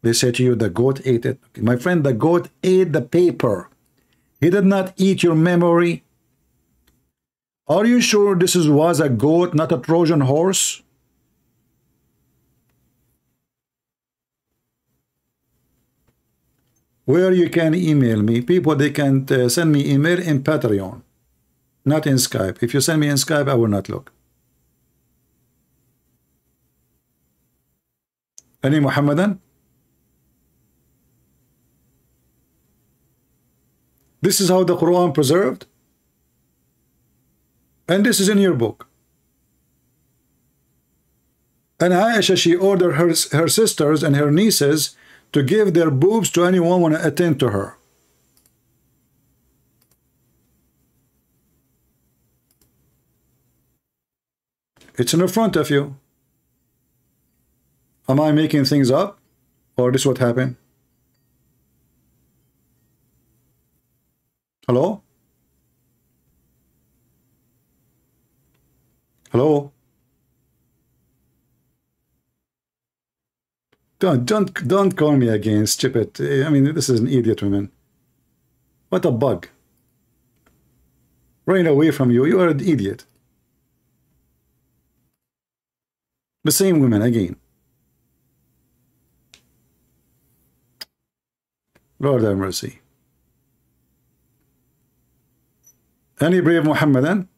They say to you, the goat ate it. Okay, my friend, the goat ate the paper. He did not eat your memory. Are you sure this was a goat, not a Trojan horse? Where you can email me. People, they can send me email in Patreon, not in Skype. If you send me in Skype, I will not look. Any Muhammadan? This is how the Quran preserved. And this is in your book. And Aisha, she ordered her sisters and her nieces to give their boobs to anyone who want to attend to her. It's in front of you. Am I making things up? Or this what happened? Hello? Hello? Don't call me again, stupid. I mean, this is an idiot woman. What a bug. Running away from you, you are an idiot. The same woman again. Lord have mercy. Any brave Muhammadan?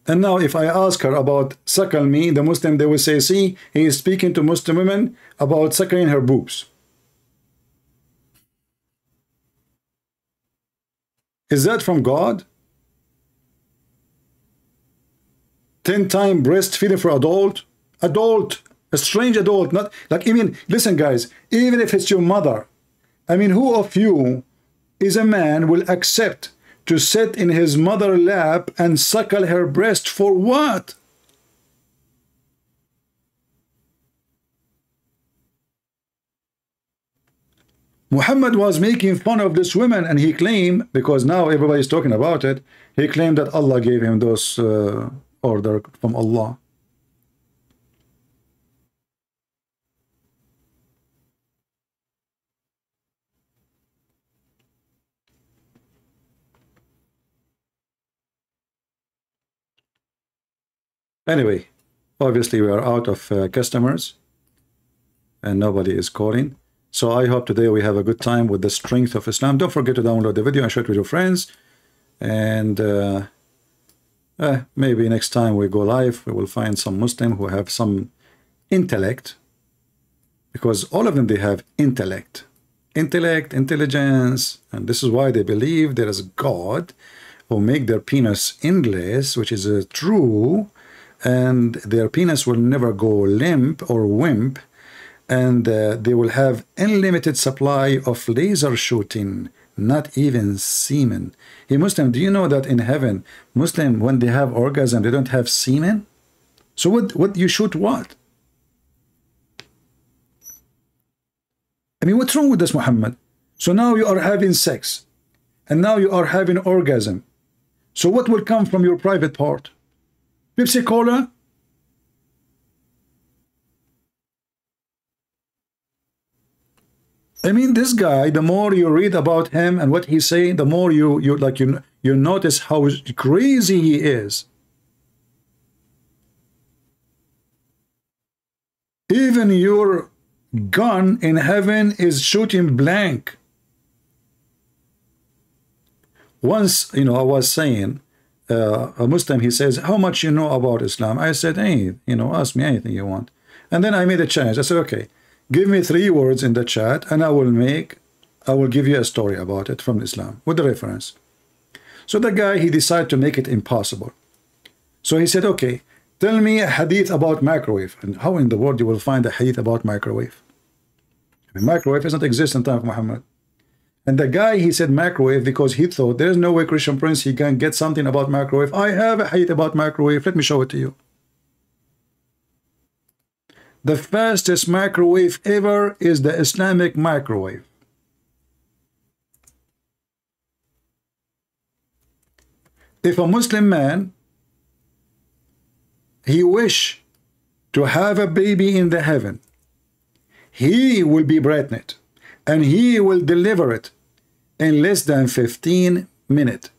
And now if I ask her about suckle me, the Muslim, they will say, see, he is speaking to Muslim women about suckling her boobs. Is that from God? 10-time breastfeeding for adult? Adult, a strange adult, not like, I mean, listen guys, even if it's your mother, I mean, who of you is a man will accept to sit in his mother's lap and suckle her breast for what? Muhammad was making fun of this woman, and he claimed, because now everybody's talking about it, he claimed that Allah gave him those order from Allah. Anyway, obviously we are out of customers and nobody is calling. So I hope today we have a good time with the strength of Islam. Don't forget to download the video and share it with your friends. And maybe next time we go live, we will find some Muslim who have some intellect. Because all of them, they have intellect. Intellect, intelligence. And this is why they believe there is a God who make their penis endless, which is true. And their penis will never go limp or wimp, and they will have unlimited supply of laser shooting, not even semen. Hey Muslim, do you know that in heaven, Muslim, when they have orgasm, they don't have semen? So what you shoot what? I mean, what's wrong with this, Muhammad? So now you are having sex, and now you are having orgasm. So what will come from your private part? Pepsi Cola? I mean, this guy, the more you read about him and what he's saying, the more you notice how crazy he is. Even your gun in heaven is shooting blank. Once, you know, I was saying, a Muslim, he says, how much you know about Islam? I said, hey, you know, ask me anything you want. And then I made a challenge. I said, okay, give me 3 words in the chat and I will give you a story about it from Islam with the reference. So the guy, he decided to make it impossible. So he said, okay, tell me a hadith about microwave. And how in the world you will find a hadith about microwave? I mean, microwave does not exist in time of Muhammad. And the guy, he said microwave because he thought there's no way Christian Prince, he can get something about microwave. I have a hadith about microwave. Let me show it to you. The fastest microwave ever is the Islamic microwave. If a Muslim man, he wish to have a baby in the heaven, he will be pregnant and he will deliver it in less than 15 minutes.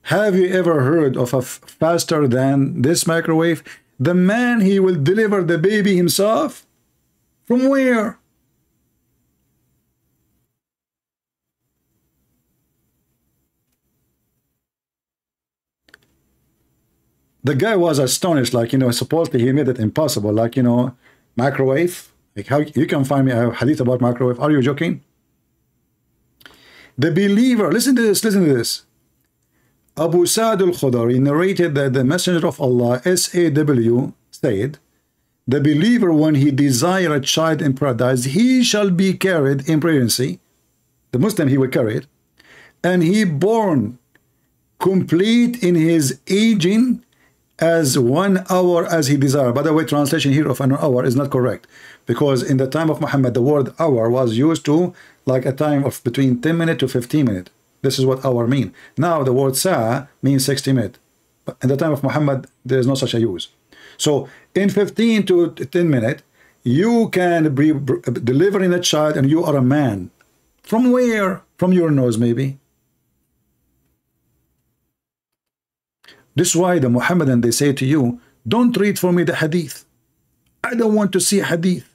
Have you ever heard of a faster than this microwave? The man, he will deliver the baby himself? From where? The guy was astonished, like, you know, supposedly he made it impossible, like, you know, microwave? Like, how you can find me a hadith about microwave? Are you joking? The believer, listen to this, listen to this. Abu Sa'd al-Khudri narrated that the Messenger of Allah, SAW, said, the believer, when he desire a child in paradise, he shall be carried in pregnancy. The Muslim, he will carry it. And he born complete in his aging as 1 hour as he desire. By the way, translation here of an hour is not correct, because in the time of Muhammad, the word hour was used to like a time of between 10 minutes to 15 minutes. This is what hour mean. Now the word sa means 60 minutes. But in the time of Muhammad, there is no such a use. So in 15 to 10 minutes, you can be delivering a child and you are a man. From where? From your nose, maybe. This is why the Muhammadan, they say to you, don't read for me the hadith. I don't want to see hadith.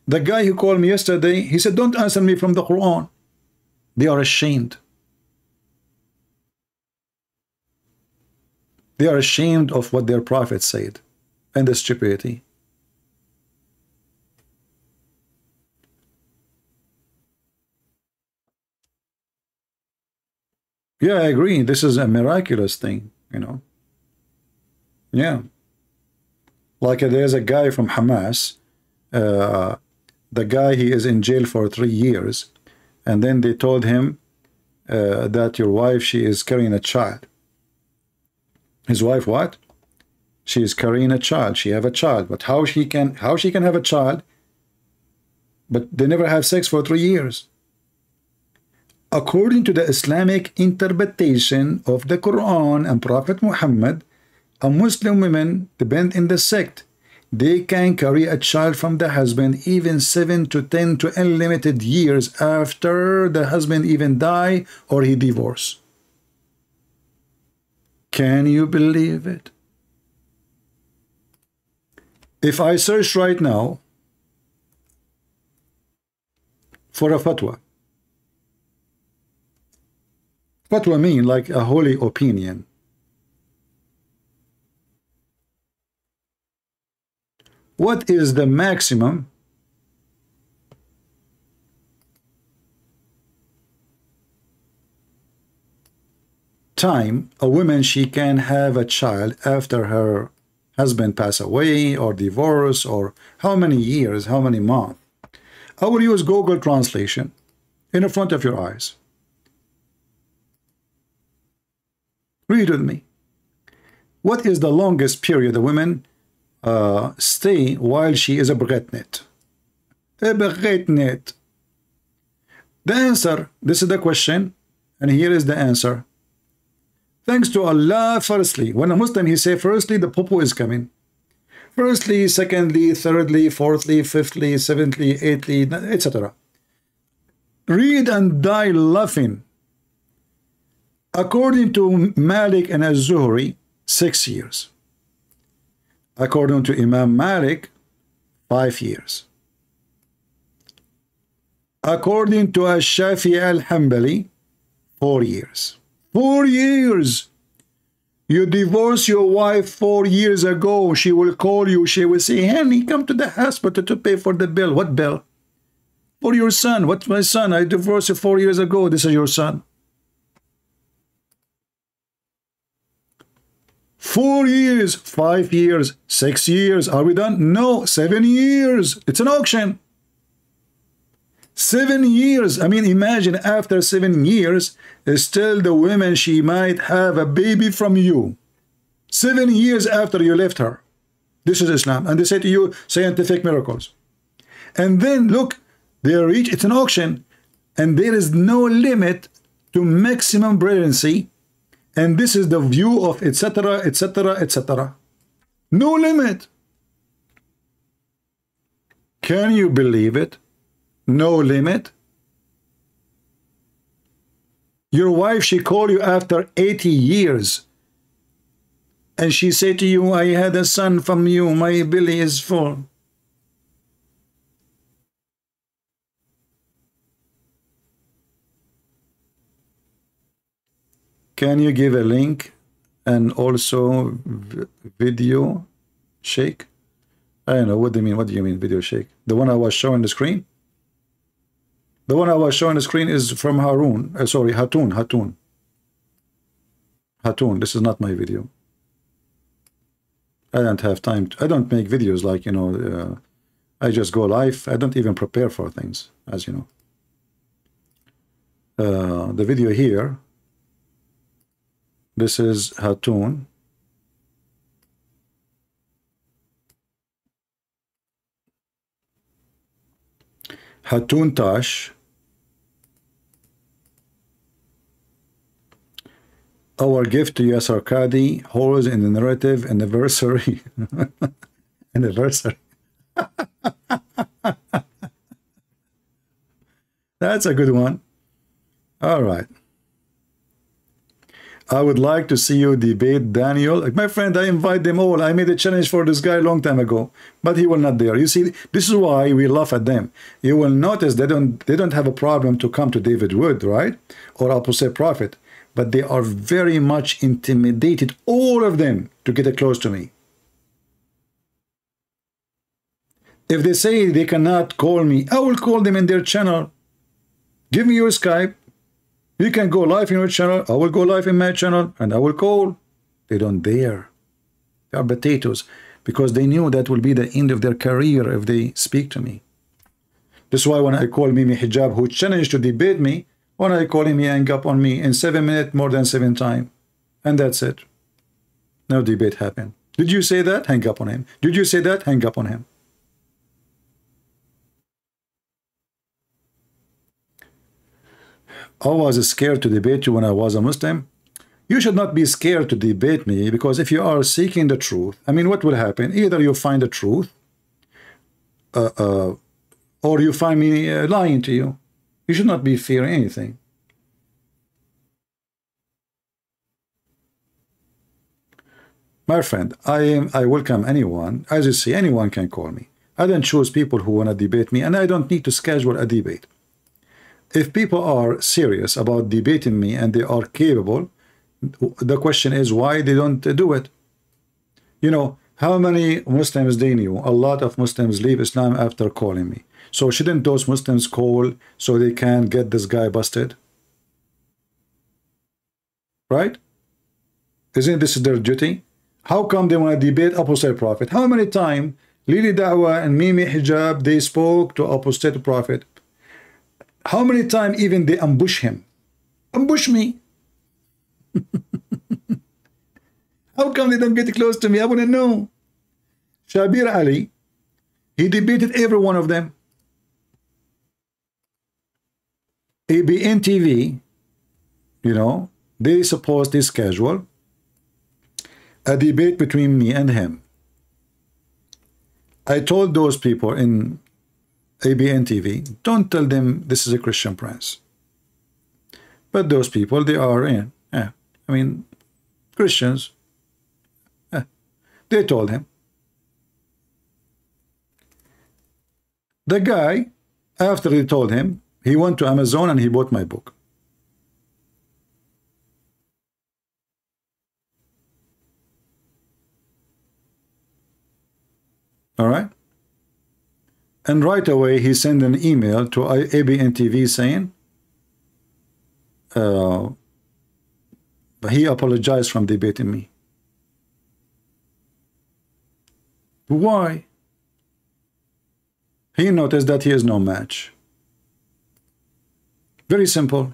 The guy who called me yesterday, he said, don't answer me from the Quran. They are ashamed. They are ashamed of what their prophet said and the stupidity. Yeah, I agree. This is a miraculous thing, you know. Yeah. Like there's a guy from Hamas. The guy, he is in jail for 3 years. And then they told him that your wife, she is carrying a child. His wife, what? She is carrying a child. She have a child. But how she can have a child? But they never have sex for 3 years. According to the Islamic interpretation of the Quran and Prophet Muhammad, a Muslim woman depend in the sect. They can carry a child from the husband even 7 to 10 to unlimited years after the husband even die or he divorce. Can you believe it? If I search right now for a fatwa, fatwa mean like a holy opinion. What is the maximum time a woman she can have a child after her husband pass away or divorce, or how many years, how many months? I will use Google translation in front of your eyes. Read with me. What is the longest period a woman stay while she is pregnant? The answer, this is the question, and here is the answer. Thanks to Allah, firstly, when a Muslim, he say, firstly, the popo is coming. Firstly, secondly, thirdly, fourthly, fifthly, seventhly, eighthly, etc. Read and die laughing. According to Malik and Az-Zuhri, 6 years. According to Imam Malik, 5 years. According to Ash-Shafi'i al-Hanbali, 4 years. 4 years! You divorce your wife 4 years ago, she will call you, she will say, honey, come to the hospital to pay for the bill. What bill? For your son. What's my son? I divorced you 4 years ago. This is your son. 4 years, 5 years, 6 years. Are we done? No, 7 years. It's an auction. 7 years. I mean, imagine after 7 years, still the woman, she might have a baby from you. 7 years after you left her. This is Islam. And they say to you, scientific miracles. And then look, they reach, it's an auction, and there is no limit to maximum brilliancy. And this is the view of etc., etc., etc. No limit. Can you believe it? No limit. Your wife, she called you after 80 years. And she said to you, I had a son from you. My belly is full. Can you give a link and also video shake? I don't know. What do you mean? What do you mean video shake? The one I was showing the screen? The one I was showing the screen is from Harun. Sorry, Hatun. This is not my video. I don't have time. I don't make videos like, you know, I just go live. I don't even prepare for things, as you know. The video here, this is Hatun. Hatun Tash. Our gift to Yasser Qadi holds in the narrative anniversary. Anniversary. That's a good one. All right. I would like to see you debate Daniel. My friend, I invite them all. I made a challenge for this guy a long time ago, but he will not dare. You see, this is why we laugh at them. You will notice they don't have a problem to come to David Wood, right? Or Apostle Prophet. But they are very much intimidated, all of them, to get close to me. If they say they cannot call me, I will call them in their channel. Give me your Skype. You can go live in your channel. I will go live in my channel, and I will call. They don't dare. They are potatoes, because they knew that will be the end of their career if they speak to me. That's why when I call Mimi Hijab, who challenged to debate me, when I call him, he hang up on me in 7 minutes, more than 7 times. And that's it. No debate happened. Did you say that? Hang up on him. Did you say that? Hang up on him. I was scared to debate you when I was a Muslim. You should not be scared to debate me, because if you are seeking the truth, I mean, what will happen? Either you find the truth, or you find me lying to you. You should not be fearing anything. My friend, I welcome anyone. As you see, anyone can call me. I don't choose people who want to debate me, and I don't need to schedule a debate. If people are serious about debating me and they are capable, the question is why they don't do it. You know, how many Muslims they knew? A lot of Muslims leave Islam after calling me. So shouldn't those Muslims call so they can get this guy busted? Right? Isn't this their duty? How come they want to debate Apostate Prophet? How many times Lili Da'wah and Mimi Hijab, they spoke to Apostate Prophet? How many times even they ambush him? Ambush me. How come they don't get close to me? I want to know. Shabir Ali, he debated every one of them. ABN TV, you know, they supposedly schedule a debate between me and him. I told those people in ABN TV, don't tell them this is a Christian prince. But those people, they are in. I mean, Christians. They told him. The guy, after they told him, he went to Amazon and he bought my book. All right? And right away, he sent an email to ABN TV saying, he apologized from debating me. Why? He noticed that he is no match. Very simple.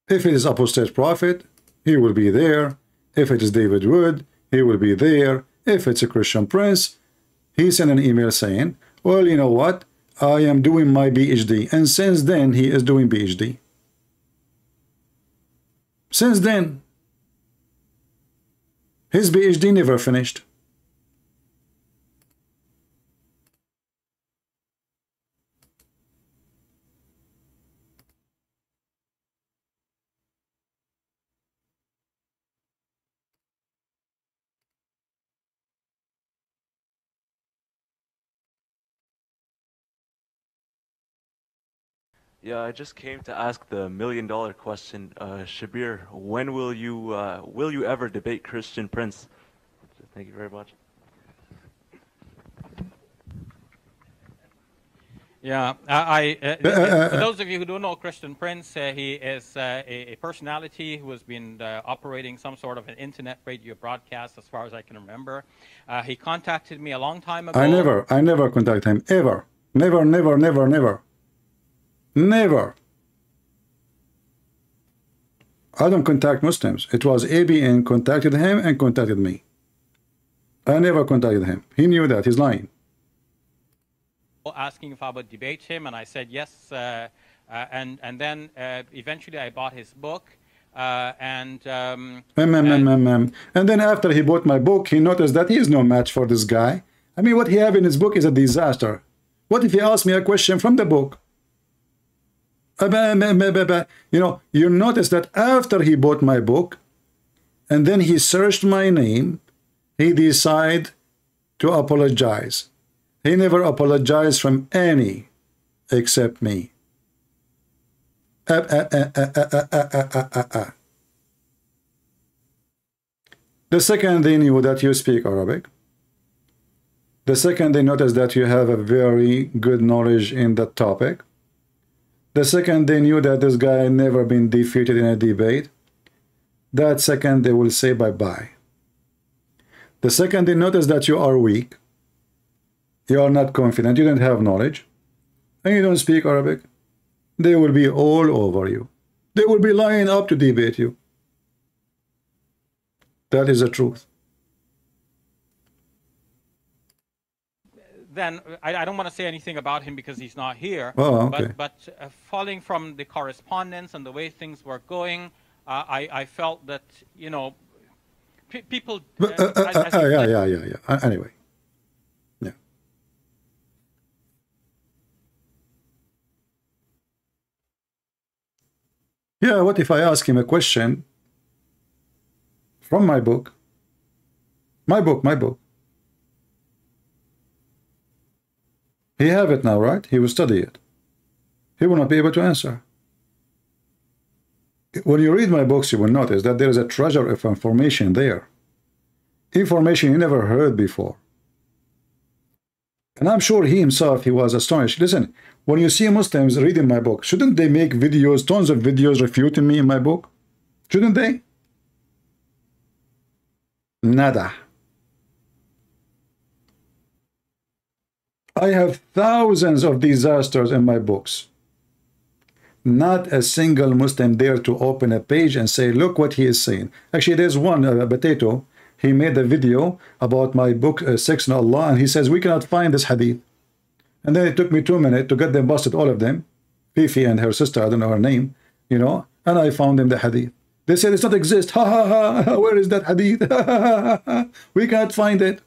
If it is apostate prophet, he will be there. If it is David Wood, he will be there. If it's a Christian prince, he sent an email saying, well, you know what? I am doing my PhD. And since then, he is doing PhD. Since then, his PhD never finished. Yeah, I just came to ask the million-dollar question, Shabir. When will you ever debate Christian Prince? Thank you very much. Yeah, for those of you who don't know Christian Prince, he is a personality who has been operating some sort of an internet radio broadcast, as far as I can remember. He contacted me a long time ago. I never contacted him, ever. Never, never, never, never. Never. I don't contact Muslims. It was ABN contacted him and contacted me. I never contacted him. He knew that. He's lying. Asking if I would debate him, and I said yes. And then eventually I bought his book. And then after he bought my book, he noticed that he is no match for this guy. I mean, what he have in his book is a disaster. What if he asked me a question from the book? You know, you notice that after he bought my book and then he searched my name, he decided to apologize. He never apologized from any except me. The second they knew that you speak Arabic, the second they noticed that you have a very good knowledge in that topic, the second they knew that this guy had never been defeated in a debate, that second they will say bye-bye. The second they notice that you are weak, you are not confident, you don't have knowledge, and you don't speak Arabic, they will be all over you. They will be lining up to debate you. That is the truth. Then I don't want to say anything about him because he's not here. Oh, okay. But following from the correspondence and the way things were going, I felt that, you know, people. Anyway, yeah. Yeah. What if I ask him a question from my book? My book. He have it now, right? He will study it. He will not be able to answer. When you read my books, you will notice that there is a treasure of information there. Information you never heard before. And I'm sure he himself, he was astonished. Listen, when you see Muslims reading my book, shouldn't they make videos, tons of videos refuting me in my book? Shouldn't they? Nada. I have thousands of disasters in my books. Not a single Muslim dare to open a page and say, look what he is saying. Actually, there's one, Potato. He made a video about my book, Sex in Allah, and he says, we cannot find this hadith. And then it took me 2 minutes to get them busted, all of them. Fifi and her sister, I don't know her name, you know, and I found them the hadith. They said it's not exist. Ha ha ha. Where is that hadith? Ha, ha, ha. We can't find it.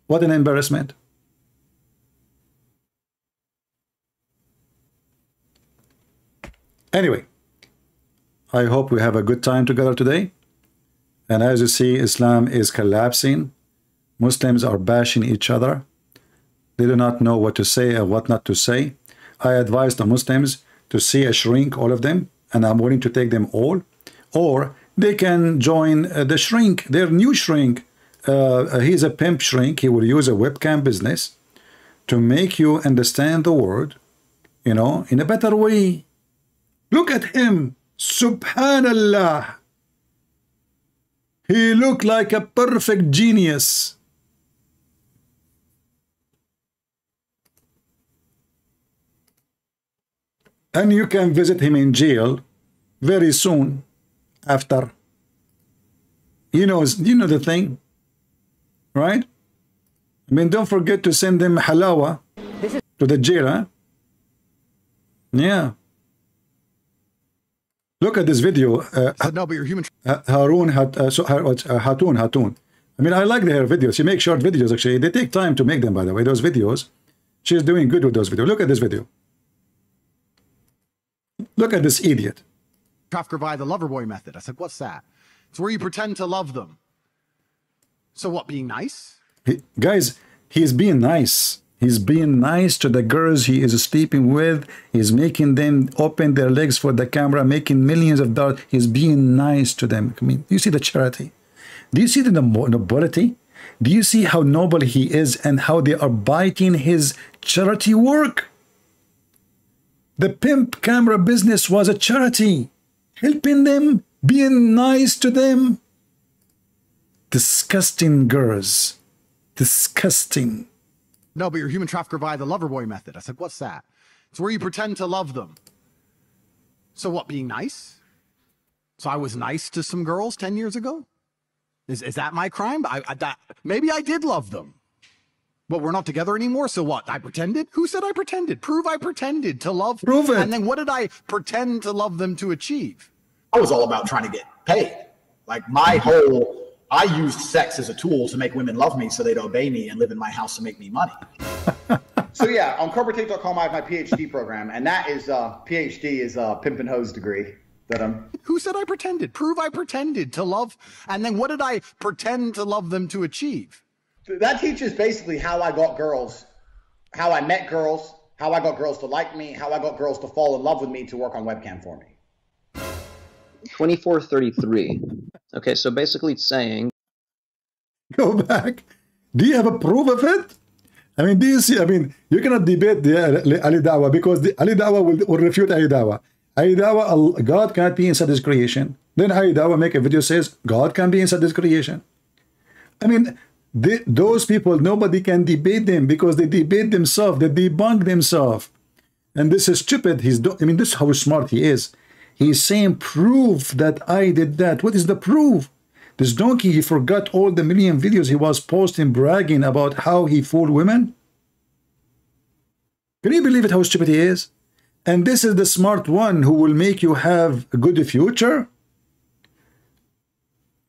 What an embarrassment. Anyway, I hope we have a good time together today. And as you see, Islam is collapsing. Muslims are bashing each other. They do not know what to say or what not to say. I advise the Muslims to see a shrink, all of them, and I'm willing to take them all. Or they can join the shrink, their new shrink. He's a pimp shrink. He will use a webcam business to make you understand the word, you know, in a better way. Look at him. Subhanallah. He looked like a perfect genius. And you can visit him in jail very soon after. You know the thing, right? I mean, don't forget to send them halawa to the jail, huh? Yeah. Look at this video. No, but you're human. Hatun. I mean, I like their videos. She makes short videos, actually. They take time to make them, by the way, those videos. She's doing good with those videos. Look at this video. Look at this idiot. Trafficker by the lover boy method. I said, what's that? It's where you pretend to love them. So what, being nice? Guys, he's being nice. He's being nice to the girls he is sleeping with. He's making them open their legs for the camera, making millions of dollars. He's being nice to them. I mean, you see the charity? Do you see the nobility? Do you see how noble he is and how they are biting his charity work? The pimp camera business was a charity. Helping them, being nice to them. Disgusting girls. Disgusting. No, but you're human trafficker by the lover boy method. I said, what's that? It's where you pretend to love them. So what, being nice? So I was nice to some girls 10 years ago? Is that my crime? Maybe I did love them. But we're not together anymore, so what? I pretended? Who said I pretended? Prove I pretended to love. Prove it. And then what did I pretend to love them to achieve? I was all about trying to get paid. Like I used sex as a tool to make women love me so they'd obey me and live in my house to make me money. So yeah, on corporatetape.com I have my PhD program, and that is PhD is a pimp and hose degree that I'm. Who said I pretended? Prove I pretended to love. And then what did I pretend to love them to achieve? That teaches basically how I got girls, how I met girls, how I got girls to like me, how I got girls to fall in love with me to work on webcam for me. 2433. Okay, so basically it's saying... Go back. Do you have a proof of it? I mean, do you see? I mean, you cannot debate the Ali Dawah because the Ali Dawah will refute Ali Dawah. Ali Dawah, God can't be inside his creation. Then Ali Dawah make a video says, God can be inside his creation. I mean... those people, nobody can debate them because they debate themselves, they debunk themselves. And this is stupid. I mean, this is how smart he is. He's saying, prove that I did that. What is the proof? This donkey, he forgot all the million videos he was posting bragging about how he fooled women. Can you believe it, how stupid he is? And this is the smart one who will make you have a good future?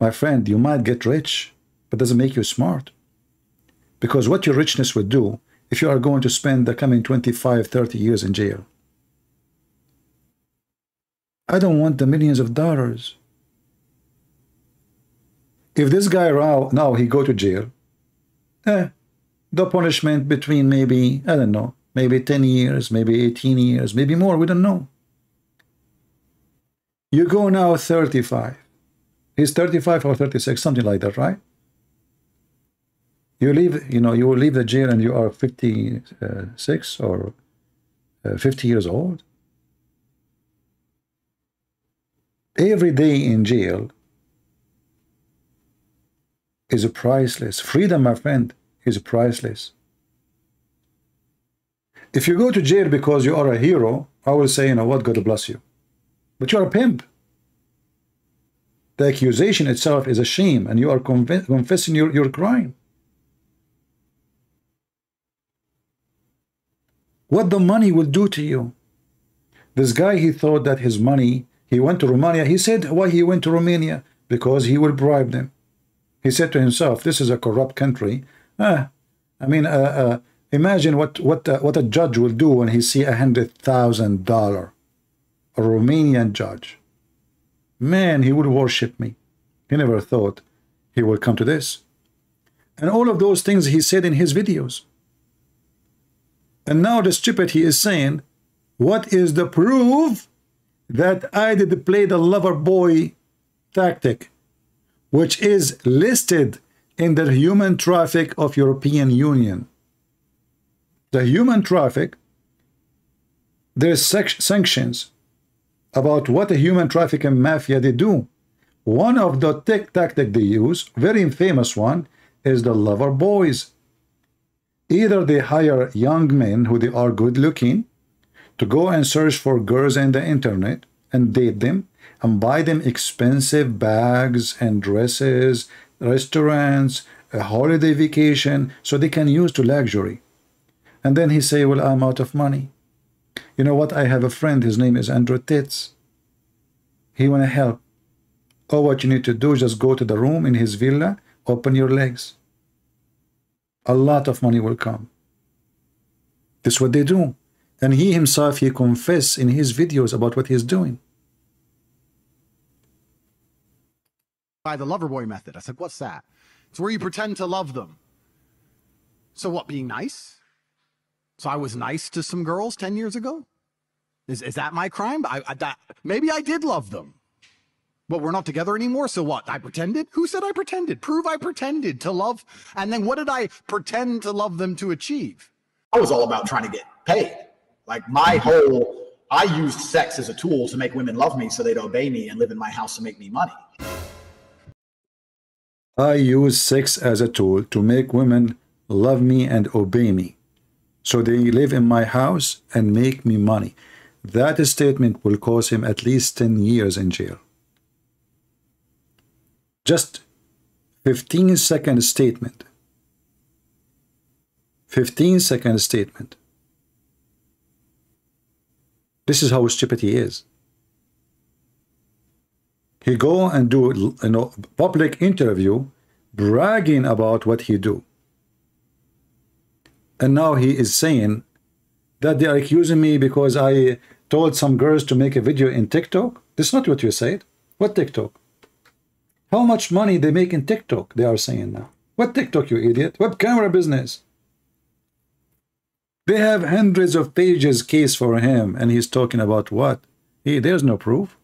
My friend, you might get rich, but doesn't make you smart. Because what your richness would do if you are going to spend the coming 25, 30 years in jail. I don't want the millions of dollars. If this guy now he go to jail, the punishment between maybe, I don't know, maybe 10 years, maybe 18 years, maybe more, we don't know. You go now 35. He's 35 or 36, something like that, right? You leave, you will leave the jail and you are 56 or 50 years old. Every day in jail is priceless. Freedom, my friend, is priceless. If you go to jail because you are a hero, I will say, you know what, God bless you. But you're a pimp. The accusation itself is a shame, and you are confessing your crime. What the money will do to you. This guy, he thought that his money, he went to Romania. He said why he went to Romania? Because he will bribe them. He said to himself, this is a corrupt country. Imagine what a judge will do when he see $100,000. A Romanian judge. Man, he would worship me. He never thought he would come to this. And all of those things he said in his videos. And now the stupid, he is saying, what is the proof that I did play the lover boy tactic, which is listed in the human traffic of European Union? The human traffic, there's sanctions about what a human trafficking mafia they do. One of the tactic they use, very famous one, is the lover boys. Either they hire young men who they are good looking to go and search for girls in the internet and date them and buy them expensive bags and dresses, restaurants, a holiday vacation, so they can use to luxury. And then he say, well, I'm out of money. You know what? I have a friend. His name is Andrew Tits. He want to help. Oh, what you need to do is just go to the room in his villa, open your legs. A lot of money will come. This is what they do. And he himself, he confess in his videos about what he's doing. By the lover boy method. I said, what's that? It's where you pretend to love them. So what, being nice? So I was nice to some girls 10 years ago? Is that my crime? Maybe I did love them. But we're not together anymore, so what? I pretended? Who said I pretended? Prove I pretended to love. And then what did I pretend to love them to achieve? I was all about trying to get paid. Like I used sex as a tool to make women love me so they'd obey me and live in my house and make me money. I use sex as a tool to make women love me and obey me, so they live in my house and make me money. That statement will cause him at least 10 years in jail. Just 15-second statement. 15-second statement. This is how stupid he is. He go and do public interview bragging about what he do. And now he is saying that they are accusing me because I told some girls to make a video in TikTok. This is not what you said. What TikTok? How much money they make in TikTok, they are saying now. What TikTok, you idiot? What camera business? They have hundreds of pages case for him, and he's talking about what? There's no proof.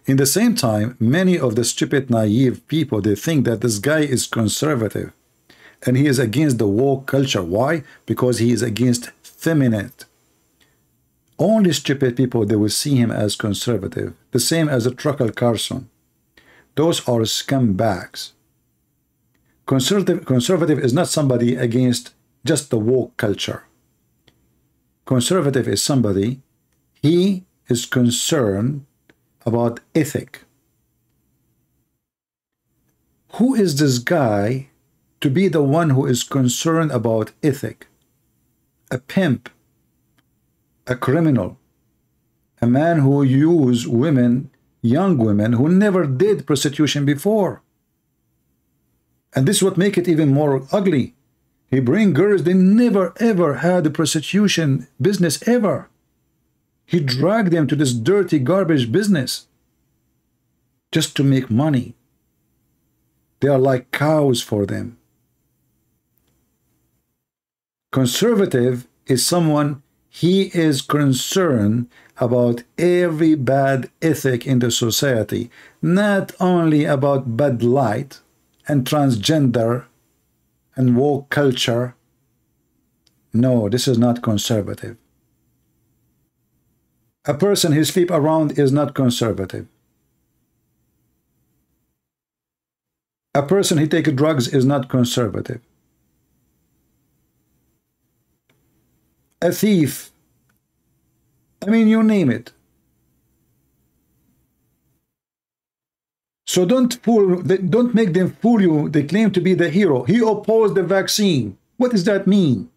In the same time, many of the stupid, naive people, they think that this guy is conservative and he is against the woke culture. Why? Because he is against feminine. Only stupid people, they will see him as conservative. The same as a Trucker Carson. Those are scumbags. Conservative is not somebody against just the woke culture. Conservative is somebody, he is concerned about ethic. Who is this guy to be the one who is concerned about ethic? A pimp, a criminal, a man who used women, young women who never did prostitution before. And this is what makes it even more ugly. He bring girls they never ever had a prostitution business ever. He dragged them to this dirty garbage business just to make money. They are like cows for them. Conservative is someone, he is concerned about every bad ethic in the society, not only about Bud Light and transgender and woke culture. No, this is not conservative. A person who sleep around is not conservative. A person who take drugs is not conservative. A thief, I mean, you name it. So don't make them fool you. They claim to be the hero. He opposed the vaccine. What does that mean?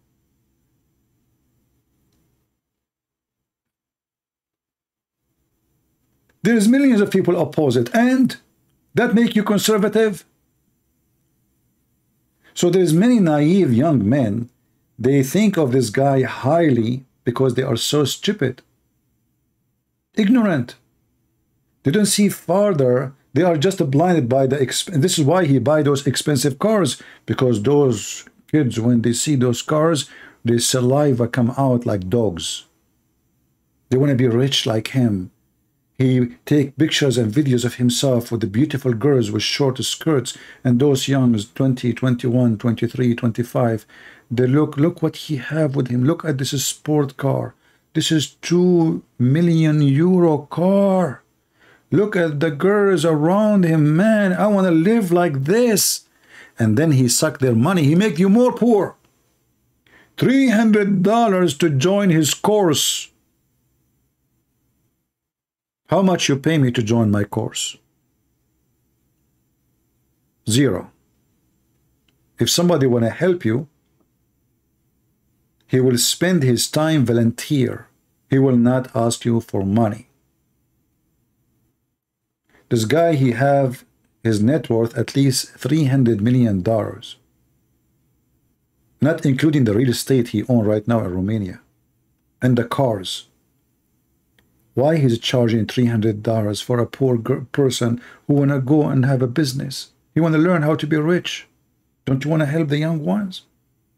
There's millions of people oppose it, and that make you conservative. So there's many naive young men, they think of this guy highly because they are so stupid, ignorant. They don't see farther. They are just blinded by the this is why he buy those expensive cars, because those kids, when they see those cars, their saliva come out like dogs. They want to be rich like him. He take pictures and videos of himself with the beautiful girls with short skirts, and those youngs, 20, 21, 23, 25, they look what he have with him. Look at this sport car. This is €2 million car. Look at the girls around him, man. I want to live like this. And then he suck their money. He make you more poor. $300 to join his course. How much you pay me to join my course? Zero. If somebody want to help you, he will spend his time volunteer. He will not ask you for money. This guy, he have his net worth at least $300 million. Not including the real estate he owns right now in Romania. And the cars. Why he's charging $300 for a poor person who want to go and have a business? You want to learn how to be rich. Don't you want to help the young ones?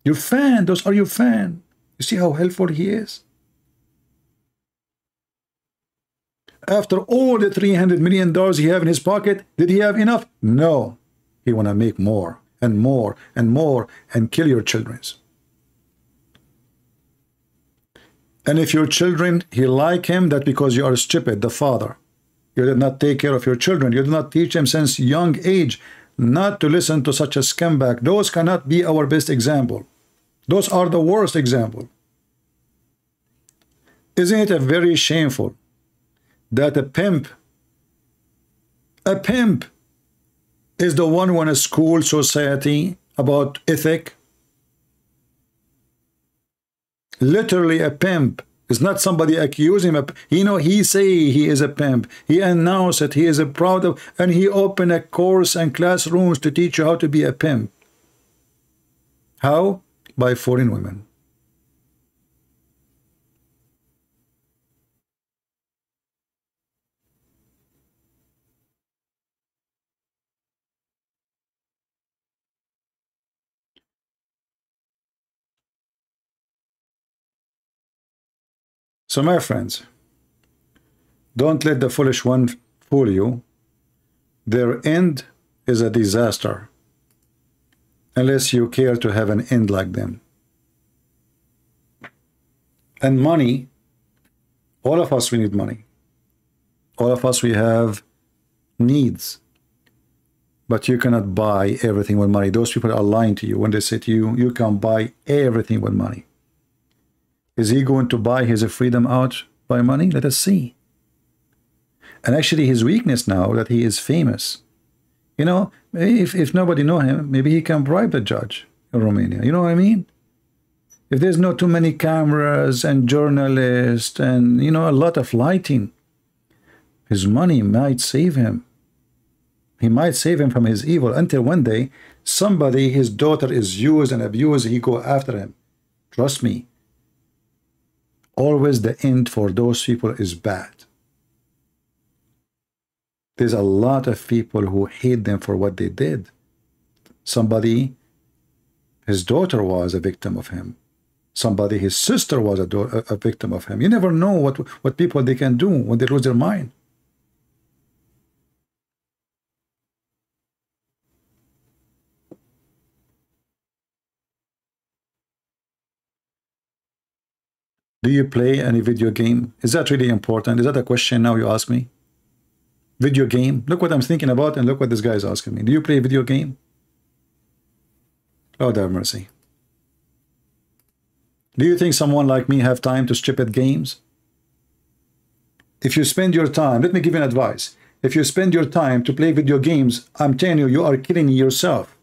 Your fan, those are your fan. You see how helpful he is? After all the $300 million he have in his pocket, did he have enough? No. He want to make more and more and more and kill your children. And if your children, he like him, that because you are stupid, the father. You did not take care of your children. You did not teach them since young age not to listen to such a scumbag. Those cannot be our best example. Those are the worst example. Isn't it a very shameful that a pimp is the one who in a school society about ethic? Literally a pimp. It's not somebody accusing him. You know, he say he is a pimp. He announced it. He is a proud of, and he opened a course and classrooms to teach you how to be a pimp. How? By foreign women. So my friends, don't let the foolish one fool you. Their end is a disaster unless you care to have an end like them. And money, all of us, we need money. All of us, we have needs. But you cannot buy everything with money. Those people are lying to you when they say to you, you can buy everything with money. Is he going to buy his freedom out by money? Let us see. And actually his weakness now that he is famous. You know, if nobody know him, maybe he can bribe the judge in Romania. You know what I mean? If there's not too many cameras and journalists and, you know, a lot of lighting, his money might save him. He might save him from his evil until one day somebody, his daughter is used and abused, he go after him. Trust me. Always the end for those people is bad. There's a lot of people who hate them for what they did. Somebody, his daughter was a victim of him. Somebody, his sister was a victim of him. You never know what people they can do when they lose their mind. Do you play any video game? Is that really important? Is that a question now you ask me? Video game? Look what I'm thinking about and look what this guy is asking me. Do you play a video game? Lord have mercy. Do you think someone like me have time to strip at games? If you spend your time, let me give you an advice. If you spend your time to play video games, I'm telling you, you are killing yourself.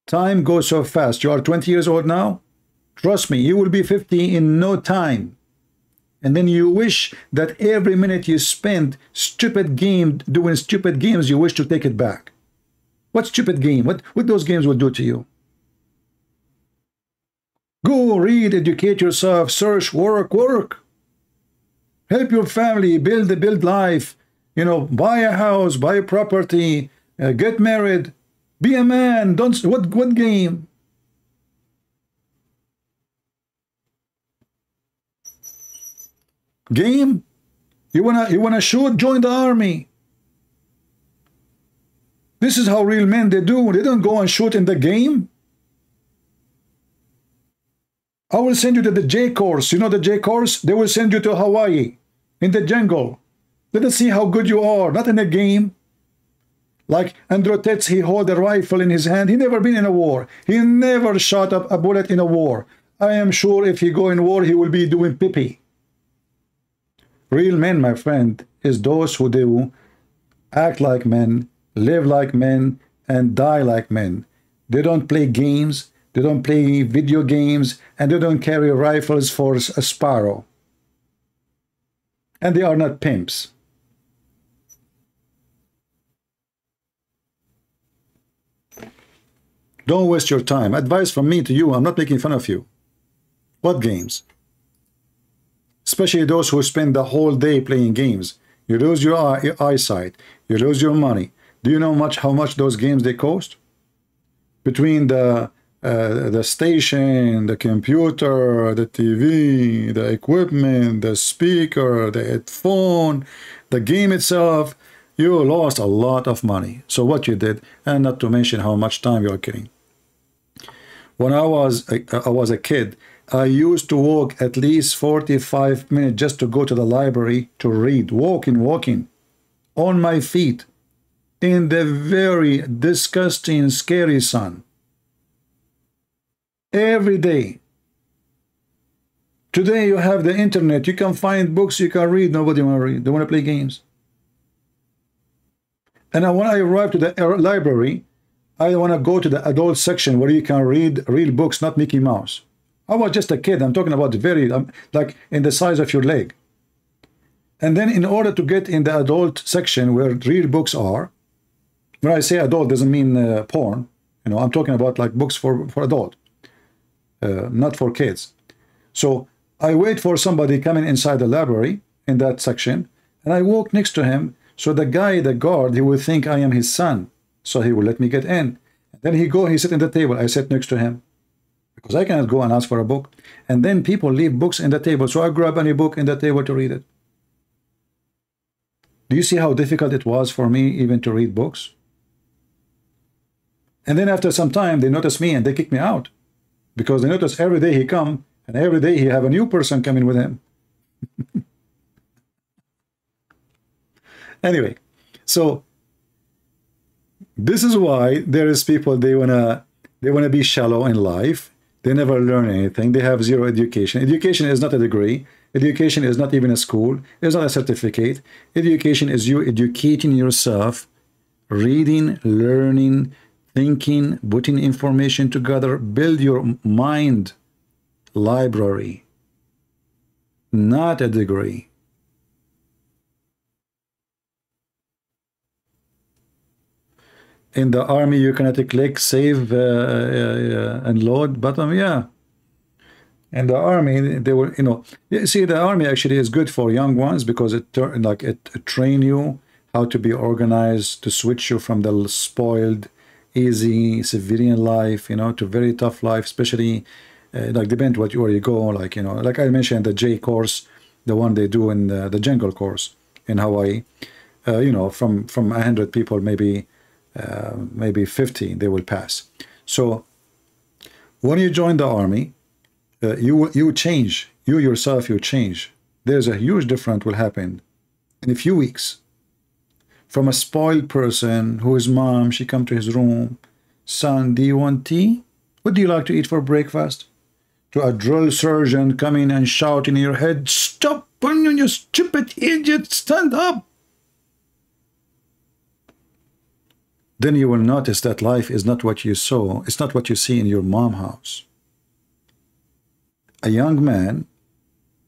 Time goes so fast. You are 20 years old now. Trust me, you will be 50 in no time. And then you wish that every minute you spend stupid game doing stupid games, you wish to take it back. What stupid game? What those games will do to you? Go read, educate yourself, search, work. Help your family, build life. You know, buy a house, buy a property, get married, be a man. Don't what game? Game? You wanna shoot? Join the army. This is how real men they do. They don't go and shoot in the game. I will send you to the J course. You know the J course? They will send you to Hawaii, in the jungle. Let us see how good you are, not in a game. Like Andrew Tetz, he hold a rifle in his hand. He never been in a war. He never shot up a bullet in a war. I am sure if he go in war, he will be doing pee-pee. Real men, my friend, is those who do act like men, live like men, and die like men. They don't play games, they don't play video games, and they don't carry rifles for a sparrow. And they are not pimps. Don't waste your time. Advice from me to you, I'm not making fun of you. What games? Especially those who spend the whole day playing games. You lose your eyesight. You lose your money. Do you know how much those games they cost? Between the station, the computer, the TV, the equipment, the speaker, the headphone, the game itself, you lost a lot of money. So what you did, and not to mention how much time you are killing. When I was a kid, I used to walk at least 45 minutes just to go to the library to read, walking on my feet in the very disgusting, scary sun. Every day. Today you have the internet, you can find books you can read, nobody want to read, they want to play games. And when I arrived to the library, I want to go to the adult section where you can read real books, not Mickey Mouse. I was just a kid. I'm talking about very, like in the size of your leg. And then in order to get in the adult section where real books are, when I say adult doesn't mean porn, you know, I'm talking about like books for adult, not for kids. So I wait for somebody coming inside the library in that section, and I walk next to him. So the guy, the guard, he will think I am his son. So he will let me get in. Then he sit in the table. I sit next to him because I cannot go and ask for a book. And then people leave books in the table. So I grab any book in the table to read it. Do you see how difficult it was for me even to read books? And then after some time, they notice me and they kick me out because they notice every day he come and every day he have a new person coming with him. Anyway, so this is why there is people they wanna be shallow in life. They never learn anything. They have zero education. Education is not a degree. Education is not even a school. It's not a certificate. Education is you educating yourself, reading, learning, thinking, putting information together. Build your mind library, not a degree. In the army, you cannot click save and load button. Yeah. In the army, they were, you know, you see, the army actually is good for young ones because it train you how to be organized, to switch you from the spoiled, easy civilian life, you know, to very tough life, especially like depend where you go, like, you know, like I mentioned the J course, the one they do in the jungle course in Hawaii, you know, from 100 people, maybe 50 they will pass. So when you join the army, you change, you yourself, you change. There's a huge difference will happen in a few weeks. From a spoiled person who his mom, she come to his room, son, do you want tea? What do you like to eat for breakfast? To a drill sergeant coming and shouting in your head, stop, you stupid idiot, stand up. Then you will notice that life is not what you saw. It's not what you see in your mom's house. A young man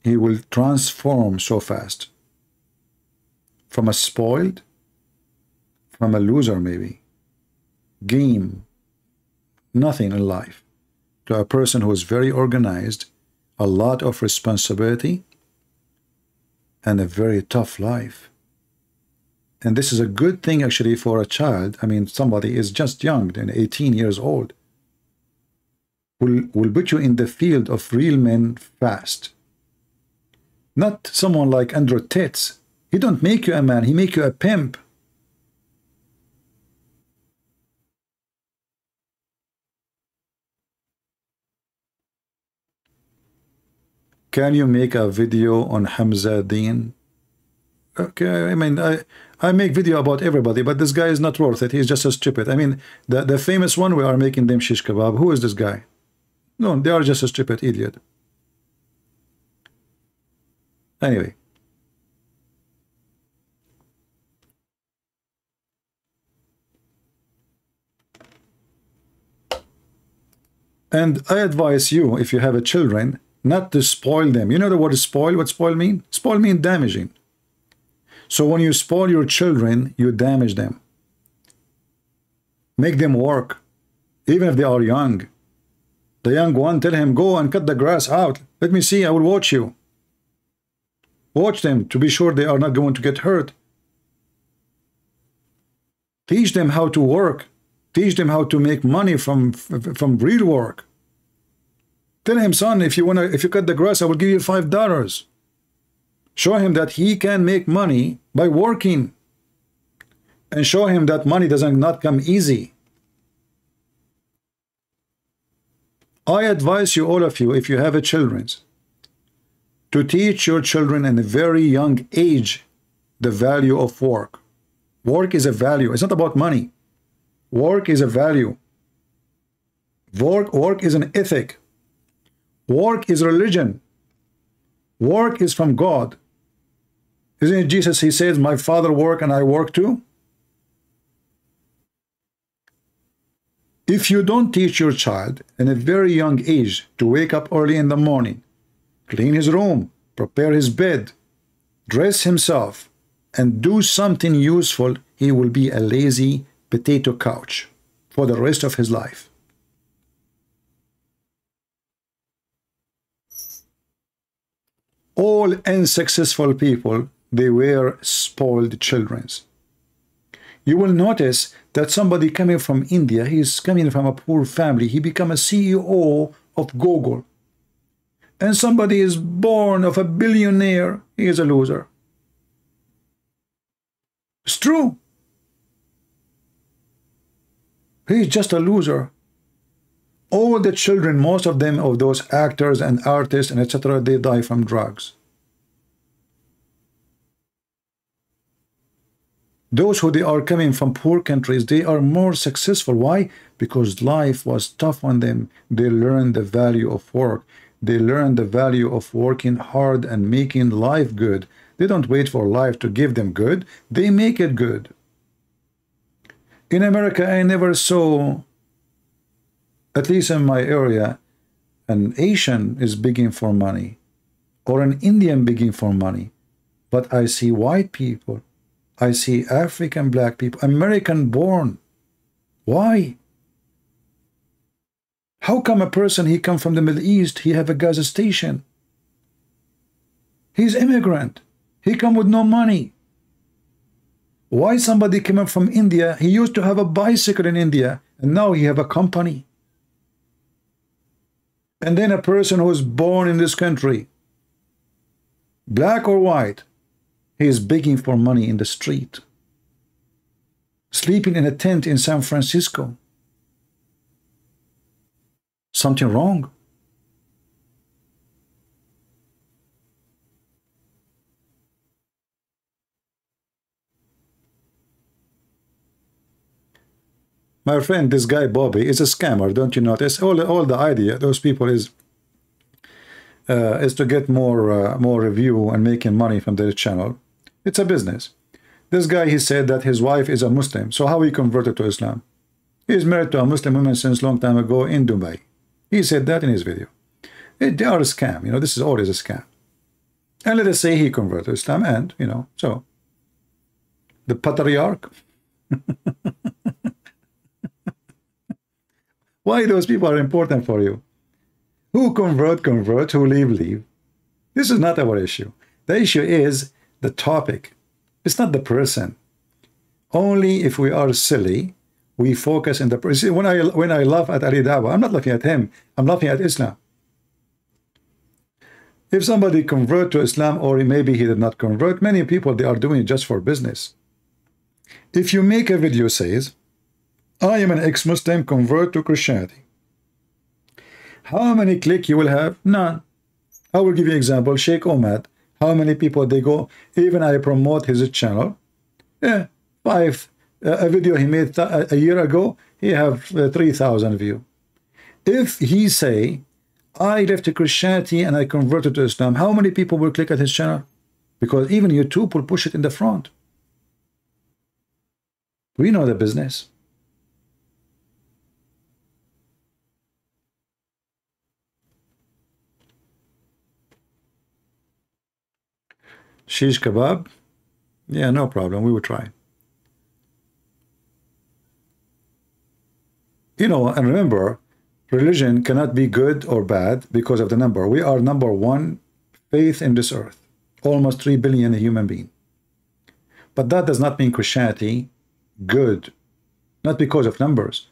he will transform so fast from a spoiled, from a loser maybe, game, nothing in life, to a person who is very organized, a lot of responsibility, and a very tough life. And this is a good thing actually for a child. I mean, somebody is just young, and 18 years old, will put you in the field of real men fast. Not someone like Andrew Tate. He don't make you a man, he make you a pimp. Can you make a video on Hamza Deen? Okay, I mean, I make video about everybody, but this guy is not worth it. He's just so stupid. I mean, the famous one, we are making them shish kebab. Who is this guy? No, they are just a stupid idiot. Anyway. And I advise you, if you have a children, not to spoil them. You know the word spoil? What spoil mean? Spoil mean damaging. So when you spoil your children, you damage them. Make them work, even if they are young. The young one, tell him, go and cut the grass out. Let me see, I will watch you. Watch them to be sure they are not going to get hurt. Teach them how to work. Teach them how to make money from real work. Tell him, son, if you cut the grass, I will give you $5. Show him that he can make money by working. And show him that money doesn't not come easy. I advise you, all of you, if you have a children, to teach your children in a very young age the value of work. Work is a value. It's not about money. Work is a value. Work is an ethic. Work is religion. Work is from God. Isn't it Jesus? He says, my Father work and I work too. If you don't teach your child in a very young age to wake up early in the morning, clean his room, prepare his bed, dress himself, and do something useful, he will be a lazy potato couch for the rest of his life. All unsuccessful people, they were spoiled children. You will notice that somebody coming from India, he is coming from a poor family, he become a CEO of Google. And somebody is born of a billionaire, he is a loser. It's true. He is just a loser. All the children, most of them, of those actors and artists and etc., they die from drugs. Those who they are coming from poor countries, they are more successful. Why? Because life was tough on them. They learned the value of work. They learned the value of working hard and making life good. They don't wait for life to give them good. They make it good. In America, I never saw, at least in my area, an Asian is begging for money or an Indian begging for money. But I see white people. I see African black people, American born. Why? How come a person, he come from the Middle East, he have a gas station? He's immigrant. He come with no money. Why somebody coming from India, he used to have a bicycle in India, and now he have a company. And then a person who is born in this country, black or white, he is begging for money in the street, sleeping in a tent in San Francisco. Something wrong. My friend, this guy Bobby is a scammer, don't you notice? All the idea, those people is to get more review and making money from their channel. It's a business. This guy, he said that his wife is a Muslim. So how he converted to Islam? He is married to a Muslim woman since long time ago in Dubai. He said that in his video. They are a scam. You know, this is always a scam. And let us say he converted to Islam, and, you know, so the patriarch. Why those people are important for you? Who convert, convert. Who leave, leave. This is not our issue. The issue is the topic. It's not the person. Only if we are silly, we focus in the person. When I laugh at Ali Dawah, I'm not laughing at him. I'm laughing at Islam. If somebody convert to Islam, or maybe he did not convert, many people, they are doing it just for business. If you make a video says, I am an ex-Muslim, convert to Christianity, how many click you will have? None. I will give you an example. Sheikh Omad, how many people they go? Even I promote his channel. Yeah, a video he made a year ago, he have 3,000 views. If he say, I left Christianity and I converted to Islam, how many people will click at his channel? Because even YouTube will push it in the front. We know the business. Shish kebab? Yeah, no problem. We will try. You know, and remember, religion cannot be good or bad because of the number. We are number one faith in this earth. Almost 3 billion human beings. But that does not mean Christianity good. Not because of numbers.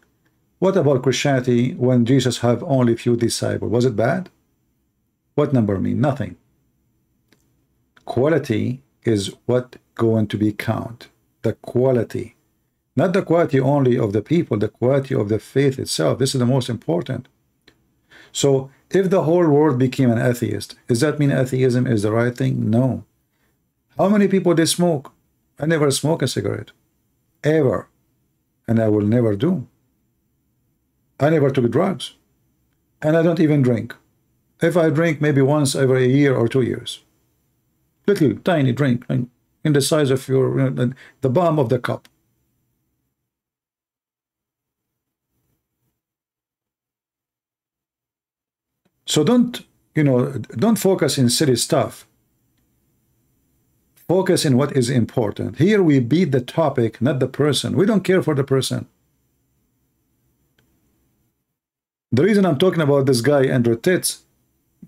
What about Christianity when Jesus had only few disciples? Was it bad? What number mean? Nothing. Quality is what going to be count. The quality. Not the quality only of the people, the quality of the faith itself. This is the most important. So if the whole world became an atheist, does that mean atheism is the right thing? No. How many people they smoke? I never smoke a cigarette. Ever. And I will never do. I never took drugs. And I don't even drink. If I drink, maybe once every year or 2 years. Little tiny drink in the size of your the palm of the cup. So don't focus in silly stuff. Focus in what is important. Here we beat the topic, not the person. We don't care for the person. The reason I'm talking about this guy Andrew Titz,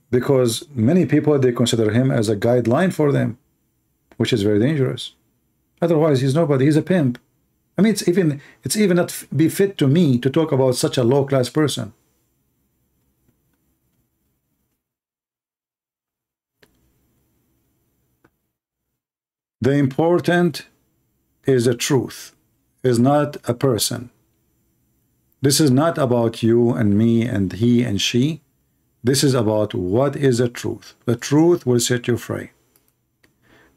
because many people, they consider him as a guideline for them, which is very dangerous. Otherwise, he's nobody. He's a pimp. I mean, it's even not be fit to me to talk about such a low-class person. The important is the truth, is not a person. This is not about you and me and he and she. This is about what is the truth. The truth will set you free.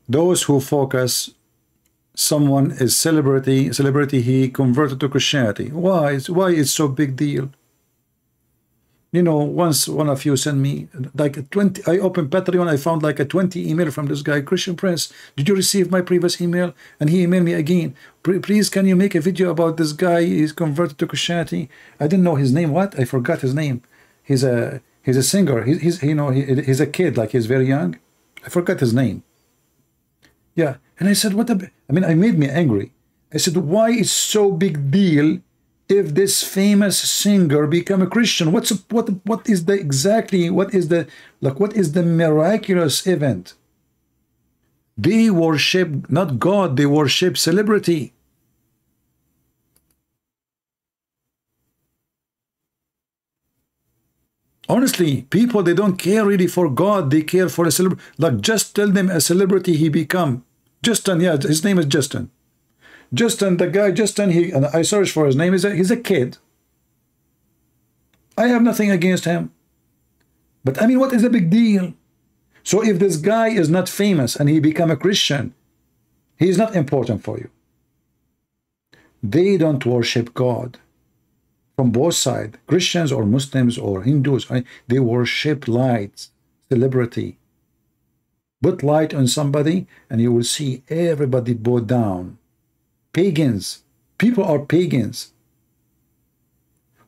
Those who focus, someone is celebrity, he converted to Christianity. Why it's so big deal? You know, once one of you sent me like 20, I opened Patreon, I found like a 20 email from this guy, Christian Prince. Did you receive my previous email? And he emailed me again. Please, can you make a video about this guy? He's converted to Christianity. I didn't know his name. What? I forgot his name. He's a singer. He's a kid, like he's very young. I forgot his name. Yeah. And I said, I made me angry. I said, why is so big deal if this famous singer become a Christian? What is the miraculous event? They worship not God, they worship celebrity. Honestly, people, they don't care really for God, they care for a celebrity. Like, just tell them a celebrity he become. Justin, yeah, his name is Justin. Justin, the guy, Justin, and I searched for his name, he's a kid. I have nothing against him. But I mean, what is the big deal? So if this guy is not famous and he become a Christian, he is not important for you. They don't worship God. From both sides, Christians or Muslims or Hindus, they worship lights, celebrity. Put light on somebody and you will see everybody bow down. Pagans. People are pagans.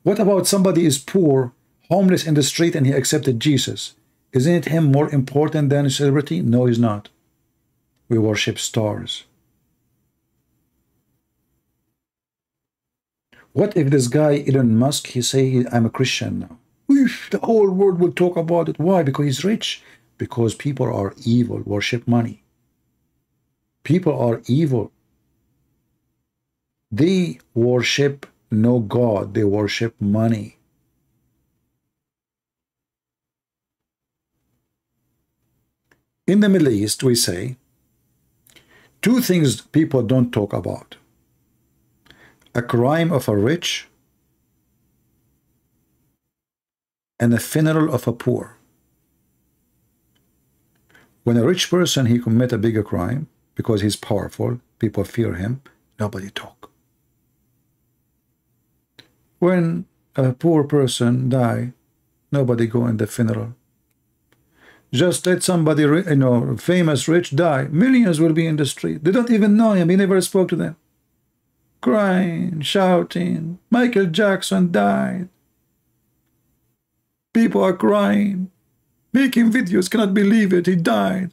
What about somebody is poor, homeless in the street, and he accepted Jesus? Isn't him more important than a celebrity? No, he's not. We worship stars. What if this guy, Elon Musk, he say, I'm a Christian now? The whole world will talk about it. Why? Because he's rich. Because people are evil, worship money. People are evil. They worship no God, they worship money. In the Middle East, we say, two things people don't talk about. A crime of a rich and a funeral of a poor. When a rich person, he commit a bigger crime, because he's powerful, people fear him, nobody talk. When a poor person die, nobody go in the funeral. Just let somebody, famous, rich die, millions will be in the street. They don't even know him, he never spoke to them. Crying, shouting, Michael Jackson died. People are crying, making videos, cannot believe it, he died.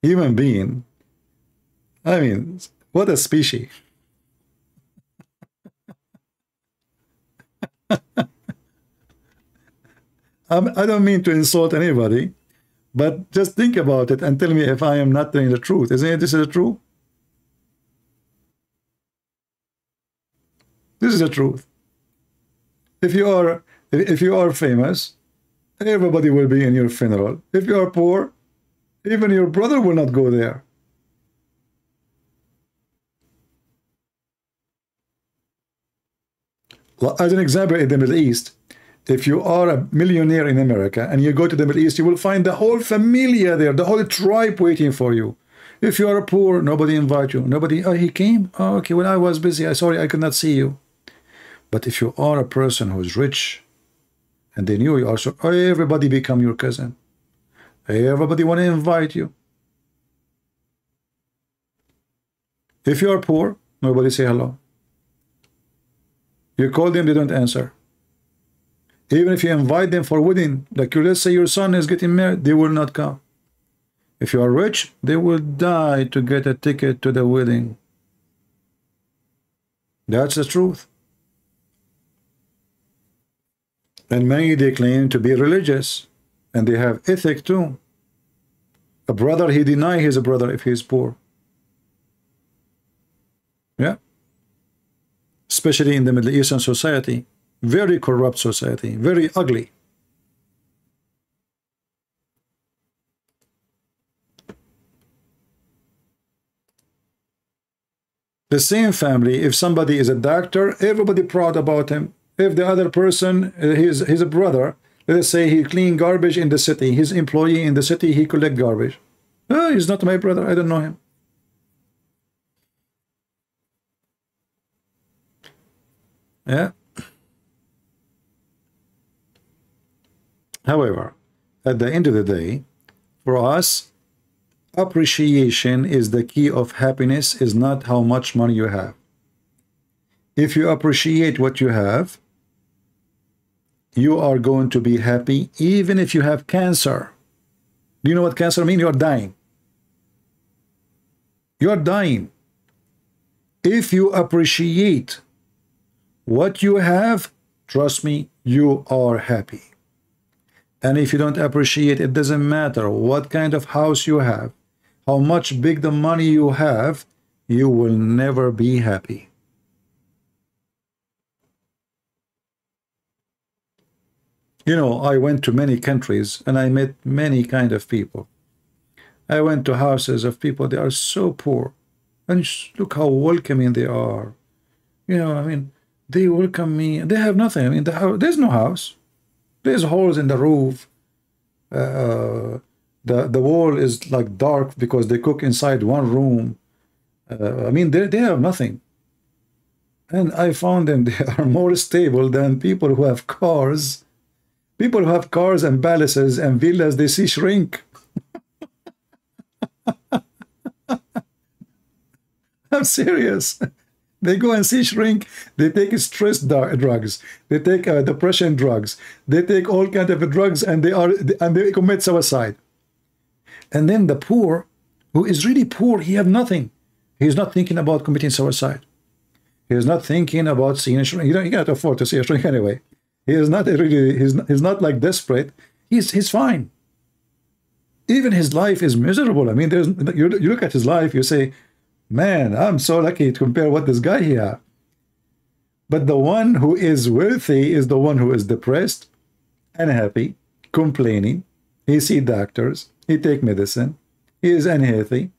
Human being, I mean, what a species. I don't mean to insult anybody, but just think about it and tell me if I am not telling the truth. Isn't it? This is the truth. This is the truth. If you are famous, everybody will be in your funeral. If you are poor, even your brother will not go there. As an example, in the Middle East, if you are a millionaire in America and you go to the Middle East, you will find the whole familia there, the whole tribe waiting for you. If you are poor, nobody invite you. Nobody, oh, he came? Oh, okay, well, I was busy. Sorry, I could not see you. But if you are a person who is rich, and they knew you also, everybody become your cousin. Everybody want to invite you. If you are poor, nobody say hello. You call them, they don't answer. Even if you invite them for wedding, like let's say your son is getting married, they will not come. If you are rich, they will die to get a ticket to the wedding. That's the truth. And many, they claim to be religious, and they have ethic too. A brother, he deny he's a brother if he's poor. Yeah. Especially in the Middle Eastern society. Very corrupt society, very ugly. The same family, if somebody is a doctor, everybody proud about him. If the other person, he's a brother, let's say he clean garbage in the city, his employee in the city, he collect garbage. Oh, he's not my brother, I don't know him. Yeah. However, at the end of the day, for us, appreciation is the key of happiness, is not how much money you have. If you appreciate what you have, you are going to be happy even if you have cancer. Do you know what cancer means? You are dying. You are dying. If you appreciate what you have, trust me, you are happy. And if you don't appreciate, it doesn't matter what kind of house you have, how much big the money you have, you will never be happy. You know, I went to many countries and I met many kind of people. I went to houses of people, they are so poor. And look how welcoming they are. You know, I mean, they welcome me. They have nothing. I mean, the house, there's no house. There's holes in the roof. The wall is like dark because they cook inside one room. I mean, they have nothing. And I found them, they are more stable than people who have cars. People who have cars and palaces and villas, they see shrink. I'm serious. They go and see shrink. They take stress drugs. They take depression drugs. They take all kinds of drugs, and they commit suicide. And then the poor, who is really poor, he have nothing. He's not thinking about committing suicide. He is not thinking about seeing a shrink. He can't afford to see a shrink anyway. He is not really. He's not like desperate. He's fine. Even his life is miserable. I mean, you look at his life, you say, man, I'm so lucky to compare what this guy here. But the one who is wealthy is the one who is depressed, unhappy, complaining. He see doctors. He take medicine. He is unhealthy.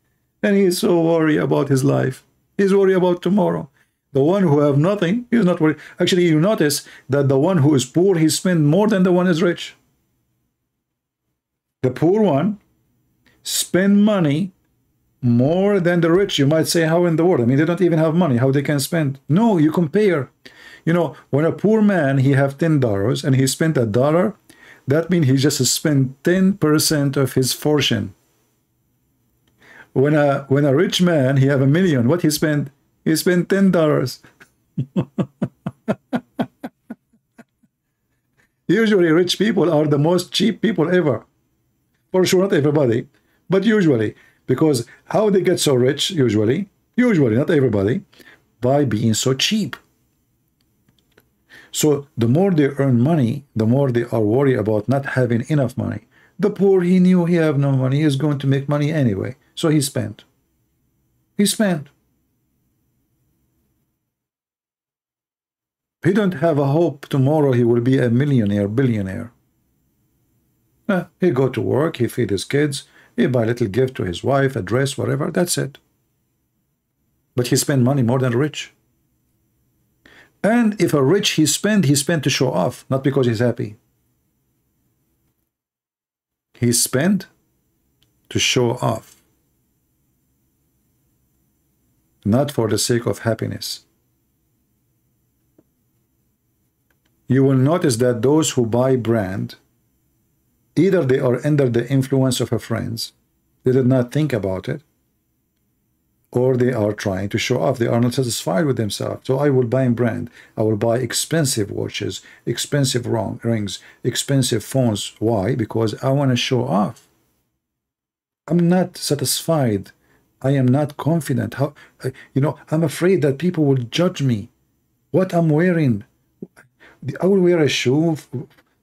And he is so worried about his life. He's worried about tomorrow. The one who have nothing, he's not worried. Actually, you notice that the one who is poor, he spend more than the one who is rich. The poor one spend money more than the rich. You might say, how in the world? I mean, they don't even have money. How they can spend? No, you compare. You know, when a poor man, he have $10 and he spent $1, that means he just spent 10% of his fortune. When a rich man, he have $1 million, what he spent? He spent $10. Usually rich people are the most cheap people ever. For sure, not everybody, but usually. Because how they get so rich, usually, not everybody, by being so cheap. So the more they earn money, the more they are worried about not having enough money. The poor, he knew he have no money. He is going to make money anyway. So he spent. He spent. He don't have a hope tomorrow he will be a millionaire, billionaire. He go to work, he feed his kids, he buy a little gift to his wife, a dress, whatever, that's it. But he spend money more than rich. And if a rich he spend to show off, not because he's happy. He spent to show off. Not for the sake of happiness. You will notice that those who buy brand, either they are under the influence of a friends, they did not think about it, or they are trying to show off. They are not satisfied with themselves. So I will buy brand. I will buy expensive watches, expensive rings, expensive phones. Why? Because I want to show off. I'm not satisfied. I am not confident. I'm afraid that people will judge me. What I'm wearing. I will wear a shoe,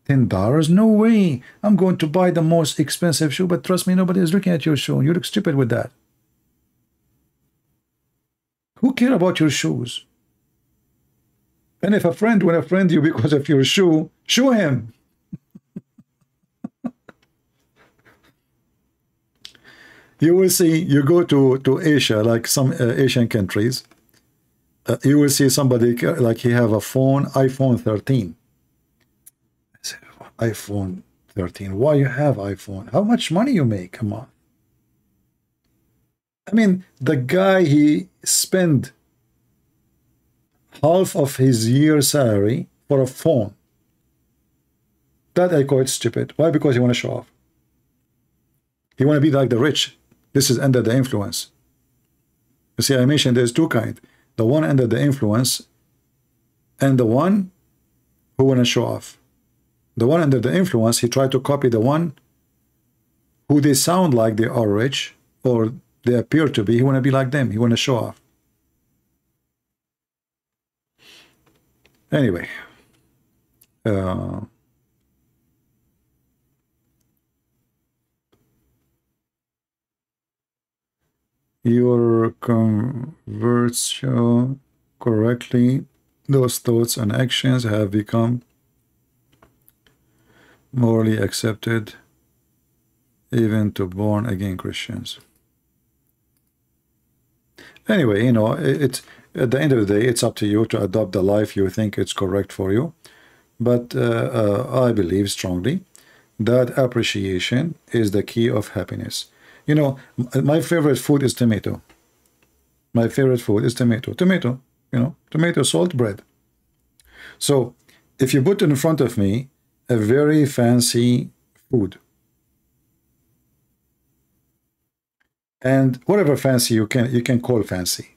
$10. No way. I'm going to buy the most expensive shoe, but trust me, nobody is looking at your shoe. You look stupid with that. Who care about your shoes? And if a friend will offend you because of your shoe, show him. You will see, you go to Asia, like some Asian countries, you will see somebody like he have a phone, iPhone 13. I say, iPhone 13, why you have iPhone? How much money you make? Come on. I mean, the guy, he spent half of his year's salary for a phone. That I call it stupid. Why? Because he want to show off. He want to be like the rich. This is under the influence. You see, I mentioned there's two kinds. The one under the influence and the one who want to show off. The one under the influence, he tried to copy the one who they sound like they are rich or they appear to be. He want to be like them. He want to show off. Anyway. Your converts show correctly those thoughts and actions have become morally accepted even to born again Christians. Anyway, it's at the end of the day, it's up to you to adopt the life you think it's correct for you. But I believe strongly that appreciation is the key of happiness. My favorite food is tomato. My favorite food is tomato. Tomato, tomato, salt, bread. So if you put in front of me a very fancy food, and whatever fancy you can call fancy,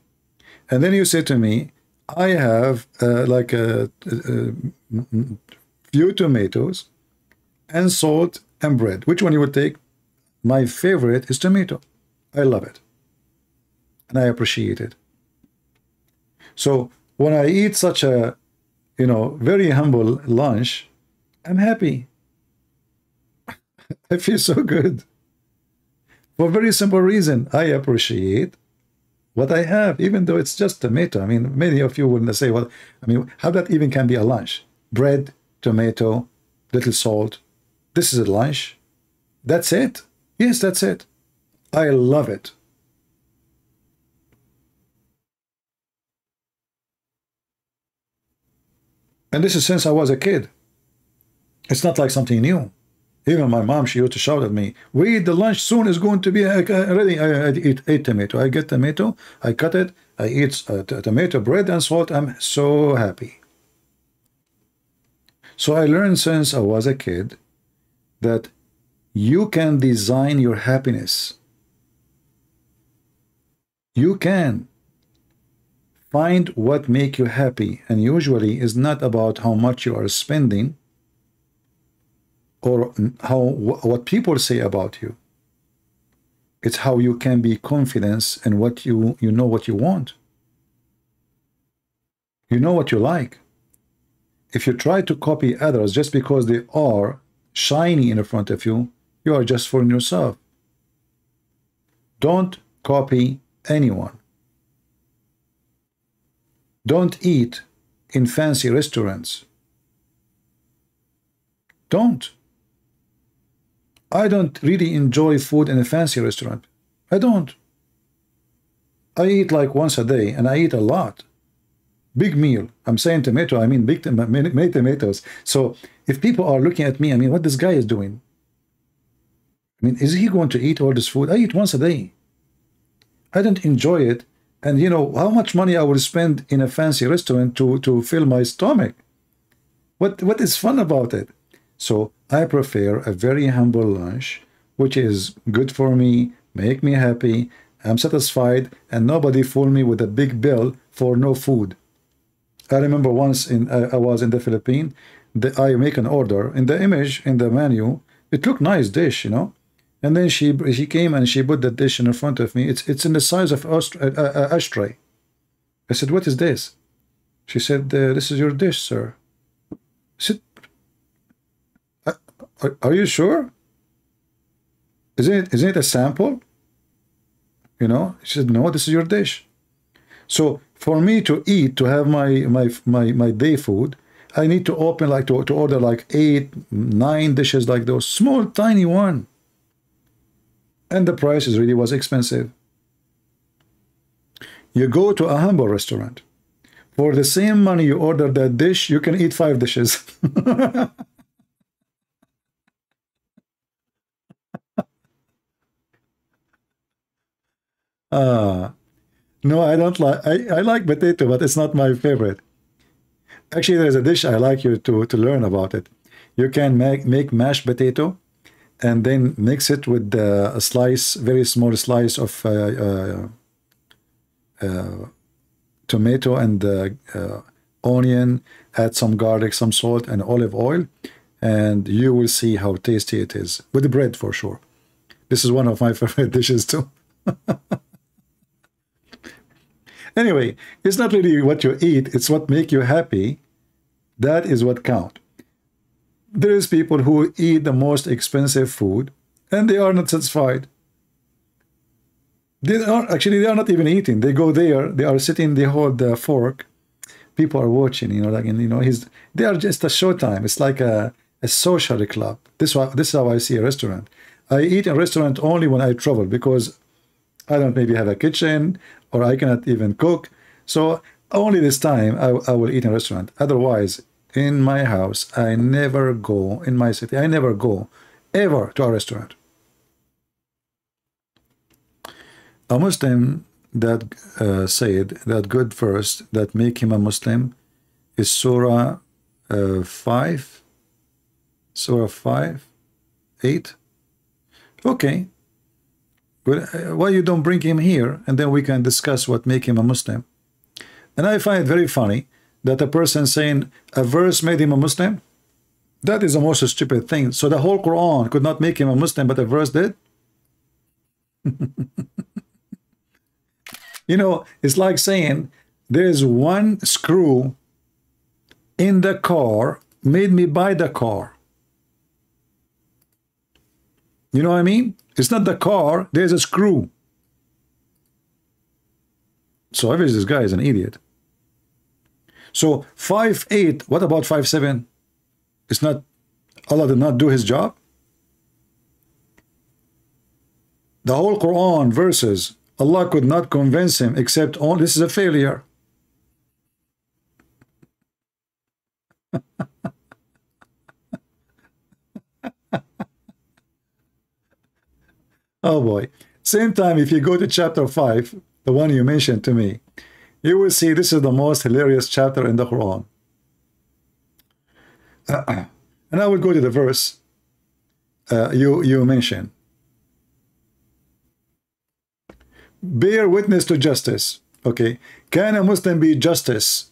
and then you say to me, I have like a few tomatoes and salt and bread. Which one you would take? My favorite is tomato. I love it. And I appreciate it. So when I eat such a, very humble lunch, I'm happy. I feel so good. For a very simple reason. I appreciate what I have, even though it's just tomato. I mean, many of you wouldn't say, well, I mean, how that even can be a lunch? Bread, tomato, little salt. This is a lunch. That's it. Yes, that's it. I love it. And this is since I was a kid. It's not like something new. Even my mom, she used to shout at me, wait, the lunch soon is going to be ready. I eat tomato. I get tomato, I cut it, I eat tomato, bread and salt. I'm so happy. So I learned since I was a kid that you can design your happiness. You can find what make you happy, and usually is not about how much you are spending or what people say about you. It's how you can be confident in what you know what you want. You know what you like. If you try to copy others just because they are shiny in front of you, you are just fooling yourself. Don't copy anyone. Don't eat in fancy restaurants. Don't. I don't really enjoy food in a fancy restaurant. I don't. I eat like once a day, and I eat a lot. Big meal. I'm saying tomato, I mean many tomatoes. So if people are looking at me, I mean, what this guy is doing? I mean, is he going to eat all this food? I eat once a day. I don't enjoy it. And you know how much money I will spend in a fancy restaurant to fill my stomach? What is fun about it? So I prefer a very humble lunch, which is good for me, make me happy, I'm satisfied, and nobody fool me with a big bill for no food. I remember once I was in the Philippines, I make an order. In the image, in the menu, it looked nice dish, And then she came and she put the dish in front of me. It's in the size of ashtray. I said, what is this? She said, this is your dish, sir. I said, are you sure? Isn't it a sample? She said, no, this is your dish. So for me to eat, to have my day food, I need to open to order like 8, 9 dishes like those, small, tiny one. And the price really was expensive. You go to a humble restaurant. For the same money you order that dish, you can eat 5 dishes. No, I don't like. I like potato, but it's not my favorite. Actually, there's a dish I like you to learn about it. You can make mashed potato, and then mix it with a slice, very small slice of tomato and onion. Add some garlic, some salt, and olive oil, and you will see how tasty it is with the bread for sure. This is one of my favorite dishes too. Anyway, it's not really what you eat, it's what makes you happy. That is what counts. There is people who eat the most expensive food and they are not satisfied. They are not even eating. They go there, they are sitting, they hold the fork. People are watching, they are just a showtime. It's like a social club. This is how I see a restaurant. I eat in a restaurant only when I travel because I don't maybe have a kitchen or I cannot even cook. So only this time I will eat in a restaurant. Otherwise, in my house, I never go, in my city, I never go ever to a restaurant. A Muslim that said that good verse that make him a Muslim is Surah 5, 8. Okay. Well, why you don't bring him here and then we can discuss what make him a Muslim? And I find it very funny that a person saying a verse made him a Muslim. That is the most stupid thing. So the whole Quran could not make him a Muslim, but a verse did. You know, it's like saying there's one screw in the car made me buy the car. You know what I mean? It's not the car, there's a screw. So obviously this guy is an idiot. So 5'8", what about 5'7"? It's not, Allah did not do his job? The whole Quran verses, Allah could not convince him except on this is a failure. Oh boy. Same time, if you go to chapter 5, the one you mentioned to me, you will see this is the most hilarious chapter in the Quran. And I will go to the verse you mentioned. Bear witness to justice. Okay. Can a Muslim be justice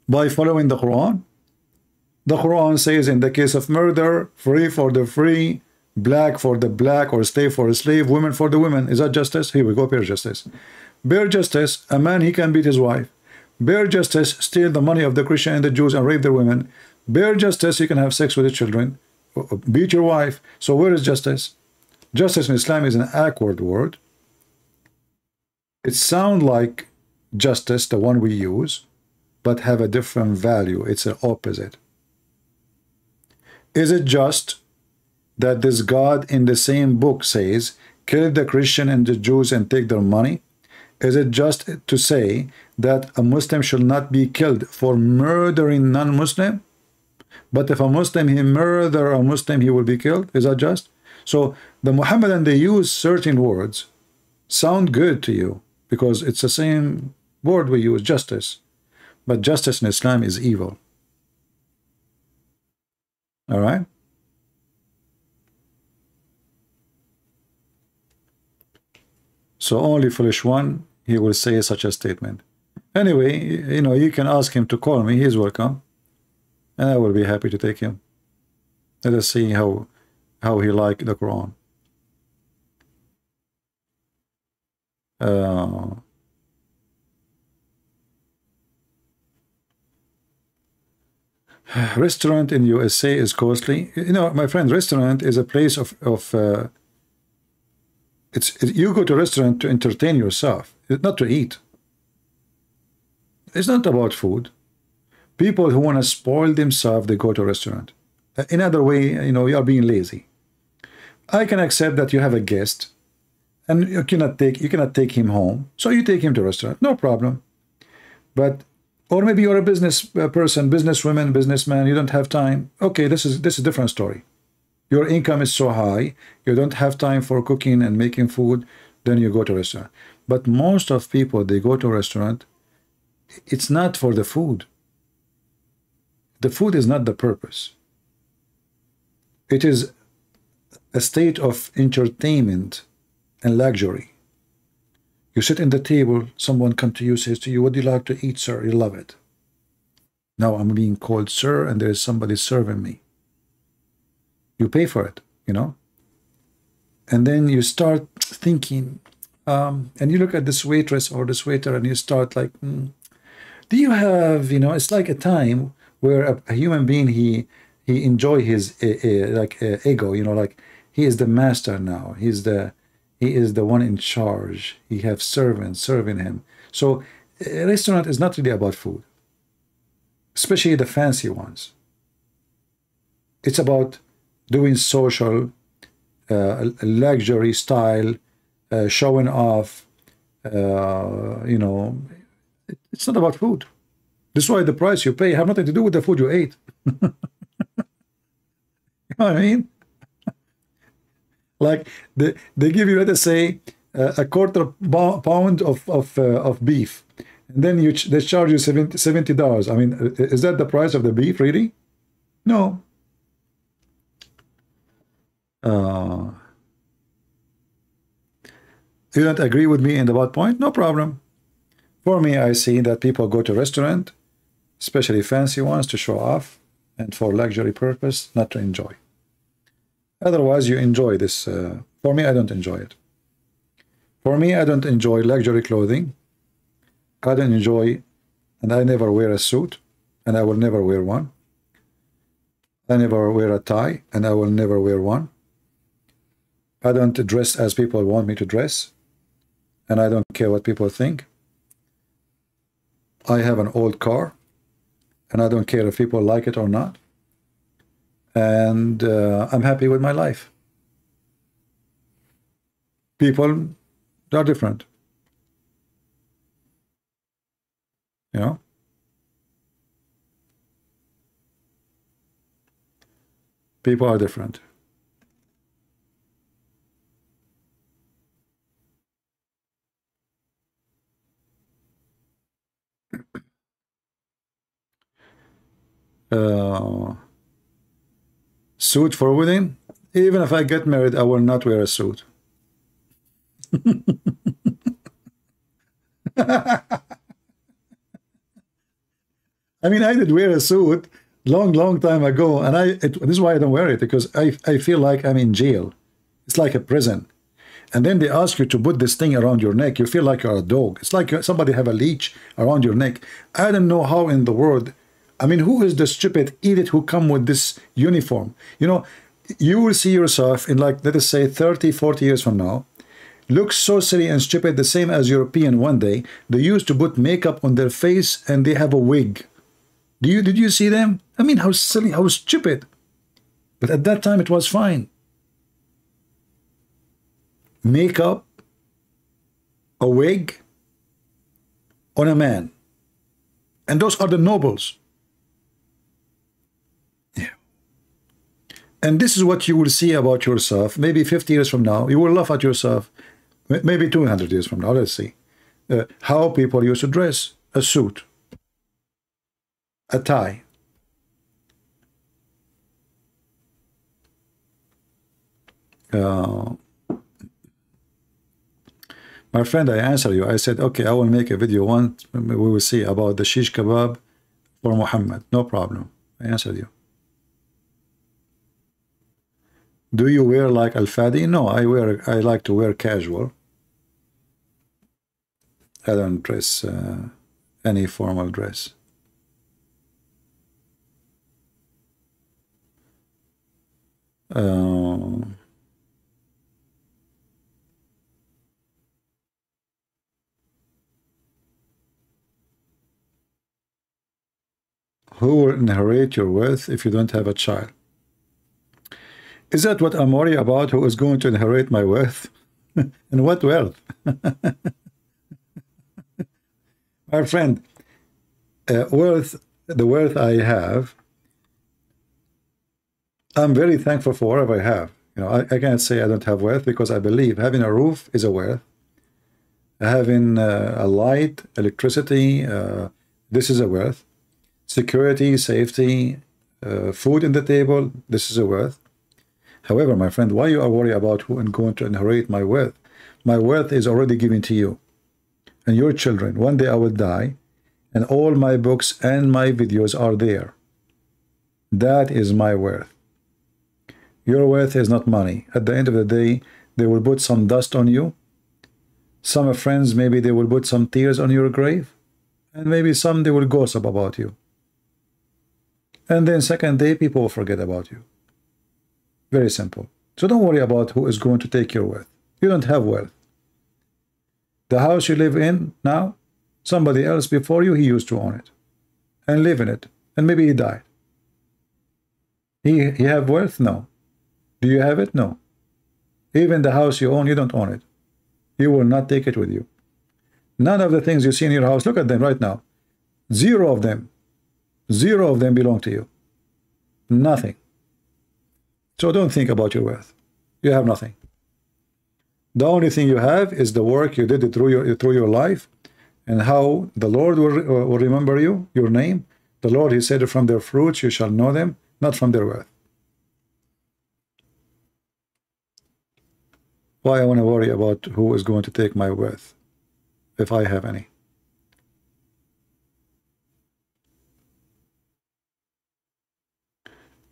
by following the Quran? The Quran says in the case of murder, free for the free, black for the black, or slave for a slave, women for the women. Is that justice? Here we go, bear justice. Bear justice, a man, he can beat his wife. Bear justice, steal the money of the Christian and the Jews and rape their women. Bear justice, you can have sex with your children. Beat your wife. So where is justice? Justice in Islam is an awkward word. It sounds like justice, the one we use, but have a different value. It's an opposite. Is it just that this God in the same book says, kill the Christian and the Jews and take their money? Is it just to say that a Muslim should not be killed for murdering non-Muslim? But if a Muslim, he murder a Muslim, he will be killed? Is that just? So the Muhammadan, they use certain words, sound good to you, because it's the same word we use, justice. But justice in Islam is evil. All right? So only foolish one, he will say such a statement. Anyway, you know, you can ask him to call me. He's welcome. And I will be happy to take him. Let us see how he liked the Quran. Restaurant in USA is costly. You know, my friend, restaurant is a place of you go to a restaurant to entertain yourself, not to eat. It's not about food. People who want to spoil themselves, they go to a restaurant. In other way, you know, you are being lazy. I can accept that you have a guest and you cannot take him home, so you take him to a restaurant, no problem. But or maybe you're a business person, businesswoman, businessman, you don't have time. Okay, this is a different story. Your income is so high, you don't have time for cooking and making food, then you go to a restaurant. But most of people, they go to a restaurant, it's not for the food. The food is not the purpose. It is a state of entertainment and luxury. You sit in the table, someone comes to you, says to you, what do you like to eat, sir? You love it. Now I'm being called sir, and there is somebody serving me. You pay for it, you know? And then you start thinking, and you look at this waitress or this waiter, and you start like, do you have, you know, it's like a time where a human being, he enjoy his ego, you know, like he is the master now. He is the one in charge. He have servants serving him. So a restaurant is not really about food, especially the fancy ones. It's about doing social, luxury style, showing off. You know, it's not about food. This is why the price you pay have nothing to do with the food you ate. You know what I mean? Like they give you, let us say, a quarter pound of beef, and then they charge you $70. I mean, is that the price of the beef, really? No. You don't agree with me in the bad point? No problem. For me, I see that people go to restaurant, especially fancy ones, to show off and for luxury purpose, not to enjoy. Otherwise, you enjoy this. For me, I don't enjoy it. For me, I don't enjoy luxury clothing. I don't enjoy, and I never wear a suit, and I will never wear one. I never wear a tie, and I will never wear one. I don't dress as people want me to dress, and I don't care what people think. I have an old car, and I don't care if people like it or not. And I'm happy with my life. People are different. You know? People are different. Suit for wedding? Even if I get married, I will not wear a suit. I mean, I did wear a suit long time ago, and this is why I don't wear it, because I feel like I'm in jail. It's like a prison. And then they ask you to put this thing around your neck. You feel like you're a dog. It's like somebody have a leash around your neck. I don't know how in the world. I mean, who is the stupid idiot who come with this uniform? You know, you will see yourself in, like, let us say 30, 40 years from now, look so silly and stupid, the same as European one day. They used to put makeup on their face and they have a wig. Did you see them? I mean, how silly, how stupid. But at that time, it was fine. Makeup, a wig on a man. And those are the nobles. Yeah. And this is what you will see about yourself. Maybe 50 years from now, you will laugh at yourself. Maybe 200 years from now, let's see. How people used to dress. A suit. A tie. My friend, I answered you. I said, okay, I will make a video once. We will see about the shish kebab for Muhammad. No problem. I answered you. Do you wear like al-fadi? No, I like to wear casual. I don't dress any formal dress. Who will inherit your wealth if you don't have a child? Is that what I'm worried about? Who is going to inherit my wealth? And what wealth? My friend, the wealth I have, I'm very thankful for whatever I have. You know, I can't say I don't have wealth, because I believe having a roof is a wealth. Having a light, electricity, this is a wealth. Security, safety, food in the table, this is a wealth. However, my friend, why you are worried about who is going to inherit my wealth? My wealth is already given to you and your children. One day I will die, and all my books and my videos are there. That is my wealth. Your wealth is not money. At the end of the day, they will put some dust on you. Some friends, maybe they will put some tears on your grave, and maybe some they will gossip about you. And then second day, people will forget about you. Very simple. So don't worry about who is going to take your wealth. You don't have wealth. The house you live in now, somebody else before you, he used to own it and live in it. And maybe he died. He have wealth? No. Do you have it? No. Even the house you own, you don't own it. You will not take it with you. None of the things you see in your house, look at them right now. Zero of them belong to you. Nothing. So don't think about your wealth. You have nothing. The only thing you have is the work you did through your life, and how the Lord will remember you, your name. The Lord, he said, from their fruits you shall know them, not from their wealth. Why I want to worry about who is going to take my wealth, if I have any?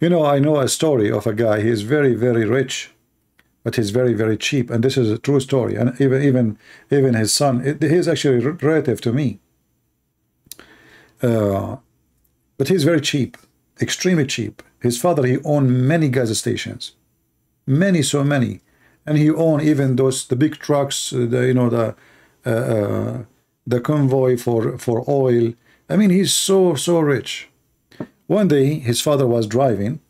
You know, I know a story of a guy. He is very, very rich, but he's very, very cheap. And this is a true story. And even his son, he is actually relative to me. But he's very cheap, extremely cheap. His father, he owned many gas stations, many, so many, and he owned even the big trucks, the convoy for oil. I mean, he's so rich. One day, his father was driving,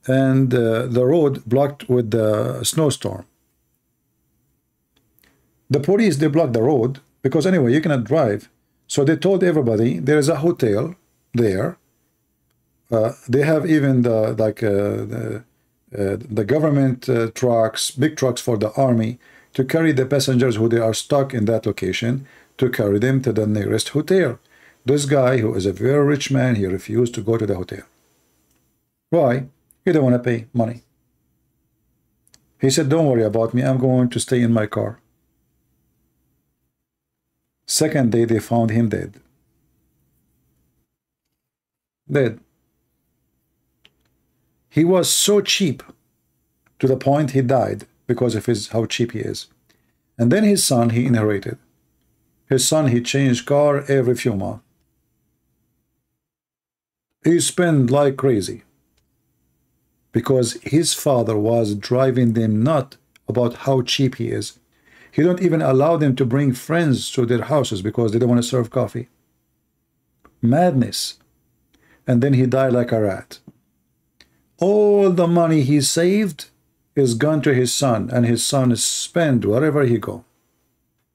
and the road blocked with the snowstorm. The police, they blocked the road because anyway, you cannot drive. So they told everybody there is a hotel there. They have even the government trucks, big trucks for the army, to carry the passengers who they are stuck in that location, to carry them to the nearest hotel. This guy, who is a very rich man, he refused to go to the hotel. Why? He don't want to pay money. He said, don't worry about me, I'm going to stay in my car. Second day, they found him dead. Dead. He was so cheap to the point he died because of how cheap he is. And then his son, he inherited. His son, he changed car every few months. He spent like crazy because his father was driving them nuts about how cheap he is. He don't even allow them to bring friends to their houses because they don't want to serve coffee. Madness. And then he died like a rat. All the money he saved is gone to his son, and his son is spent wherever he go.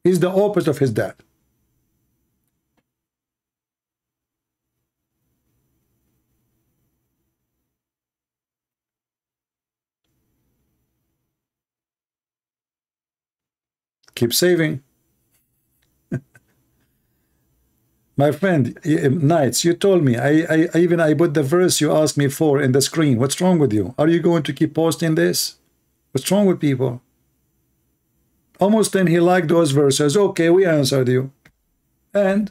He's the opposite of his dad. Keep saving. My friend, Knights, you told me. I put the verse you asked me for in the screen. What's wrong with you? Are you going to keep posting this? What's wrong with people? Almost then he liked those verses. Okay, we answered you. And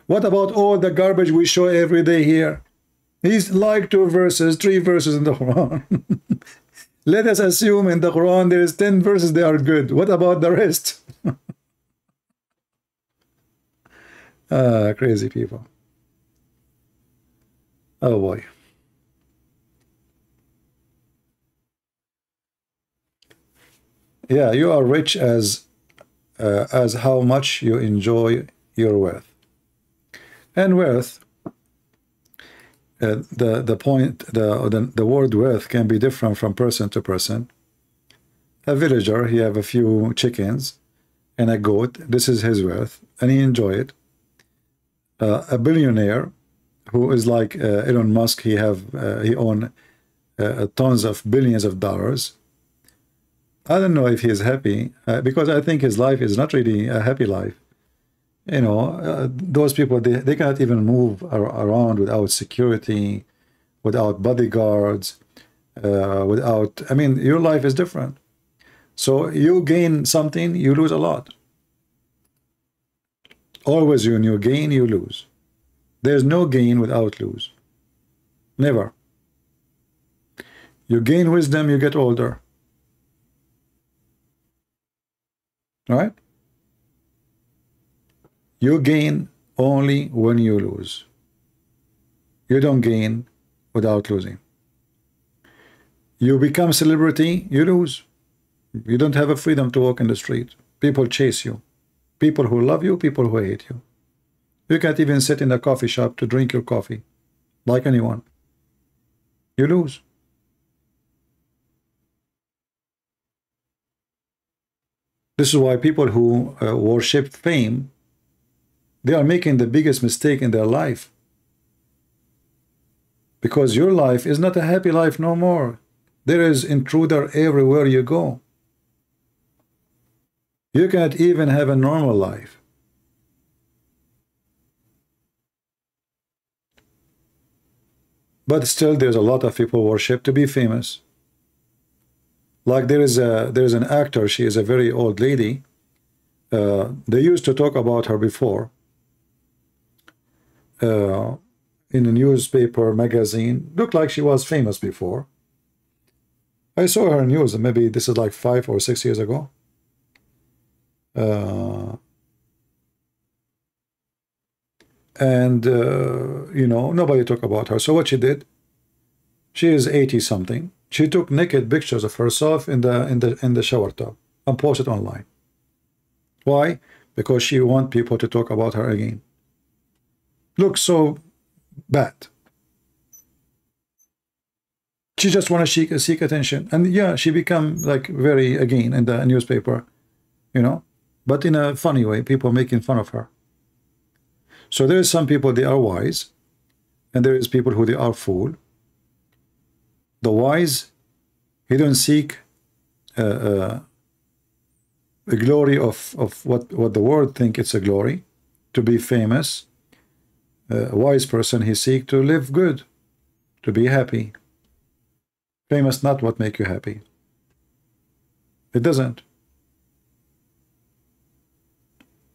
what about all the garbage we show every day here? He's liked 2 verses, 3 verses in the Quran. Let us assume in the Quran there is 10 verses, they are good. What about the rest? Crazy people. Oh boy. Yeah, you are rich as how much you enjoy your wealth. And wealth, the word wealth can be different from person to person. A villager, he have a few chickens and a goat. This is his wealth, and he enjoy it. A billionaire, who is like Elon Musk, he own tons of billions of dollars. I don't know if he is happy because I think his life is not really a happy life. You know, those people, they cannot even move around without security, without bodyguards, I mean, your life is different. So you gain something, you lose a lot. Always when you gain, you lose. There's no gain without lose. Never. You gain wisdom, you get older. Right? You gain only when you lose. You don't gain without losing. You become celebrity, you lose. You don't have a freedom to walk in the street. People chase you. People who love you, people who hate you. You can't even sit in a coffee shop to drink your coffee like anyone. You lose. This is why people who worship fame, they are making the biggest mistake in their life. Because your life is not a happy life no more. There is intruder everywhere you go. You can't even have a normal life. But still, there's a lot of people worship to be famous. Like there's an actor, she is a very old lady. They used to talk about her before. in a newspaper magazine. Looked like she was famous before. I saw her in news, maybe this is like 5 or 6 years ago. You know, nobody talked about her. So what she did, she is 80 something. She took naked pictures of herself in the shower tub and posted online. Why? Because she wants people to talk about her again. Looks so bad. She just want to seek attention, and yeah, she become like very again in the newspaper, you know, but in a funny way. People making fun of her. So there is some people, they are wise, and there is people who they are fool. The wise, he don't seek a glory of what the world think it's a glory, to be famous. A wise person, he seek to live good, to be happy. Famous not what make you happy. It doesn't.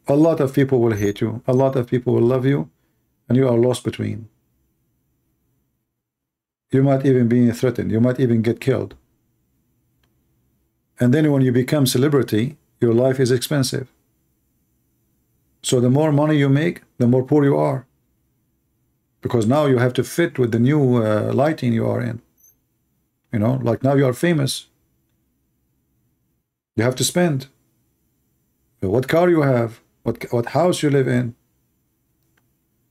A lot of people will hate you. A lot of people will love you, and you are lost between. You might even be threatened. You might even get killed. And then when you become celebrity, your life is expensive. So the more money you make, the more poor you are. Because now you have to fit with the new lighting you are in. You know, like now you are famous. You have to spend. What car you have, what house you live in.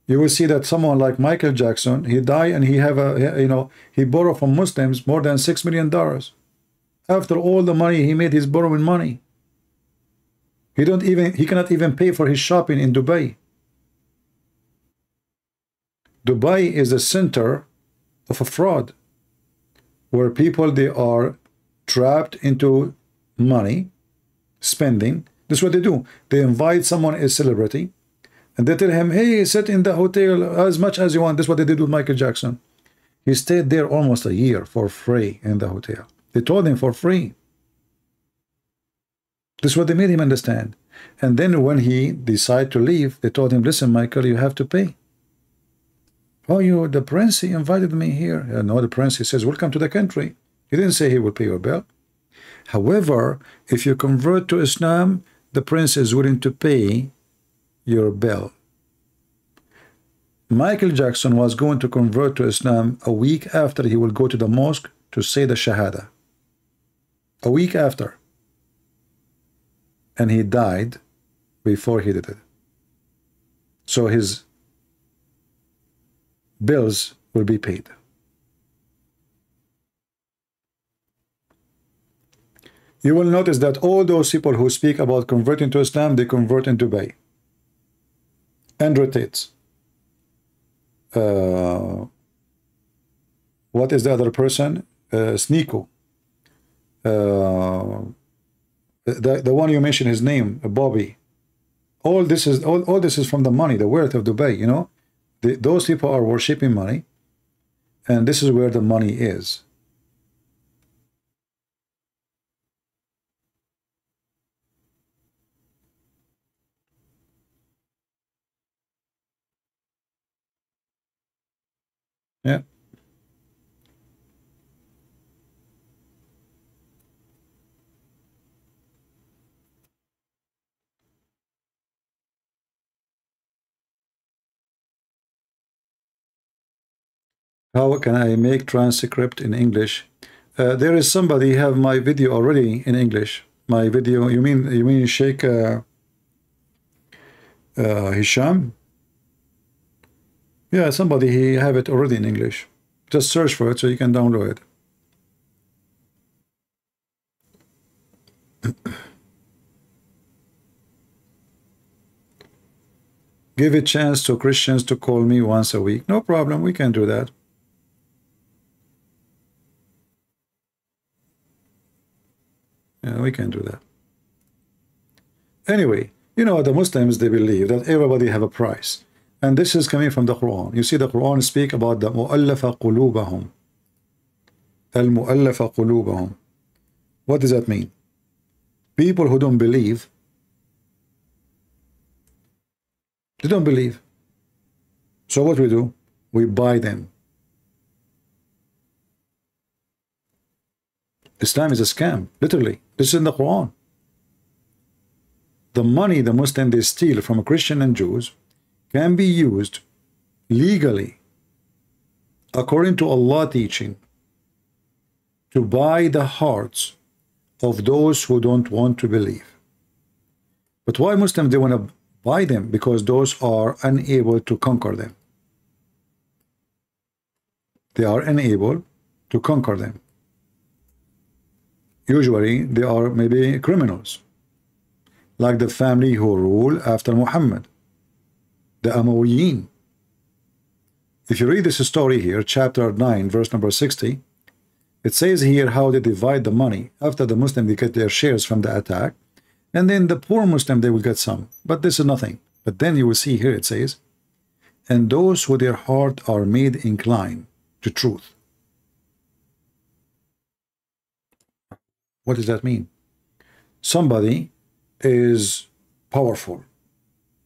You will see that someone like Michael Jackson, he died and he have a, you know, he borrowed from Muslims more than $6 million. After all the money he made, he's borrowing money. He cannot even pay for his shopping in Dubai. Dubai is the center of a fraud, where people, they are trapped into money, spending. This is what they do. They invite someone, a celebrity, and they tell him, hey, sit in the hotel as much as you want. This is what they did with Michael Jackson. He stayed there almost a year for free in the hotel. They told him for free. This is what they made him understand. And then when he decided to leave, they told him, listen, Michael, you have to pay. Oh, you, the prince, he invited me here. No, the prince, he says, welcome to the country. He didn't say he will pay your bill. However, if you convert to Islam, the prince is willing to pay your bill. Michael Jackson was going to convert to Islam a week after he will go to the mosque to say the Shahada. A week after. And he died before he did it. So his bills will be paid. You will notice that all those people who speak about converting to Islam, they convert in Dubai. Andrew Tate. What is the other person? Sneeko. The one you mentioned his name, Bobby. All this is from the money, the wealth of Dubai, you know. Those people are worshipping money, and this is where the money is. Yeah. How can I make transcript in English? There is somebody have my video already in English. My video. You mean Sheikh Hisham? Yeah, somebody he have it already in English. Just search for it so you can download it. Give a chance to Christians to call me once a week. No problem, we can do that. Yeah, we can do that. Anyway, you know, the Muslims, they believe that everybody have a price. And this is coming from the Quran. You see, the Quran speak about the mu'allafa qulubahum. Al-mu'allafa qulubahum. What does that mean? People who don't believe, they don't believe. So what we do? We buy them. Islam is a scam, literally. This is in the Quran. The money the Muslim they steal from Christian and Jews can be used legally, according to Allah teaching, to buy the hearts of those who don't want to believe. But why Muslims they want to buy them? Because those are unable to conquer them. They are unable to conquer them. Usually they are maybe criminals, like the family who rule after Muhammad, the Umayyin. If you read this story here, chapter 9, verse number 60, it says here how they divide the money. After the Muslim, they get their shares from the attack, and then the poor Muslim, they will get some. But this is nothing. But then you will see here, it says, and those who their heart are made inclined to truth. What does that mean? Somebody is powerful.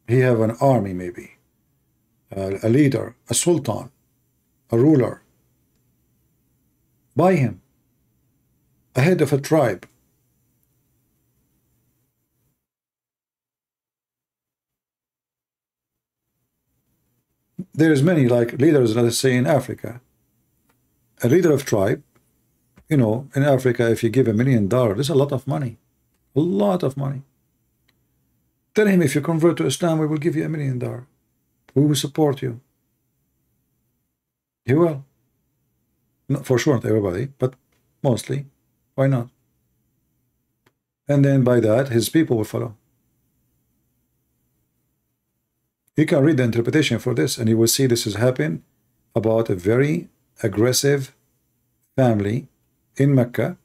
He have an army maybe, a leader, a sultan, a ruler. Buy him, a head of a tribe. There's many like leaders, let's say in Africa. A leader of tribe, you know, in Africa, if you give $1 million, there's a lot of money. A lot of money. Tell him, if you convert to Islam, we will give you $1 million. We will support you. He will. Not for sure, not everybody, but mostly. Why not? And then by that, his people will follow. You can read the interpretation for this, and you will see this is happening about a very aggressive family in Mecca.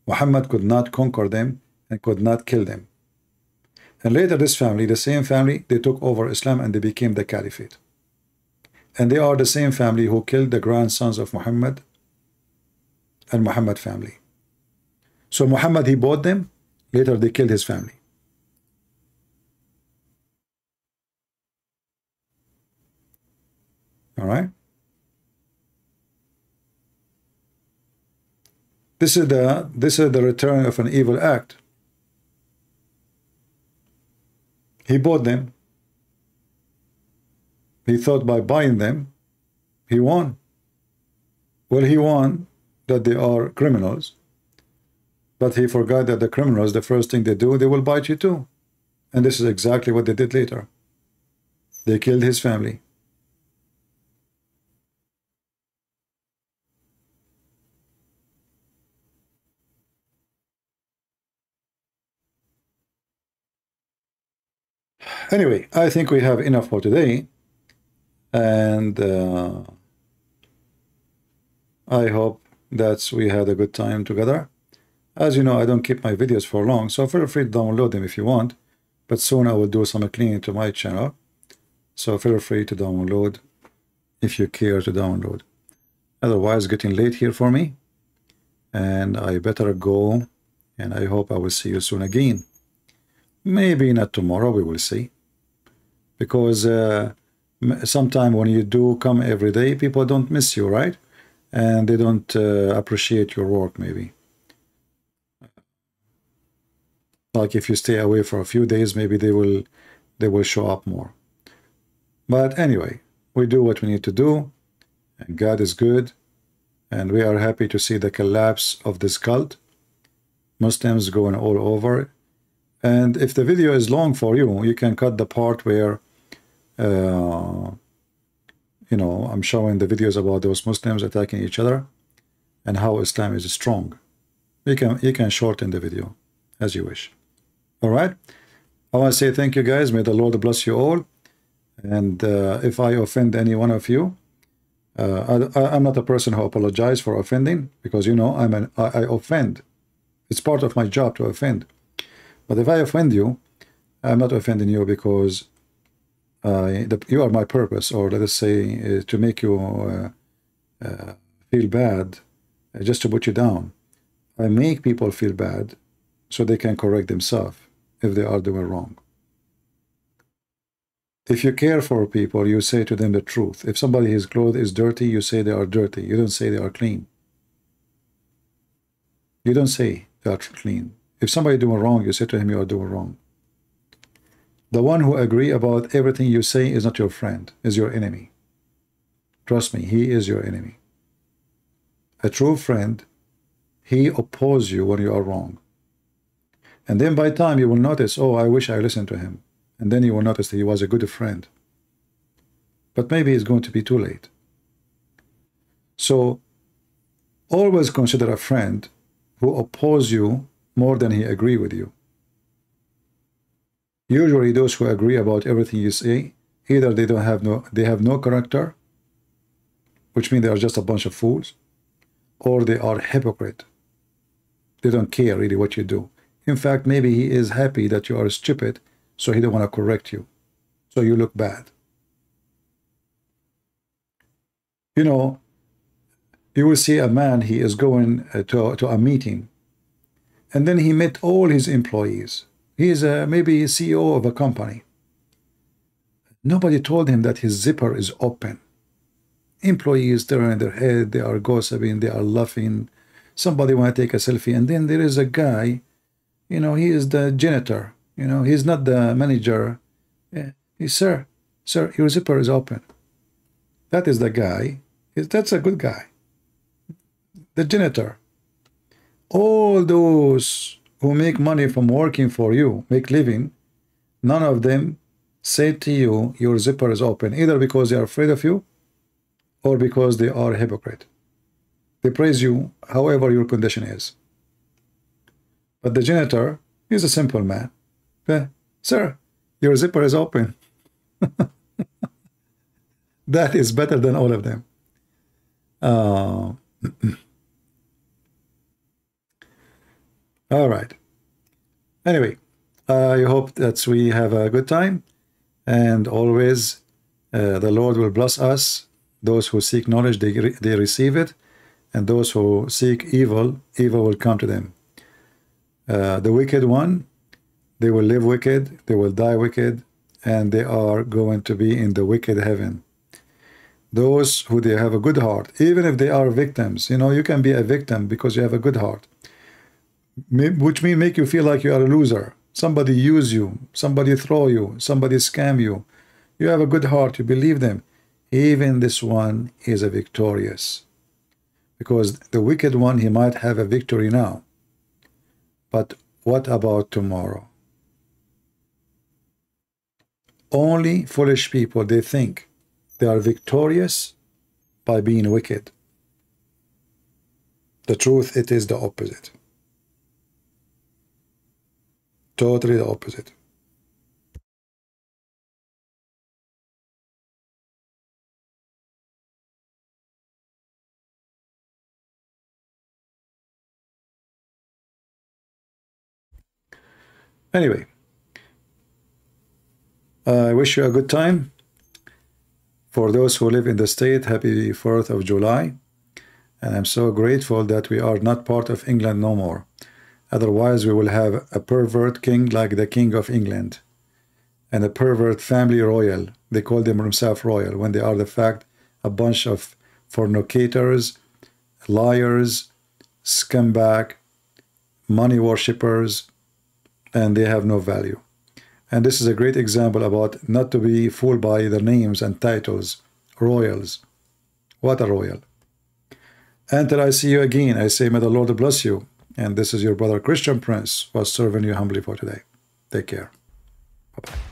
Muhammad could not conquer them and could not kill them. And later this family, the same family, they took over Islam and they became the caliphate. And they are the same family who killed the grandsons of Muhammad and Muhammad family. So Muhammad, he bought them, later they killed his family. All right? This is the return of an evil act. He bought them. He thought by buying them, he won. Well, he won that they are criminals, but he forgot that the criminals, the first thing they do, they will bite you too. And this is exactly what they did later. They killed his family. Anyway, I think we have enough for today, and I hope that we had a good time together. As you know, I don't keep my videos for long, so feel free to download them if you want, but soon I will do some cleaning to my channel, so feel free to download if you care to download. Otherwise, it's getting late here for me, and I better go, and I hope I will see you soon again. Maybe not tomorrow, we will see. Because sometime when you do come every day, people don't miss you, right? And they don't appreciate your work, maybe. Like if you stay away for a few days, maybe they will show up more. But anyway, we do what we need to do, and God is good, and we are happy to see the collapse of this cult. Muslims going all over. And if the video is long for you, you can cut the part where, you know, I'm showing the videos about those Muslims attacking each other and how Islam is strong. You can shorten the video as you wish. All right. I want to say thank you guys. May the Lord bless you all. And if I offend any one of you, I'm not a person who apologizes for offending, because you know I offend. It's part of my job to offend. But if I offend you, I'm not offending you because you are my purpose, or let us say to make you feel bad, just to put you down. I make people feel bad so they can correct themselves if they are doing wrong. If you care for people, you say to them the truth. If somebody's clothes is dirty, you say they are dirty. You don't say they are clean. You don't say they are clean. If somebody doing wrong, you say to him you are doing wrong. The one who agree about everything you say is not your friend, is your enemy. Trust me, he is your enemy. A true friend, he opposes you when you are wrong. And then by time you will notice, oh, I wish I listened to him. And then you will notice that he was a good friend. But maybe it's going to be too late. So always consider a friend who opposes you more than he agree with you. Usually those who agree about everything you say, either they have no character, which means they are just a bunch of fools, or they are hypocrite. They don't care really what you do. In fact, maybe he is happy that you are stupid, so he don't want to correct you. So you look bad. You know, you will see a man, he is going to a meeting, and then he met all his employees. He is maybe CEO of a company. Nobody told him that his zipper is open. Employees turn their head, they are gossiping, they are laughing. Somebody want to take a selfie, and then there is a guy, you know, he is the janitor. You know, he's not the manager. He's, sir, your zipper is open. That is the guy. That's a good guy. The janitor. All those who make money from working for you, make living, none of them say to you, your zipper is open, either because they are afraid of you or because they are a hypocrite. They praise you however your condition is. But the janitor is a simple man. Sir, your zipper is open. That is better than all of them. All right. Anyway, I hope that we have a good time, and always the Lord will bless us. Those who seek knowledge, they receive it, and those who seek evil, evil will come to them. The wicked one, they will live wicked, they will die wicked, and they are going to be in the wicked heaven. Those who they have a good heart, even if they are victims, you know, you can be a victim because you have a good heart, which means make you feel like you are a loser. Somebody use you, somebody throw you, somebody scam you. You have a good heart, you believe them. Even this one is a victorious. Because the wicked one, he might have a victory now. But what about tomorrow? Only foolish people, they think they are victorious by being wicked. The truth, it is the opposite. Totally the opposite. Anyway, I wish you a good time. For those who live in the state, happy 4th of July. And I'm so grateful that we are not part of England no more. Otherwise, we will have a pervert king like the King of England. And a pervert family royal. They call them themselves royal, when they are the fact a bunch of fornicators, liars, scumbag, money worshippers, and they have no value. And this is a great example about not to be fooled by the names and titles. Royals. What a royal. Until I see you again, I say, may the Lord bless you. And this is your brother Christian Prince, was serving you humbly for today. Take care. Bye-bye.